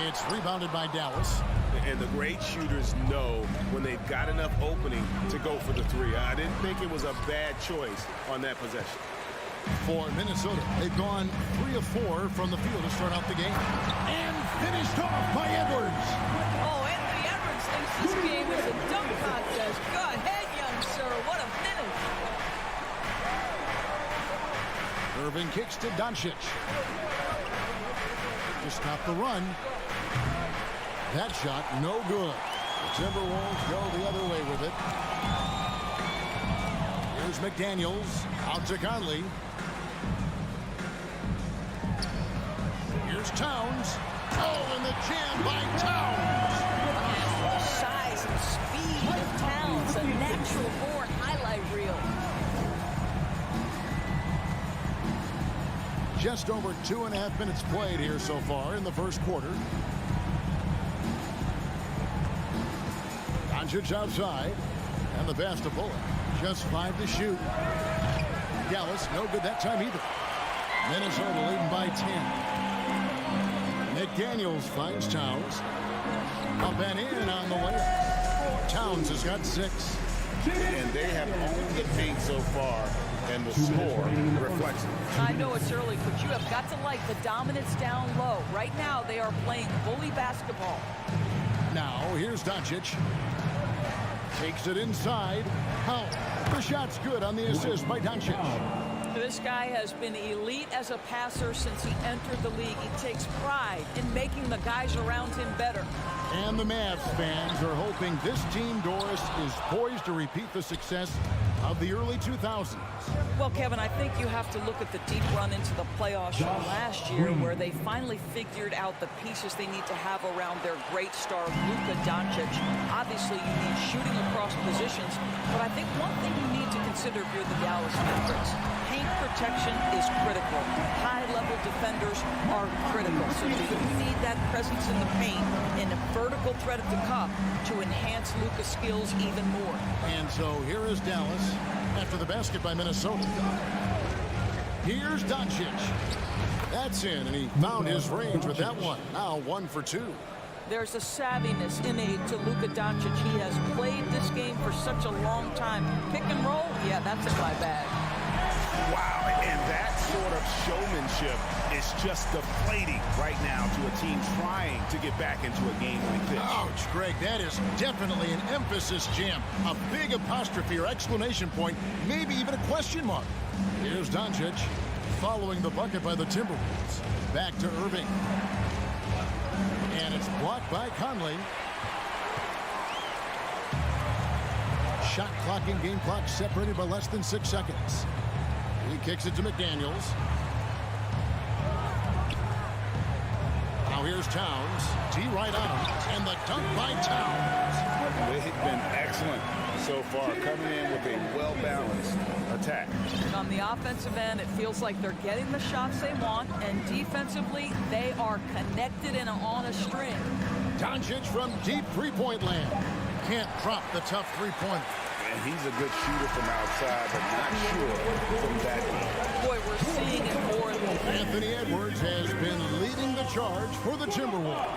It's rebounded by Dallas. And the great shooters know when they've got enough opening to go for the 3. I didn't think it was a bad choice on that possession. For Minnesota, they've gone 3 of 4 from the field to start out the game. And finished off by Edwards. Oh, Anthony Edwards thinks this game is a dunk contest. Go ahead, young sir. What a finish. Irving kicks to Doncic. To stop the run. That shot, no good. The Timberwolves go the other way with it. Here's McDaniels, out to Conley. Here's Towns. Oh, and the jam by Towns. The size and speed of Towns, a natural-born highlight reel. Just over 2.5 minutes played here so far in the first quarter. Doncic outside, and the pass to Bullock. Just 5 to shoot. Dallas, no good that time either. Minnesota leading by 10. McDaniels finds Towns. Up and in on the way. Towns has got 6. And they have owned the paint so far, and the score reflects it. I know it's early, but you have got to like the dominance down low. Right now, they are playing bully basketball. Now, here's Doncic. Takes it inside. Powell. The shot's good on the assist by Doncic. This guy has been elite as a passer since he entered the league. He takes pride in making the guys around him better. And the Mavs fans are hoping this team, Doris, is poised to repeat the success of the early 2000s. Well, Kevin, I think you have to look at the deep run into the playoffs from last year where they finally figured out the pieces they need to have around their great star, Luka Doncic. Obviously, you need shooting across positions, but I think one thing you need to consider if you're the Dallas Mavericks, paint protection is critical. High-level defenders are critical. So you need that presence in the paint and a vertical threat at the cup to enhance Luka's skills even more. And so here is Dallas after the basket by Minnesota. Here's Doncic. That's in, and he found his range with that one. Now 1 for 2. There's a savviness innate to Luka Doncic. He has played this game for such a long time. Pick and roll, yeah, that's in my bag. Wow, and that sort of showmanship is just deflating right now to a team trying to get back into a game like this. Ouch, Greg, that is definitely an emphasis jam. A big apostrophe or exclamation point, maybe even a question mark. Here's Doncic. following the bucket by the Timberwolves. Back to Irving. And it's blocked by Conley. Shot clock and game clock separated by less than 6 seconds. He kicks it to McDaniels. Now here's Towns. T right on him. And the dunk by Towns. They've been excellent so far, coming in with a well-balanced attack. And on the offensive end, it feels like they're getting the shots they want, and defensively, they are connected and on a string. Doncic from deep three-point land. Can't drop the tough three-pointer. And he's a good shooter from outside, but not sure from that deep. Boy, we're seeing it more than Anthony Edwards has been leading the charge for the Timberwolves.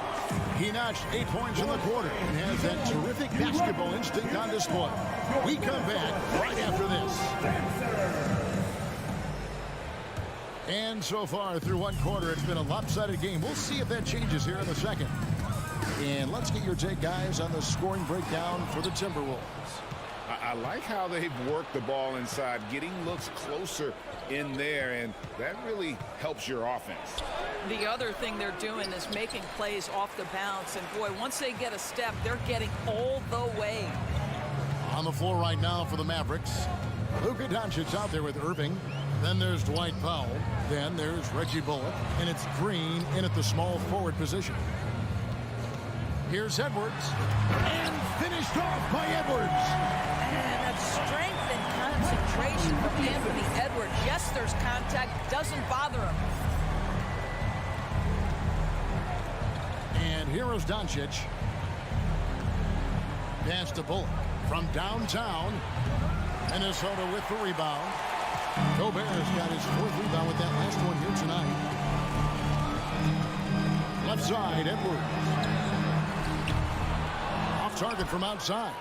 He notched 8 points in the quarter and has that terrific basketball instinct on display. We come back right after this. And so far through one quarter, it's been a lopsided game. We'll see if that changes here in the second. And let's get your take, guys, on the scoring breakdown for the Timberwolves. I like how they've worked the ball inside, getting looks closer in there, and that really helps your offense. the other thing they're doing is making plays off the bounce. And, boy, once they get a step, they're getting all the way. On the floor right now for the Mavericks, Luka Doncic out there with Irving. Then there's Dwight Powell. Then there's Reggie Bullock. And it's Green in at the small forward position. Here's Edwards. And finished off by Edwards. And that strength and concentration from Anthony Edwards. Yes, there's contact. Doesn't bother him. And here is Doncic. Pass to Bullock from downtown. Minnesota with the rebound. Gobert's got his fourth rebound with that last one here tonight. Left side, Edwards. Off target from outside.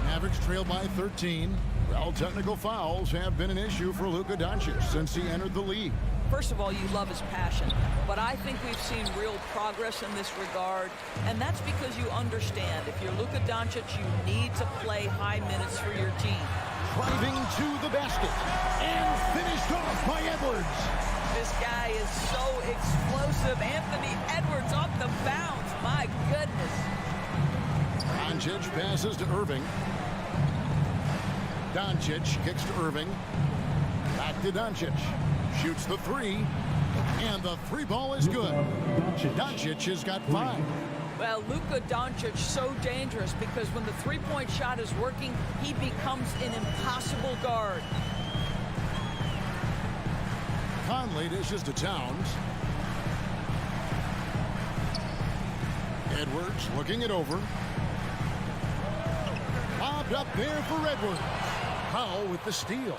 Mavericks trail by 13. Well, technical fouls have been an issue for Luka Doncic since he entered the league. First of all, you love his passion, but I think we've seen real progress in this regard, and that's because you understand if you're Luka Doncic, you need to play high minutes for your team. Driving to the basket and finished off by Edwards. This guy is so explosive. Anthony Edwards off the bounce. My goodness. Doncic passes to Irving. Doncic kicks to Irving. Back to Doncic. Shoots the three. And the three ball is good. Doncic has got 5. Well, Luka Doncic so dangerous because when the three-point shot is working, he becomes an impossible guard. Conley dishes to Towns. Edwards looking it over. Lobbed up there for Edwards. Powell with the steal.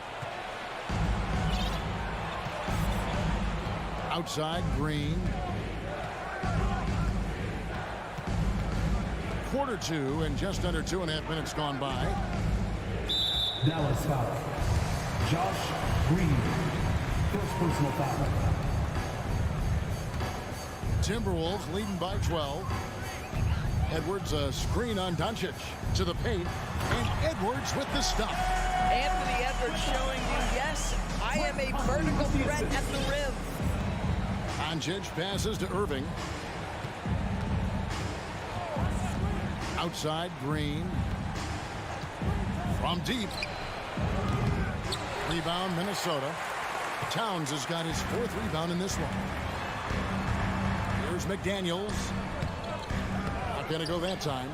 Outside, Green. Quarter 2 and just under 2.5 minutes gone by. Dallas foul. Josh Green. First personal foul. Timberwolves leading by 12. Edwards a screen on Doncic to the paint. And Edwards with the stop. Anthony Edwards showing you, yes, I am a vertical threat at the rim. Doncic passes to Irving. Outside, Green. From deep. Rebound, Minnesota. Towns has got his 4th rebound in this one. Here's McDaniels. Not going to go that time.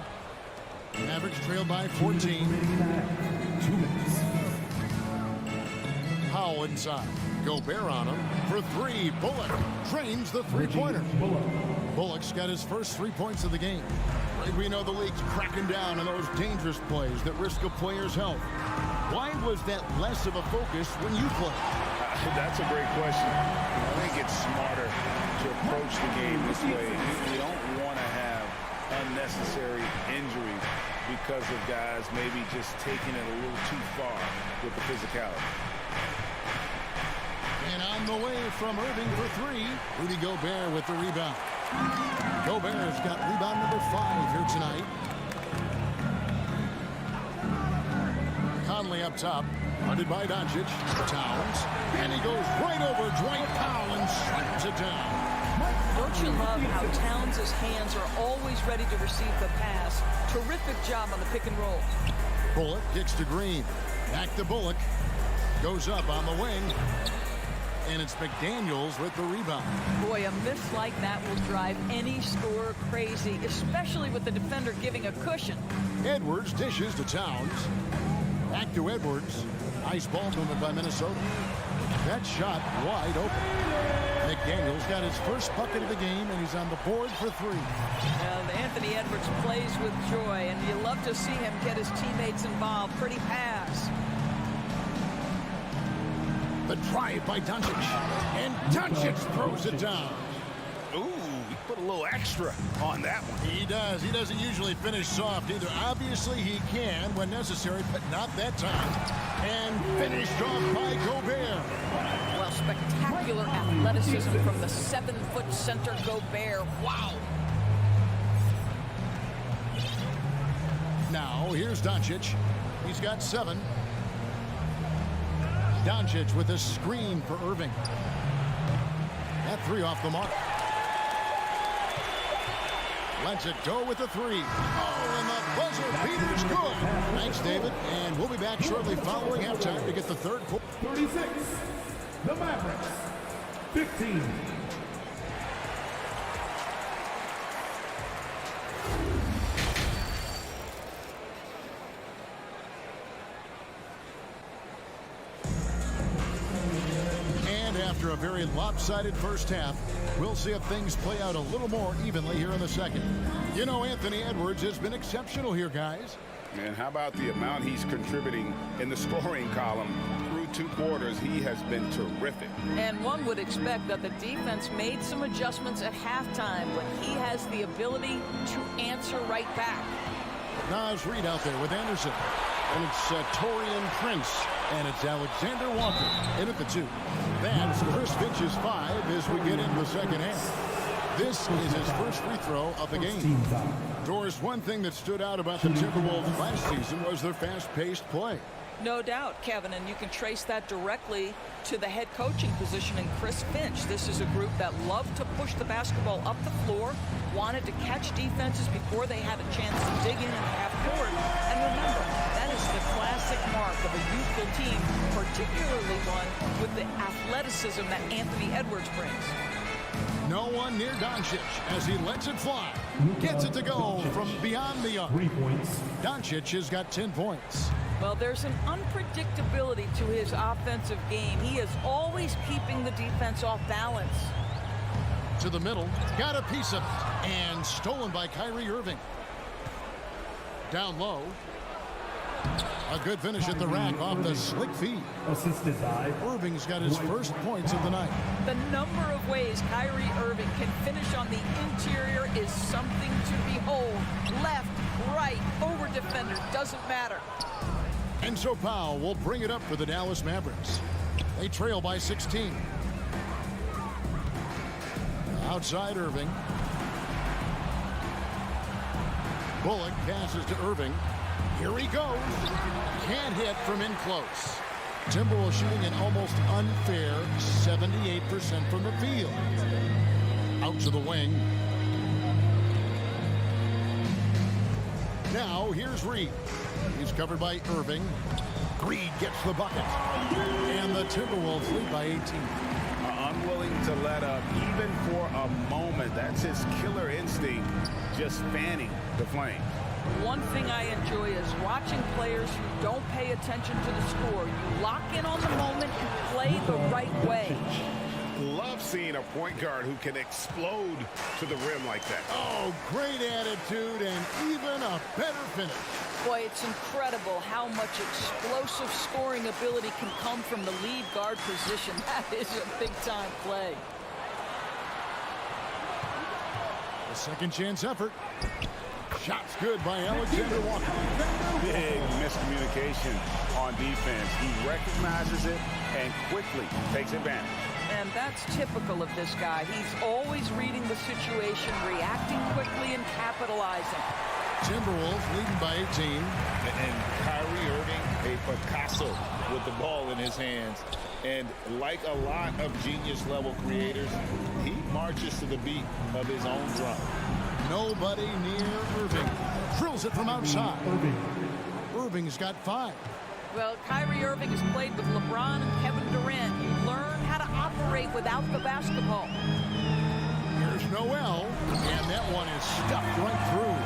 Mavericks trail by 14. 2 minutes. Powell inside. Gobert on him for 3. Bullock drains the three-pointer. Bullock's got his first 3 points of the game. We know the league's cracking down on those dangerous plays that risk a player's health. Why was that less of a focus when you play? That's a great question. I think it's smarter to approach the game this way. You don't want to have unnecessary injuries because of guys maybe just taking it a little too far with the physicality. And on the way from Irving for 3, Rudy Gobert with the rebound. Gobert's got rebound number 5 here tonight. Conley up top. Guarded by Doncic. Towns. And he goes right over Dwight Powell and slams it down. Don't you love how Towns' hands are always ready to receive the pass? Terrific job on the pick and roll. Bullock kicks to Green. Back to Bullock. Goes up on the wing. And it's McDaniels with the rebound. Boy, a miss like that will drive any scorer crazy, especially with the defender giving a cushion. Edwards dishes to Towns. Back to Edwards. Nice ball movement by Minnesota. That shot wide open. McDaniels got his first bucket of the game, and he's on the board for 3. And Anthony Edwards plays with joy, and you love to see him get his teammates involved. Pretty pass. The drive by Doncic. And Doncic throws it down. Ooh, he put a little extra on that one. He does. He doesn't usually finish soft either. Obviously, he can when necessary, but not that time. And finished off by Gobert. Well, spectacular athleticism from the 7-foot center Gobert. Wow. Now, here's Doncic. He's got 7. Doncic with a screen for Irving. That 3 off the mark. Lets it go with the 3. Oh, and the buzzer beater's good. Thanks, David. And we'll be back shortly following halftime to get the third quarter. 36, the Mavericks. 15. After a very lopsided first half, we'll see if things play out a little more evenly here in the second. You know, Anthony Edwards has been exceptional here, guys. And how about the amount he's contributing in the scoring column? Through 2 quarters, he has been terrific. And one would expect that the defense made some adjustments at halftime, but he has the ability to answer right back. Nas Reed out there with Anderson. And it's Torian Prince. And it's Alexander Walker in at the 2. That's Chris Finch's 5 as we get into the second half. This is his first free throw of the game. Doris, one thing that stood out about the Timberwolves last season was their fast-paced play. No doubt, Kevin, and you can trace that directly to the head coaching position in Chris Finch. This is a group that loved to push the basketball up the floor, wanted to catch defenses before they had a chance to dig in and half court. And remember, that is the classic mark of a youthful team, particularly one with the athleticism that Anthony Edwards brings. No one near Doncic as he lets it fly. Gets it to go from beyond the arc. 3 points. Doncic has got 10 points. Well, there's an unpredictability to his offensive game. He is always keeping the defense off balance. To the middle, got a piece of it, and stolen by Kyrie Irving. Down low. A good finish at the rack off the slick feed. Assisted by Irving's got his first points of the night. The number of ways Kyrie Irving can finish on the interior is something to behold. Left, right, over defender, doesn't matter. And so Powell will bring it up for the Dallas Mavericks. They trail by 16. Outside Irving. Bullock passes to Irving. Here he goes. Can't hit from in close. Timberwolves shooting an almost unfair 78% from the field. Out to the wing. Now here's Reed. He's covered by Irving. Reed gets the bucket. And the Timberwolves lead by 18. Unwilling to let up even for a moment. That's his killer instinct, just fanning the flame. One thing I enjoy is watching players who don't pay attention to the score. You lock in on the moment and play the right way. Love seeing a point guard who can explode to the rim like that. Oh, great attitude and even a better finish. Boy, it's incredible how much explosive scoring ability can come from the lead guard position. That is a big-time play. A second chance effort. Shot's good by Alexander Walker. Big miscommunication on defense. He recognizes it and quickly takes advantage. And that's typical of this guy. He's always reading the situation, reacting quickly, and capitalizing. Timberwolves leading by 18. And Kyrie Irving, a Picasso with the ball in his hands. And like a lot of genius-level creators, he marches to the beat of his own drum. Nobody near Irving. Drills it from outside. Irving's got 5. Well, Kyrie Irving has played with LeBron and Kevin Durant. You learn how to operate without the basketball. Here's Noel, and that one is stuffed right through.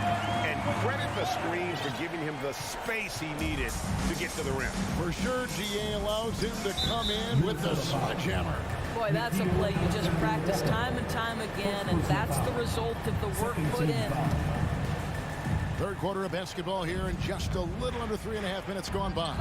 And credit the screens for giving him the space he needed to get to the rim. For sure, GA allows him to come in with the sledgehammer. Boy, that's a play you just practice time and time again, and that's the result of the work put in. Third quarter of basketball here, and just a little under 3.5 minutes gone by.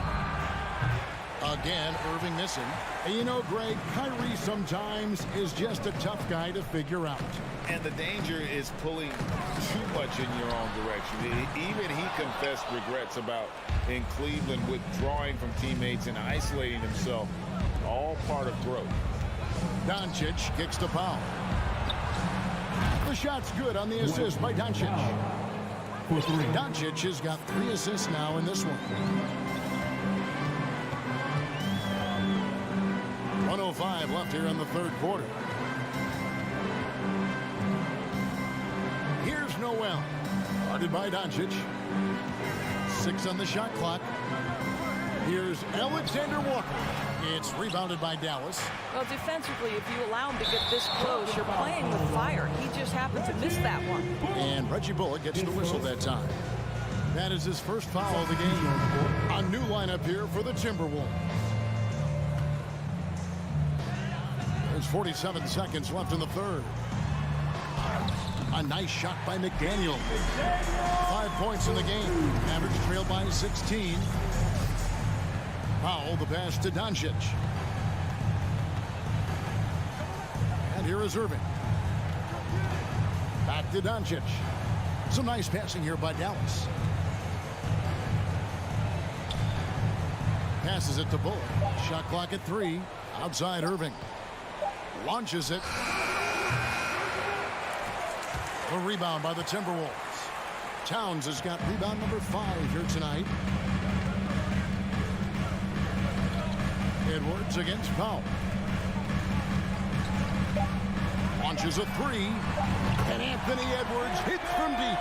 Again, Irving missing. And you know, Greg, Kyrie sometimes is just a tough guy to figure out. And the danger is pulling too much in your own direction. Even he confessed regrets about in Cleveland withdrawing from teammates and isolating himself. All part of growth. Doncic kicks to Powell. The shot's good on the assist by Doncic. Doncic has got 3 assists now in this one. 1:05 left here in the third quarter. Here's Noel. Guarded by Doncic. 6 on the shot clock. Here's Alexander Walker. It's rebounded by Dallas. Well, defensively, if you allow him to get this close, you're playing with fire. He just happened to miss that one. And Reggie Bullock gets the whistle that time. That is his first foul of the game. A new lineup here for the Timberwolves. There's 47 seconds left in the third. A nice shot by McDaniel. 5 points in the game. Mavericks trail by 16. Powell, the pass to Doncic. And here is Irving. Back to Doncic. Some nice passing here by Dallas. Passes it to Bullock. Shot clock at 3. Outside Irving. Launches it. The rebound by the Timberwolves. Towns has got rebound number 5 here tonight. Edwards against Powell. Launches a 3. And Anthony Edwards hits from deep.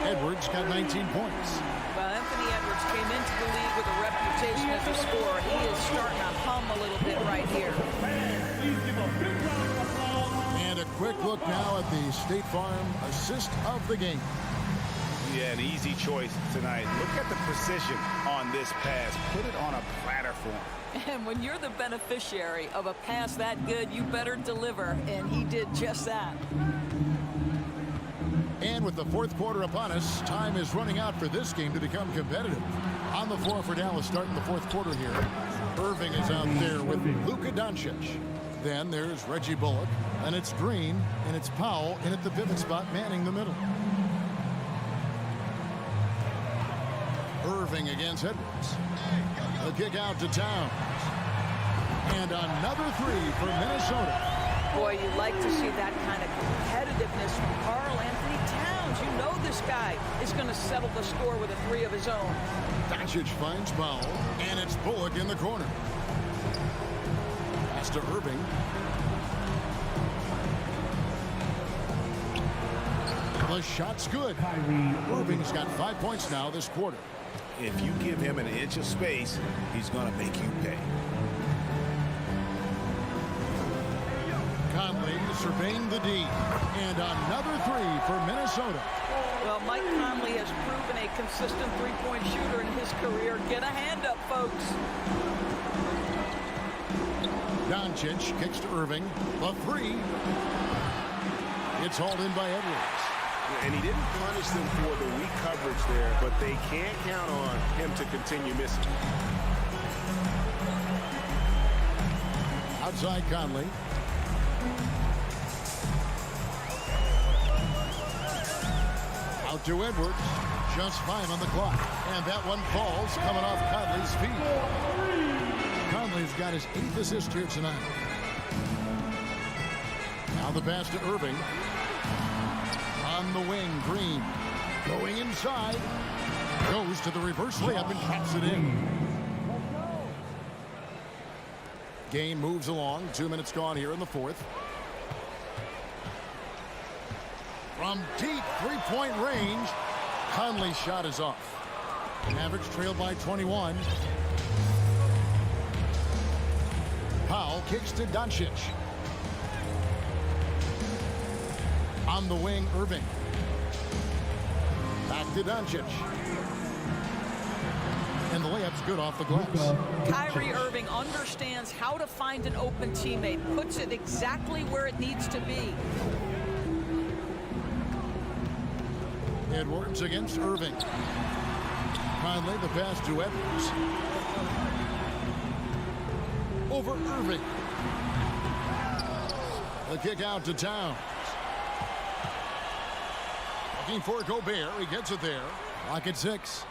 Edwards got 19 points. Well, Anthony Edwards came into the league with a reputation as a scorer. He is starting to hum a little bit right here. And a quick look now at the State Farm assist of the game. Yeah, an easy choice tonight. Look at the precision on this pass. Put it on a platter for him. And when you're the beneficiary of a pass that good, you better deliver. And he did just that. And with the fourth quarter upon us, time is running out for this game to become competitive. On the floor for Dallas starting the fourth quarter here. Irving is out there with Luka Doncic. Then there's Reggie Bullock. And it's Green. And it's Powell in at the pivot spot, manning the middle. Irving against Edwards. The kick out to Towns. And another 3 for Minnesota. Boy, you like to see that kind of competitiveness from Karl Anthony Towns. You know this guy is going to settle the score with a 3 of his own. Doncic finds Powell, and it's Bullock in the corner. Pass to Irving. The shot's good. Irving's got 5 points now this quarter. If you give him an inch of space, he's going to make you pay. Conley surveying the D. And another 3 for Minnesota. Well, Mike Conley has proven a consistent three-point shooter in his career. Get a hand up, folks. Doncic kicks to Irving. The 3. It's hauled in by Edwards. And he didn't punish them for the weak coverage there, but they can't count on him to continue missing. Outside Conley. Out to Edwards. Just 5 on the clock. And that one falls coming off Conley's feet. Conley's got his 8th assist here tonight. Now the pass to Irving. On the wing, Green. Going inside. Goes to the reverse layup and drops it in. Game moves along. 2 minutes gone here in the fourth. From deep three-point range, Conley's shot is off. Mavericks trail by 21. Powell kicks to Doncic. On the wing, Irving. Back to Doncic. And the layup's good off the glass. Kyrie Irving understands how to find an open teammate, puts it exactly where it needs to be. Edwards against Irving. Conley, the pass to Edwards. Over Irving. The kick out to Towns. Looking for Gobert. He gets it there. Lock at 6.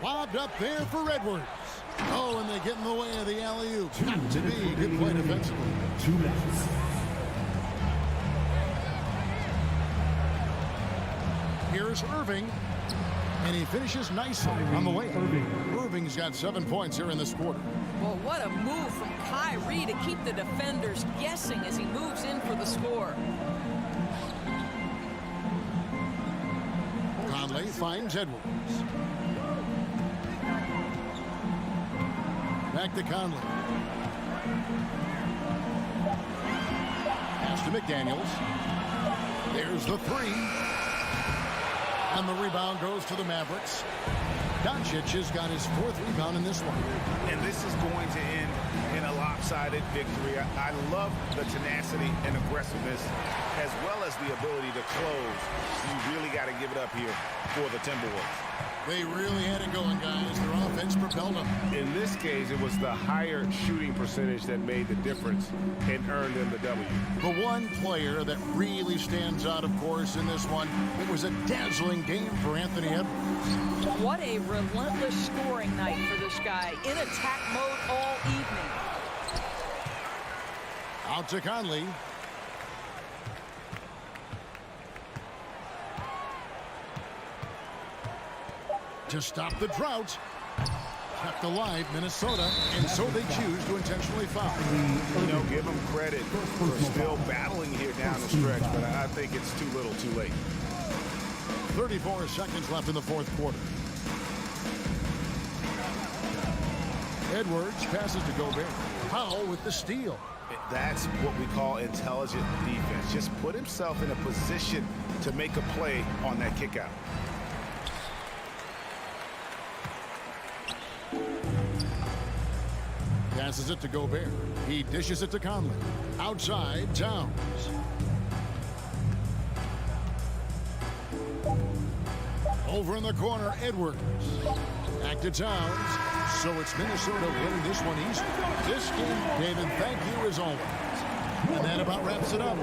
Lobbed up there for Edwards. Oh, and they get in the way of the alley-oop. Got to be. Good play defensively. 2 minutes. Here's Irving. And he finishes nicely on the way. Irving's got 7 points here in this quarter. Well, what a move from Kyrie to keep the defenders guessing as he moves in for the score. Conley finds Edwards. Back to Conley. Pass to McDaniels. There's the 3. And the rebound goes to the Mavericks. Doncic has got his 4th rebound in this one. And this is going to end in a lopsided victory. I love the tenacity and aggressiveness as well as the ability to close. You really got to give it up here for the Timberwolves. They really had it going, guys. Their offense propelled them. In this case, it was the higher shooting percentage that made the difference and earned them the W. The one player that really stands out, of course, in this one, it was a dazzling game for Anthony Edwards. What a relentless scoring night for this guy. In attack mode all evening. Out to Conley. To stop the drought. Kept alive Minnesota, and so they choose to intentionally foul. You know, give them credit for still battling here down the stretch, but I think it's too little too late. 34 seconds left in the fourth quarter. Edwards passes to Gobert. Powell with the steal. That's what we call intelligent defense. Just put himself in a position to make a play on that kick out. Passes it to Gobert. He dishes it to Conley. Outside, Towns. Over in the corner, Edwards. Back to Towns. So it's Minnesota winning this one easy. This game, David, thank you as always. And that about wraps it up.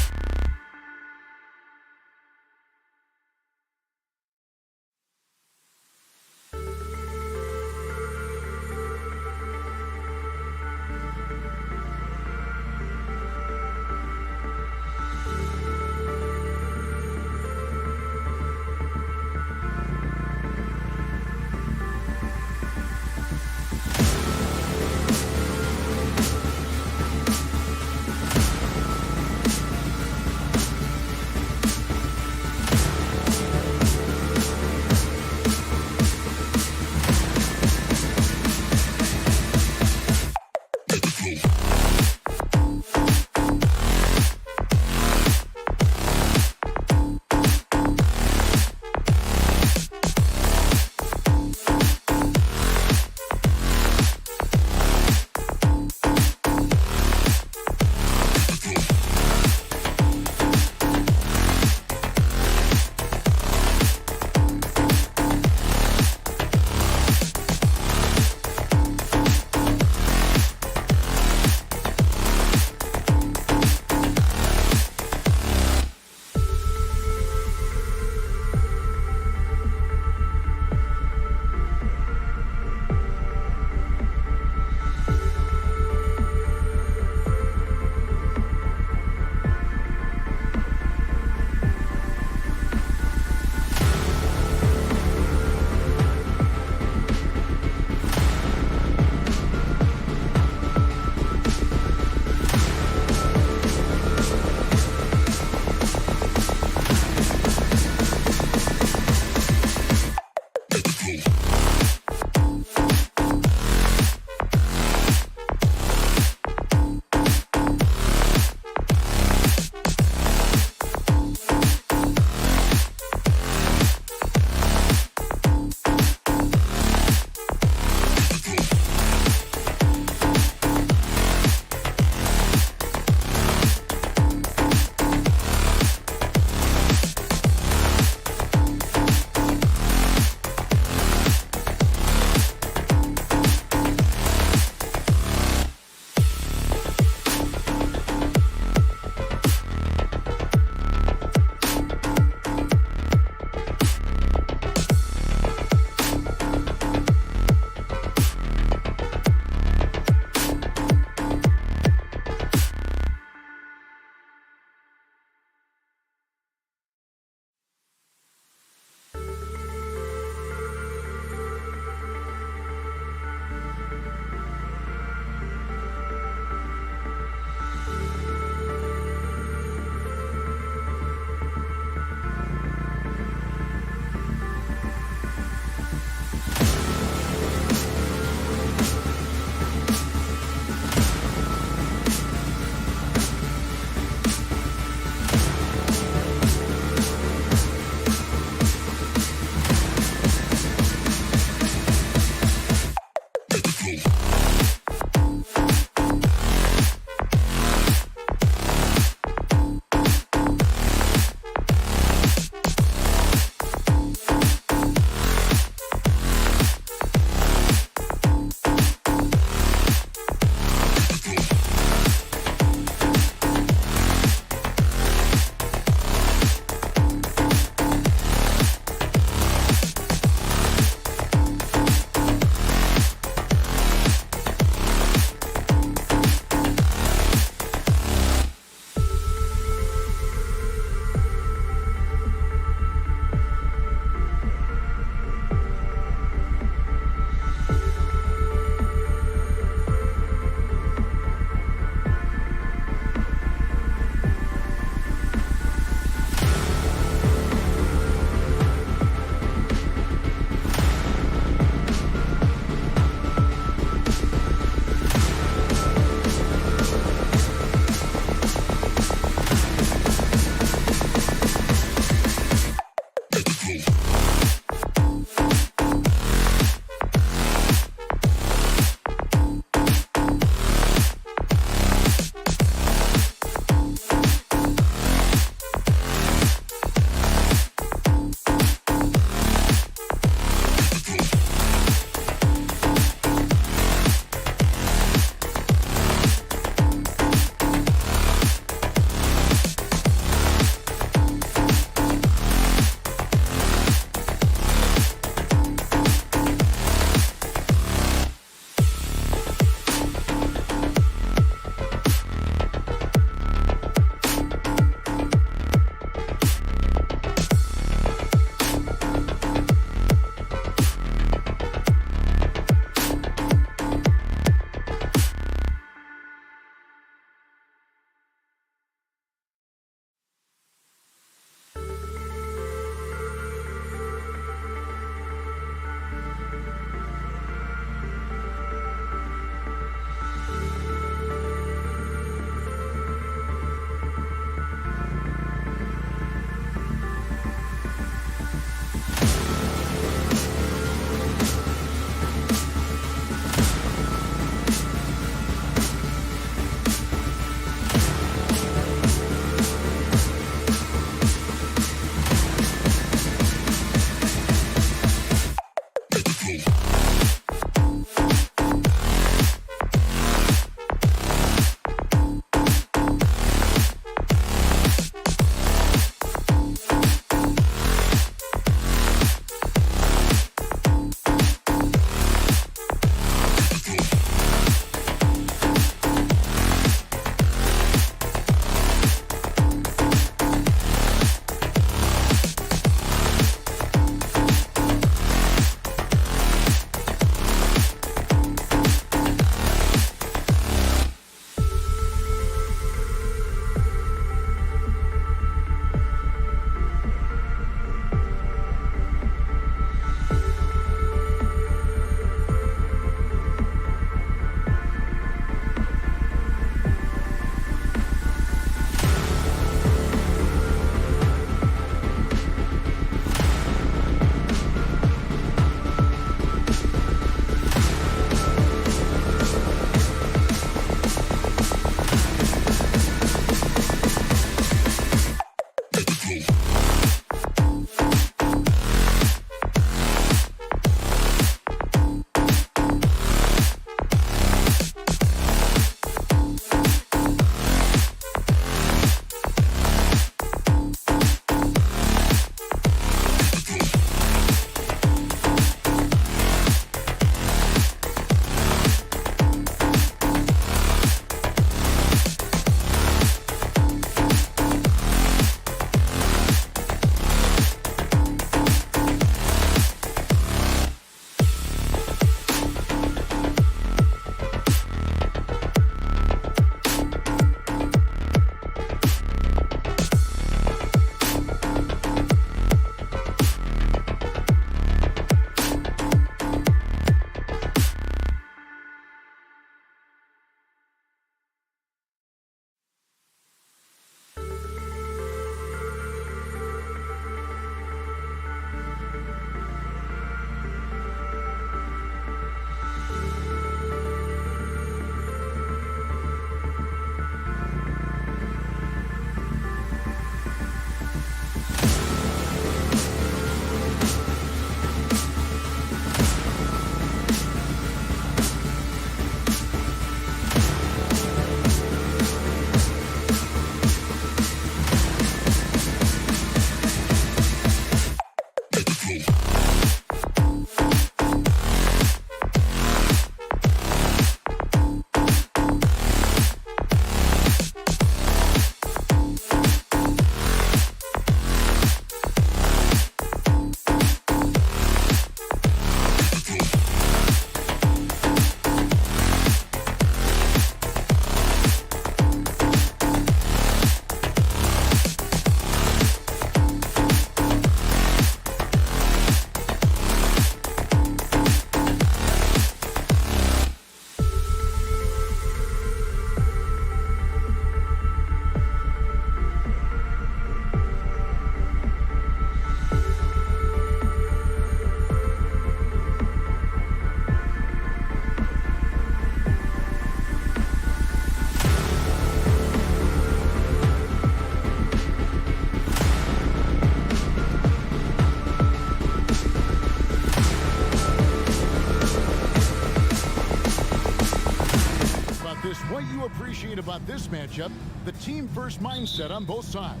with this matchup, the team-first mindset on both sides.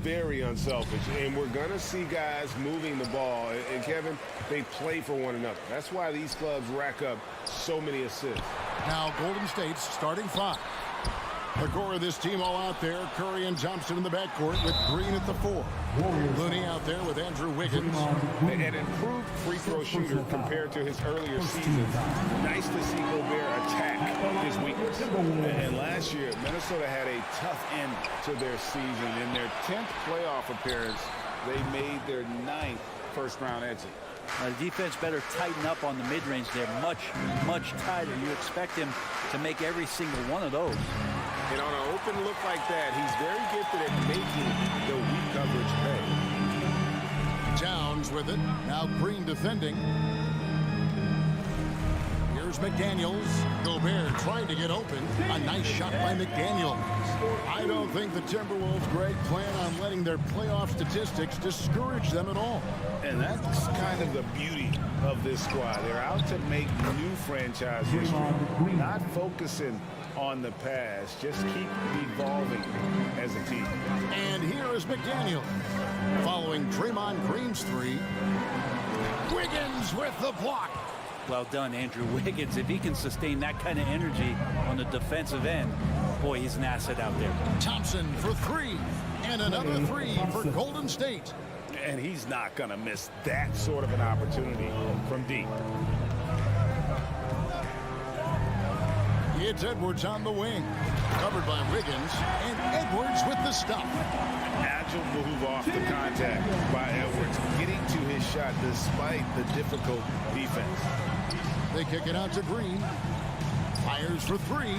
Very unselfish, and we're going to see guys moving the ball. And Kevin, they play for one another. That's why these clubs rack up so many assists. Now Golden State's starting 5. The core of this team all out there. Curry and Thompson in the backcourt with Green at the 4. Looney out there with Andrew Wiggins. An improved free throw shooter compared to his earlier seasons. Nice to see Gobert attack his weakness. And last year, Minnesota had a tough end to their season. In their 10th playoff appearance, they made their 9th first-round exit. The defense better tighten up on the mid-range. They're much, much tighter. You expect him to make every single one of those. And on an open look like that, he's very gifted at making the weak coverage pay. Towns with it. Now Green defending. Here's McDaniels. Gobert trying to get open. A nice shot by McDaniels. I don't think the Timberwolves, Greg, plan on letting their playoff statistics discourage them at all. And that's kind of the beauty of this squad. They're out to make new franchise history, not focusing on the past. Just keep evolving as a team. And here is McDaniel following Draymond Green's 3. Wiggins with the block. Well done, Andrew Wiggins. If he can sustain that kind of energy on the defensive end, boy, he's an asset out there. Thompson for 3. And another 3 for Golden State. And he's not going to miss that sort of an opportunity from deep. It's Edwards on the wing. Covered by Wiggins. And Edwards with the stop. Agile move off the contact by Edwards, getting to his shot despite the difficult defense. They kick it out to Green. Fires for 3.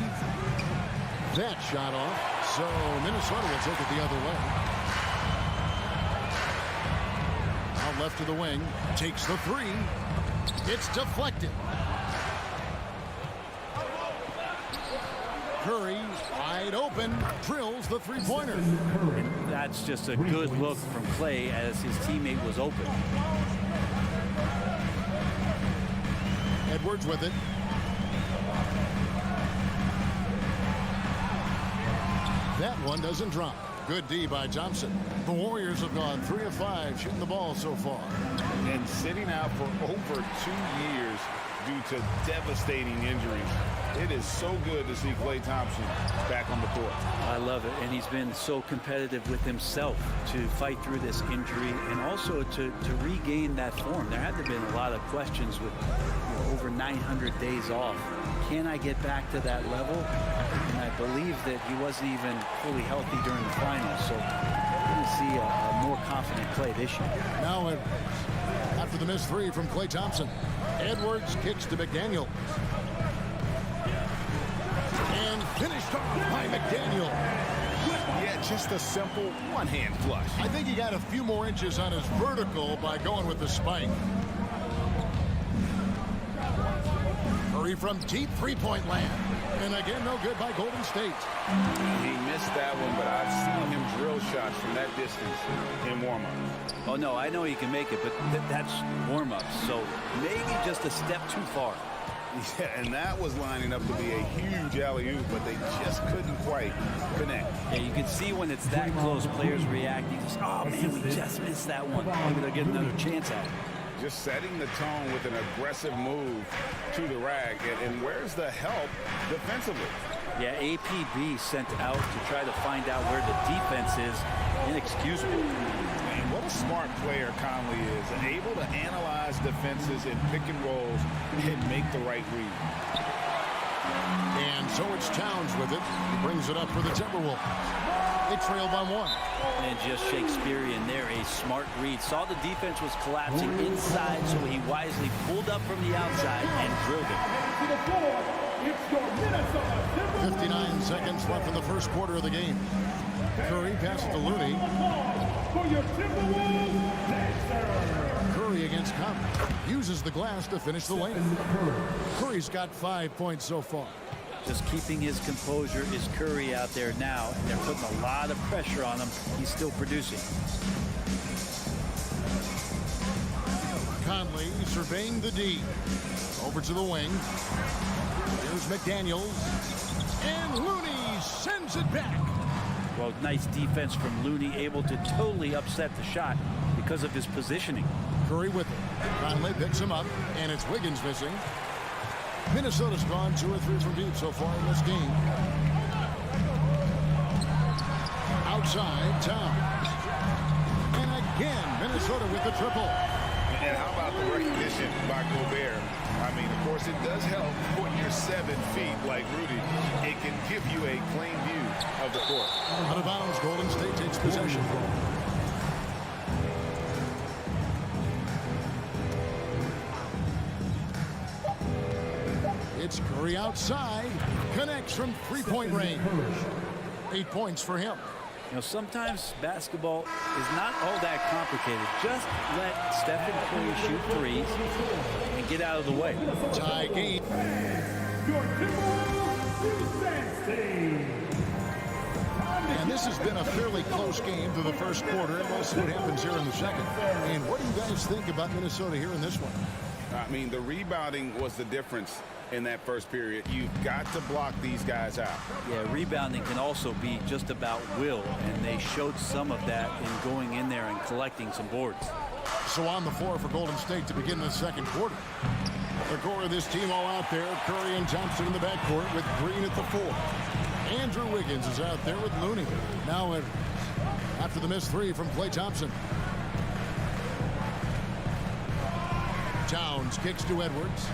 That shot off. So Minnesota will take it the other way. Out left to the wing. Takes the 3. It's deflected. Curry wide open, drills the three-pointer. That's just a good look from Clay as his teammate was open. Edwards with it. That one doesn't drop. Good D by Thompson. The Warriors have gone 3 of 5 shooting the ball so far. And sitting out for over 2 years due to devastating injuries. It is so good to see Klay Thompson back on the court. I love it, and he's been so competitive with himself to fight through this injury and also to regain that form. There had to have been a lot of questions with over 900 days off. Can I get back to that level? And I believe that he wasn't even fully healthy during the finals, so we're going to see a more confident Klay this year. Now after the missed 3 from Klay Thompson, Edwards kicks to McDaniel. And finished off by McDaniel. Yeah, just a simple one-hand flush. I think he got a few more inches on his vertical by going with the spike. Curry from deep three-point land. And again, no good by Golden State. He missed that one, but I've seen him drill shots from that distance in warm-up. Oh, no, I know he can make it, but that's warm-up. So maybe just a step too far. Yeah, and that was lining up to be a huge alley-oop, but they just couldn't quite connect. Yeah, you can see when it's that close, players reacting. Oh, man, we just missed that one. Maybe they'll get another chance at it. Just setting the tone with an aggressive move to the rack. And where's the help defensively? Yeah, APB sent out to try to find out where the defense is. Inexcusable. And what a smart player Conley is. Able to analyze defenses in pick and rolls and make the right read. And so it's Towns with it. He brings it up for the Timberwolves. They trail by 1. And just Shakespearean there, a smart read. Saw the defense was collapsing inside, so he wisely pulled up from the outside and drilled it. 59 seconds left in the first quarter of the game. Curry passes to Looney. Curry against Conley. Uses the glass to finish the lane. Curry's got 5 points so far. Just keeping his composure is Curry out there now. And they're putting a lot of pressure on him. He's still producing. Conley surveying the D. Over to the wing. Here's McDaniels. And Looney sends it back. Well, nice defense from Looney, able to totally upset the shot because of his positioning. Curry with it. Conley picks him up, and it's Wiggins missing. Minnesota's gone 2 or 3 from deep so far in this game. Outside, Towns. And again, Minnesota with the triple. And how about the recognition by Gobert? I mean, of course, it does help when you're 7 feet like Rudy. It can give you a clean view of the court. Out of bounds, Golden State takes possession. It's Curry outside. Connects from three-point range. 8 points for him. You know, sometimes basketball is not all that complicated. Just let Stephen Curry shoot threes and get out of the way. Tie game. And this has been a fairly close game through the first quarter, and we'll see what happens here in the second. And what do you guys think about Minnesota here in this one? I mean, the rebounding was the difference in that first period. You've got to block these guys out. Yeah, rebounding can also be just about will, and they showed some of that in going in there and collecting some boards. So on the floor for Golden State to begin the second quarter. The core of this team all out there. Curry and Thompson in the backcourt with Green at the 4. Andrew Wiggins is out there with Looney. Now after the missed 3 from Klay Thompson. Towns kicks to Edwards.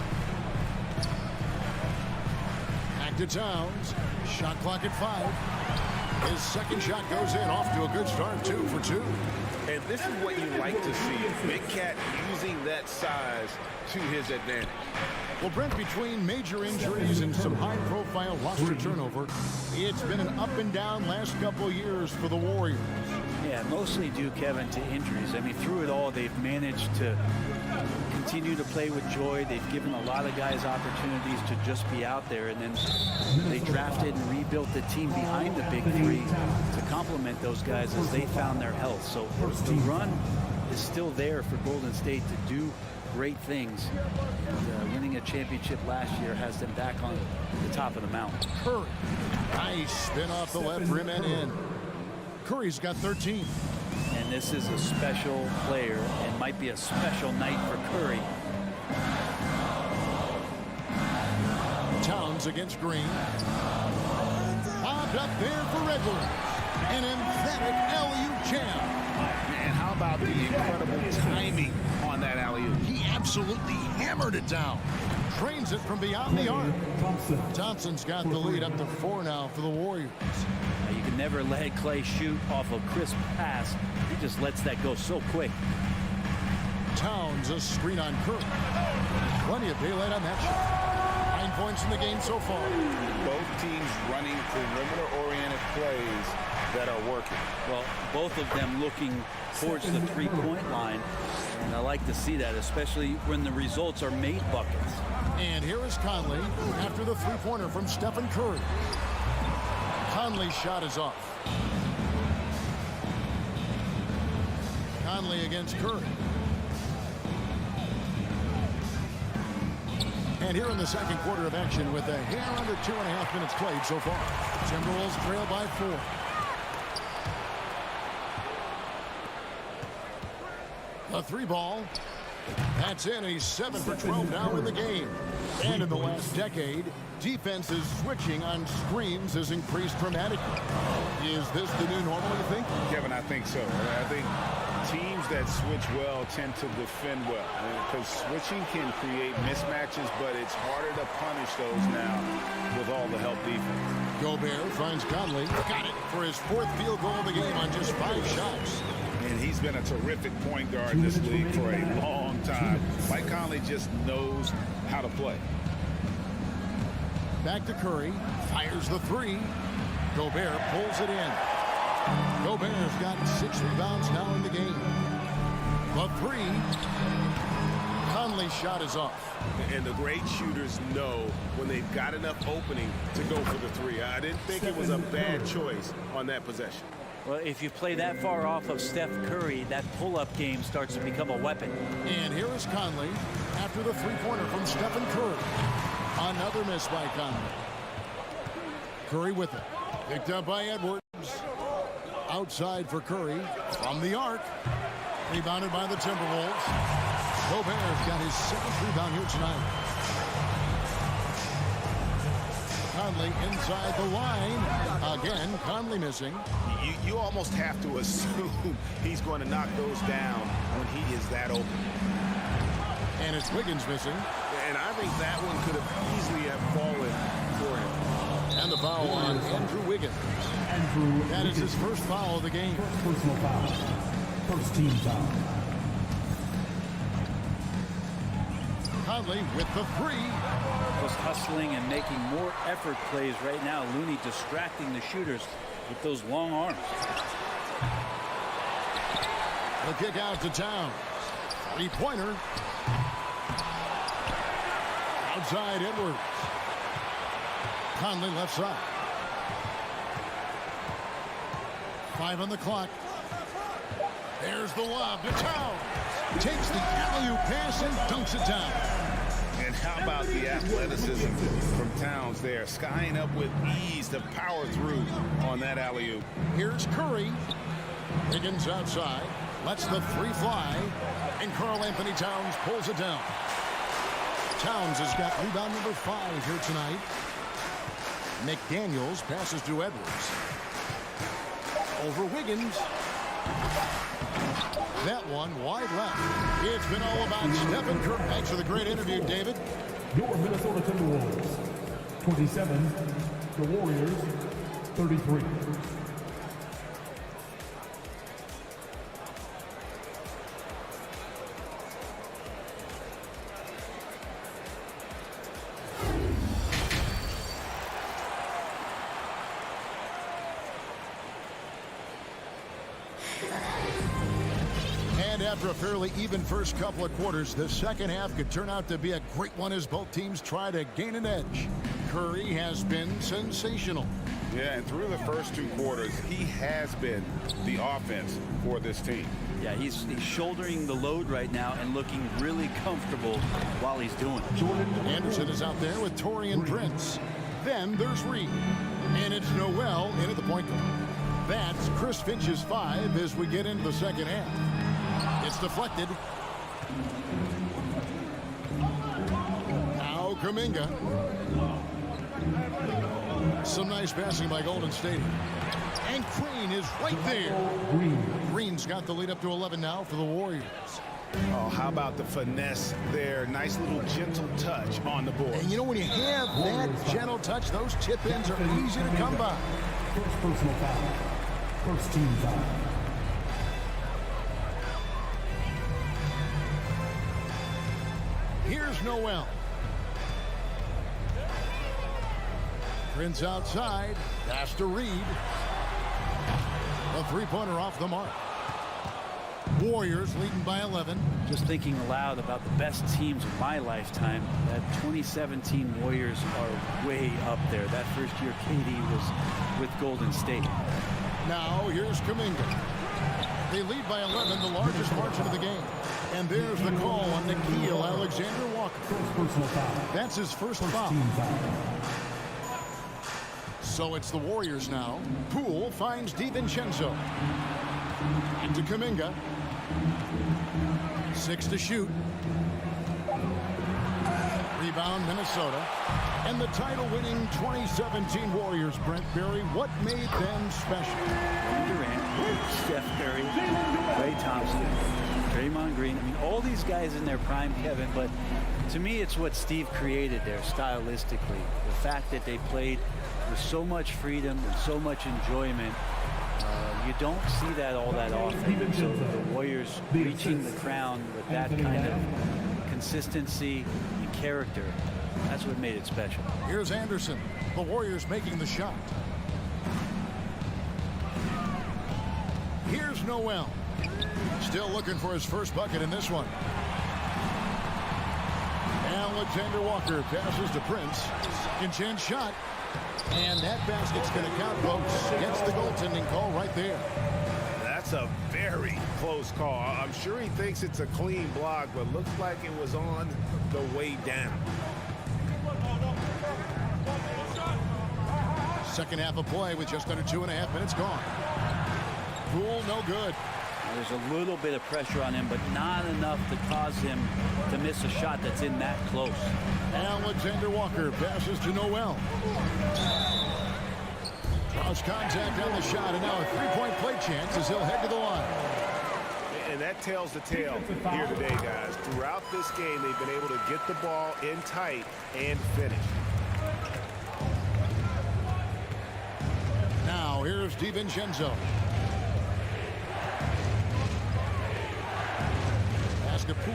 Back to Towns. Shot clock at 5. His second shot goes in, off to a good start, 2 for 2. And this is what you like to see. Big Cat using that size to his advantage. Well, Brent, between major injuries and some high-profile roster turnover, it's been an up and down last couple of years for the Warriors. Yeah, mostly due, Kevin, to injuries. I mean, through it all, they've managed to continue to play with joy. They've given a lot of guys opportunities to just be out there, and then they drafted and rebuilt the team behind the big 3 to complement those guys as they found their health. So the run is still there for Golden State to do great things. And, winning a championship last year has them back on the top of the mountain. Curry, nice spin off the left rim and in. Curry's got 13. And this is a special player and might be a special night for Curry. Towns against Green. Bobbed up there for Edwards. An emphatic alley-oop jam. And how about the incredible timing on that alley-oop? He absolutely hammered it down. Trains it from beyond the arc. Thompson's got the lead up to 4 now for the Warriors. You can never let Klay shoot off a crisp pass. He just lets that go so quick. Towns a screen on Curry. Plenty of daylight on that shot. 9 points in the game so far. Both teams running perimeter-oriented plays that are working. Well, both of them looking towards the three-point line. And I like to see that, especially when the results are made buckets. And here is Conley after the three-pointer from Stephen Curry. Conley's shot is off. Conley against Curry. And here in the second quarter of action with a hair under 2.5 minutes played so far. Timberwolves trail by 4. A 3-ball. That's in. He's 7 for 12 now in the game. And in the last decade, defenses switching on screens has increased dramatically. Is this the new normal, you think? Kevin, I think so. I think teams that switch well tend to defend well. Because switching can create mismatches, but it's harder to punish those now with all the help defense. Gobert finds Conley. Got it for his 4th field goal of the game on just 5 shots. And he's been a terrific point guard in this league for a long time. Mike Conley just knows how to play. Back to Curry. Fires the 3. Gobert pulls it in. Gobert's got 6 rebounds now in the game. The 3. Conley's shot is off. And the great shooters know when they've got enough opening to go for the 3. I didn't think it was a bad choice on that possession. Well, if you play that far off of Steph Curry, that pull-up game starts to become a weapon. And here is Conley after the 3-pointer from Stephen Curry. Another miss by Conley. Curry with it. Picked up by Edwards. Outside for Curry. From the arc. Rebounded by the Timberwolves. Gobert's got his 7th rebound here tonight. Conley inside the line. Again, Conley missing. You almost have to assume he's going to knock those down when he is that open. And it's Wiggins missing. And I think that one could have easily have fallen for him. And the foul on Andrew Wiggins. That is his first foul of the game. Personal foul. First team foul. Conley with the 3. Just hustling and making more effort plays right now. Looney distracting the shooters with those long arms. The kick out to Towns. 3-pointer. Outside Edwards. Conley left side. 5 on the clock. There's the lob to Towns. Takes the alley-oop pass and dunks it down. And how about the athleticism from Towns there? Skying up with ease to power through on that alley-oop. Here's Curry. Higgins outside. Lets the 3 fly. And Karl Anthony Towns pulls it down. Towns has got rebound number 5 here tonight. McDaniels passes to Edwards. Over Wiggins. That one wide left. It's been all about Stephen Curry. Thanks for the great interview, David. Your Minnesota Timberwolves, 27. The Warriors, 33. And after a fairly even first couple of quarters, the second half could turn out to be a great one as both teams try to gain an edge. Curry has been sensational. Yeah, and through the first 2 quarters, he has been the offense for this team. Yeah, he's shouldering the load right now and looking really comfortable while he's doing it. Anderson is out there with Taurean Prince. Then there's Reed. And it's Noel in at the point guard. That's Chris Finch's 5 as we get into the second half. It's deflected. Now Kuminga. Some nice passing by Golden State. And Green is right there. Green's got the lead up to 11 now for the Warriors. Oh, how about the finesse there? Nice little gentle touch on the board. And you know, when you have that gentle touch, those tip-ins are easy to come by. First personal foul. First team foul. Here's Noel. Prince outside. Pass to Reed. A 3-pointer off the mark. Warriors leading by 11. Just thinking aloud about the best teams of my lifetime, that 2017 Warriors are way up there. That first year KD was with Golden State. Now here's Kuminga. They lead by 11, the largest margin of the game. And there's the call on Nickeil Alexander-Walker. That's his first foul. So it's the Warriors now. Poole finds DiVincenzo. Into Kuminga. 6 to shoot. Rebound Minnesota. And the title-winning 2017 Warriors, Brent Berry, what made them special? Durant, Steph Curry, Klay Thompson, Draymond Green. I mean, all these guys in their prime, Kevin, but to me, it's what Steve created there stylistically. The fact that they played with so much freedom and so much enjoyment. You don't see that all that often. So the Warriors reaching the crown with that kind of consistency and character, that's what made it special. Here's Anderson. The Warriors making the shot. Here's Noel. Still looking for his first bucket in this one. Alexander Walker passes to Prince. Second chance shot. And that basket's going to count, folks. Gets the goaltending call right there. That's a very close call. I'm sure he thinks it's a clean block, but looks like it was on the way down. Second half of play with just under 2.5 minutes gone. Poole, no good. There's a little bit of pressure on him, but not enough to cause him to miss a shot that's in that close. Alexander Walker passes to Noel. Cross contact on the shot, and now a three-point play chance as he'll head to the line. And that tells the tale here today, guys. Throughout this game, they've been able to get the ball in tight and finish. Now, here's DiVincenzo. Pass to Poole.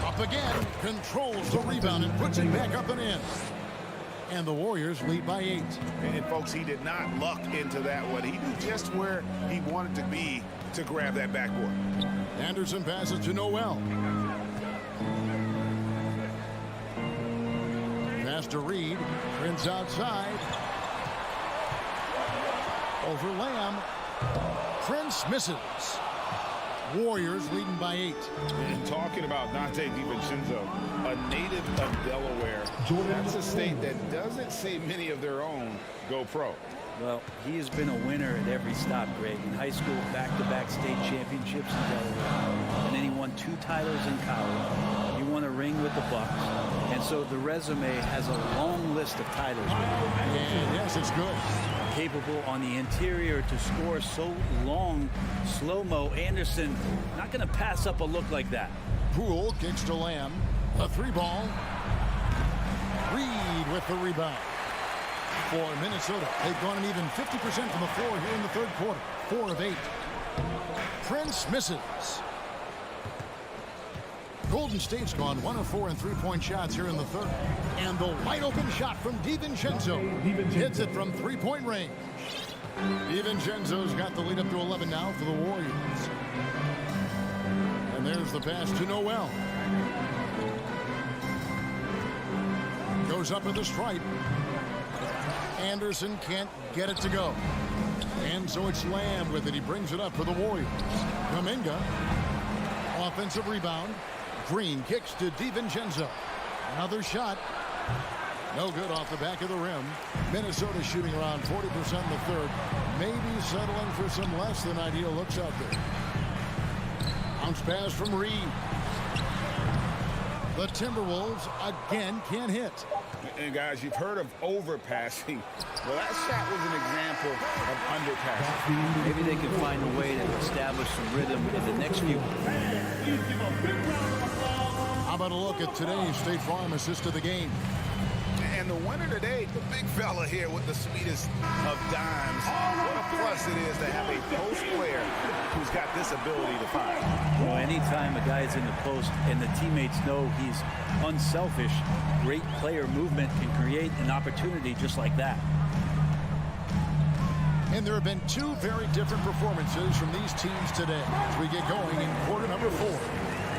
Up again, controls the rebound and puts it back up and in. And the Warriors lead by 8. And folks, he did not luck into that one. He knew just where he wanted to be to grab that backboard. Anderson passes to Noel. Pass to Reed. Prince outside. Over Lamb. Prince misses. Warriors leading by 8. And talking about Dante DiVincenzo, a native of Delaware. That's a state that doesn't see many of their own go pro. Well, he has been a winner at every stop, Greg. In high school, back-to-back state championships in Delaware. And then he won 2 titles in college. He won a ring with the Bucks. And so the resume has a long list of titles with him. And yes, it's good. Capable on the interior to score so long. Slow-mo. Anderson not going to pass up a look like that. Poole kicks to Lamb. A 3-ball. Reed with the rebound. For Minnesota, they've gone an even 50% from the floor here in the third quarter. 4 of 8. Prince misses. Golden State's gone 1 of 4 in three-point shots here in the third. And the wide-open shot from DiVincenzo hits it from three-point range. DiVincenzo's got the lead up to 11 now for the Warriors. And there's the pass to Noel. Goes up at the stripe. Anderson can't get it to go. And so it's Lamb with it. He brings it up for the Warriors. Kuminga. Offensive rebound. Green kicks to DiVincenzo. Another shot. No good off the back of the rim. Minnesota shooting around 40% in the third. Maybe settling for some less than ideal looks out there. Bounce pass from Reed. The Timberwolves again can't hit. And guys, you've heard of overpassing. Well, that shot was an example of underpassing. Maybe they can find a way to establish some rhythm in the next few. How about a look at today's State Farm assist of the game? And the winner today, the big fella here with the sweetest of dimes. What a plus it is to have a post player who's got this ability to find. Well, anytime a guy is in the post and the teammates know he's unselfish, great player movement can create an opportunity just like that. And there have been 2 very different performances from these teams today as we get going in quarter number 4.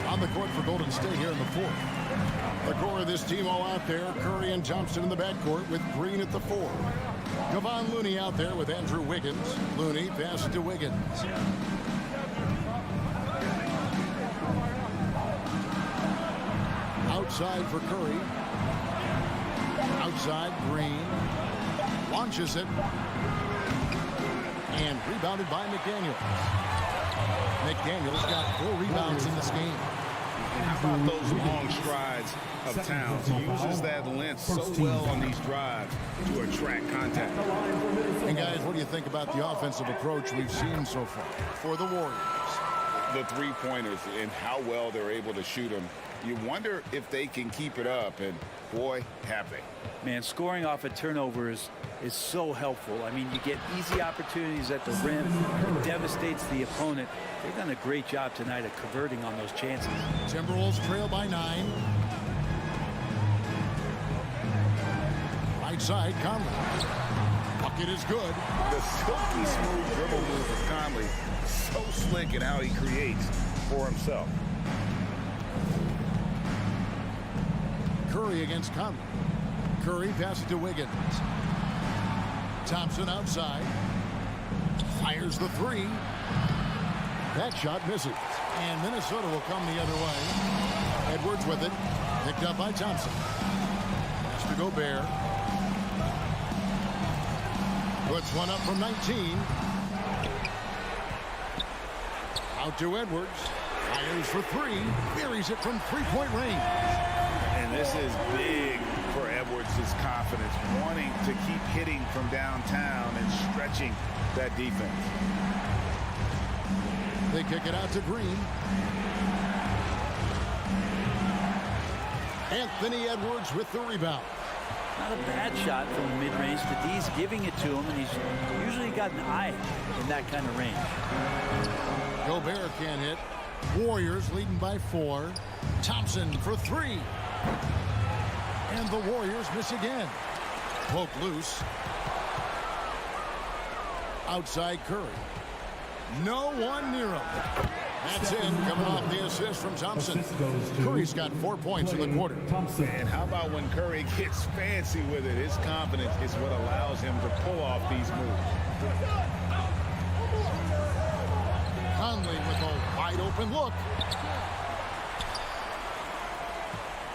On the court for Golden State here in the 4th. The core of this team all out there. Curry and Thompson in the backcourt with Green at the 4. Kevon Looney out there with Andrew Wiggins. Looney passes to Wiggins. Outside for Curry. Outside Green. Launches it. And rebounded by McDaniels. McDaniels got 4 rebounds in this game. How about those long strides of Towns? He uses that length so well on these drives to attract contact. And guys, what do you think about the offensive approach we've seen so far for the Warriors? The three-pointers and how well they're able to shoot them. You wonder if they can keep it up, and boy, have they. Man, scoring off of turnovers is so helpful. I mean, you get easy opportunities at the rim. It devastates the opponent. They've done a great job tonight of converting on those chances. Timberwolves trail by 9. Right side, Conley. Bucket is good. The silky smooth dribble move of Conley. So slick in how he creates for himself. Curry against Conley. Curry passes to Wiggins. Thompson outside. Fires the 3. That shot misses. And Minnesota will come the other way. Edwards with it. Picked up by Thompson. Has to Gobert. Puts one up from 19. Out to Edwards. Fires for three. Buries it from three-point range. And this is big for Edwards' confidence, wanting to keep hitting from downtown and stretching that defense. They kick it out to Green. Anthony Edwards with the rebound. Not a bad shot from the mid-range. D's giving it to him, and he's usually got an eye in that kind of range. Gobert can't hit. Warriors leading by 4. Thompson for 3. And the Warriors miss again. Poke loose. Outside Curry. No one near him. That's in, coming off the assist from Thompson. Curry's got 4 points in the quarter. And how about when Curry gets fancy with it? His confidence is what allows him to pull off these moves. Conley with a wide open look.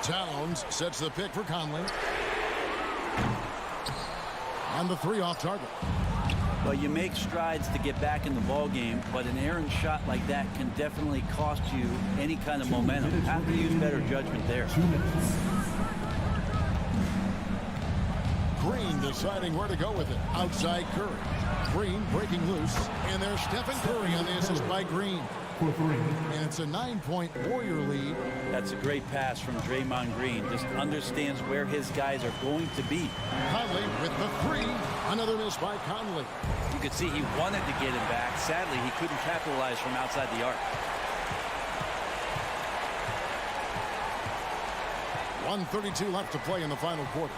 Towns sets the pick for Conley. And the 3 off target. Well, you make strides to get back in the ball game, but an errant shot like that can definitely cost you any kind of momentum. Have to use better judgment there. Green deciding where to go with it. Outside Curry. Green breaking loose. And there's Stephen Curry on the assist by Green. And it's a 9-point Warrior lead. That's a great pass from Draymond Green. Just understands where his guys are going to be. Conley with the 3. Another miss by Conley. You could see he wanted to get him back. Sadly, he couldn't capitalize from outside the arc. 1:32 left to play in the final quarter.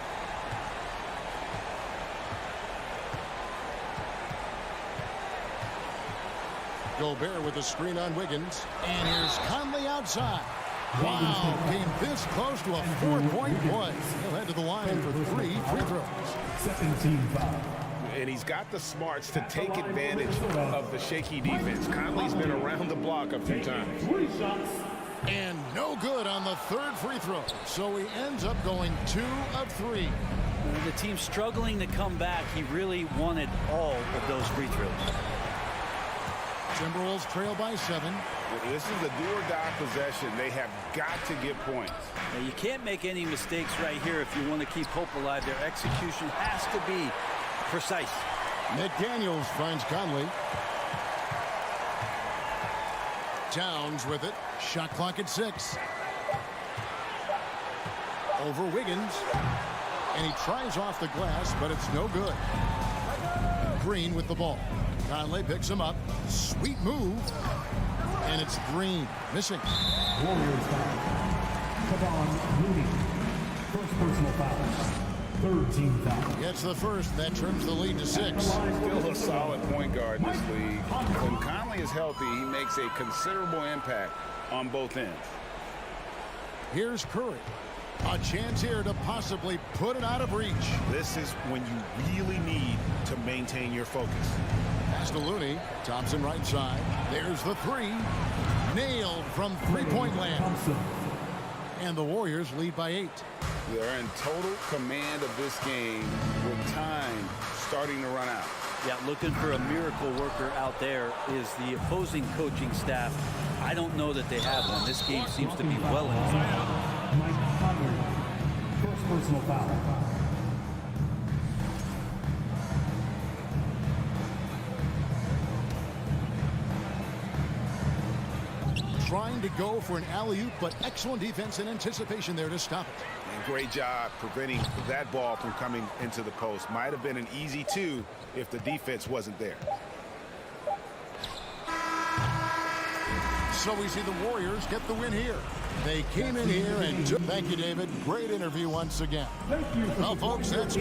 Gobert with a screen on Wiggins. And here's Conley outside. Wow, came this close to a 4-point play. He'll head to the line for 3 free throws. And he's got the smarts to take advantage of the shaky defense. Conley's been around the block a few times. And no good on the 3rd free throw. So he ends up going 2 of 3. The team's struggling to come back. He really wanted all of those free throws. Timberwolves trail by 7. This is a do-or-die possession. They have got to get points. Now, you can't make any mistakes right here if you want to keep hope alive. Their execution has to be precise. McDaniels finds Conley. Towns with it. Shot clock at 6. Over Wiggins. And he tries off the glass, but it's no good. Green with the ball. Conley picks him up. Sweet move. And it's Green missing. Warriors foul. Kevon Looney. First personal foul. 3rd team foul. Gets the first. That trims the lead to 6. Still a solid point guard in this league. When Conley is healthy, he makes a considerable impact on both ends. Here's Curry. A chance here to possibly put it out of reach. This is when you really need to maintain your focus. Pass to Looney. Thompson right side. There's the 3. Nailed from three-point land. And the Warriors lead by 8. They're in total command of this game with time starting to run out. Yeah, looking for a miracle worker out there is the opposing coaching staff. I don't know that they have one. This game seems to be well in hand. Mike Conley. First personal foul. Trying to go for an alley-oop, but excellent defense and anticipation there to stop it. And great job preventing that ball from coming into the post. Might have been an easy 2 if the defense wasn't there. So we see the Warriors get the win here. They came in here and took. Thank you, David. Great interview once again. Thank you. Well, folks, that's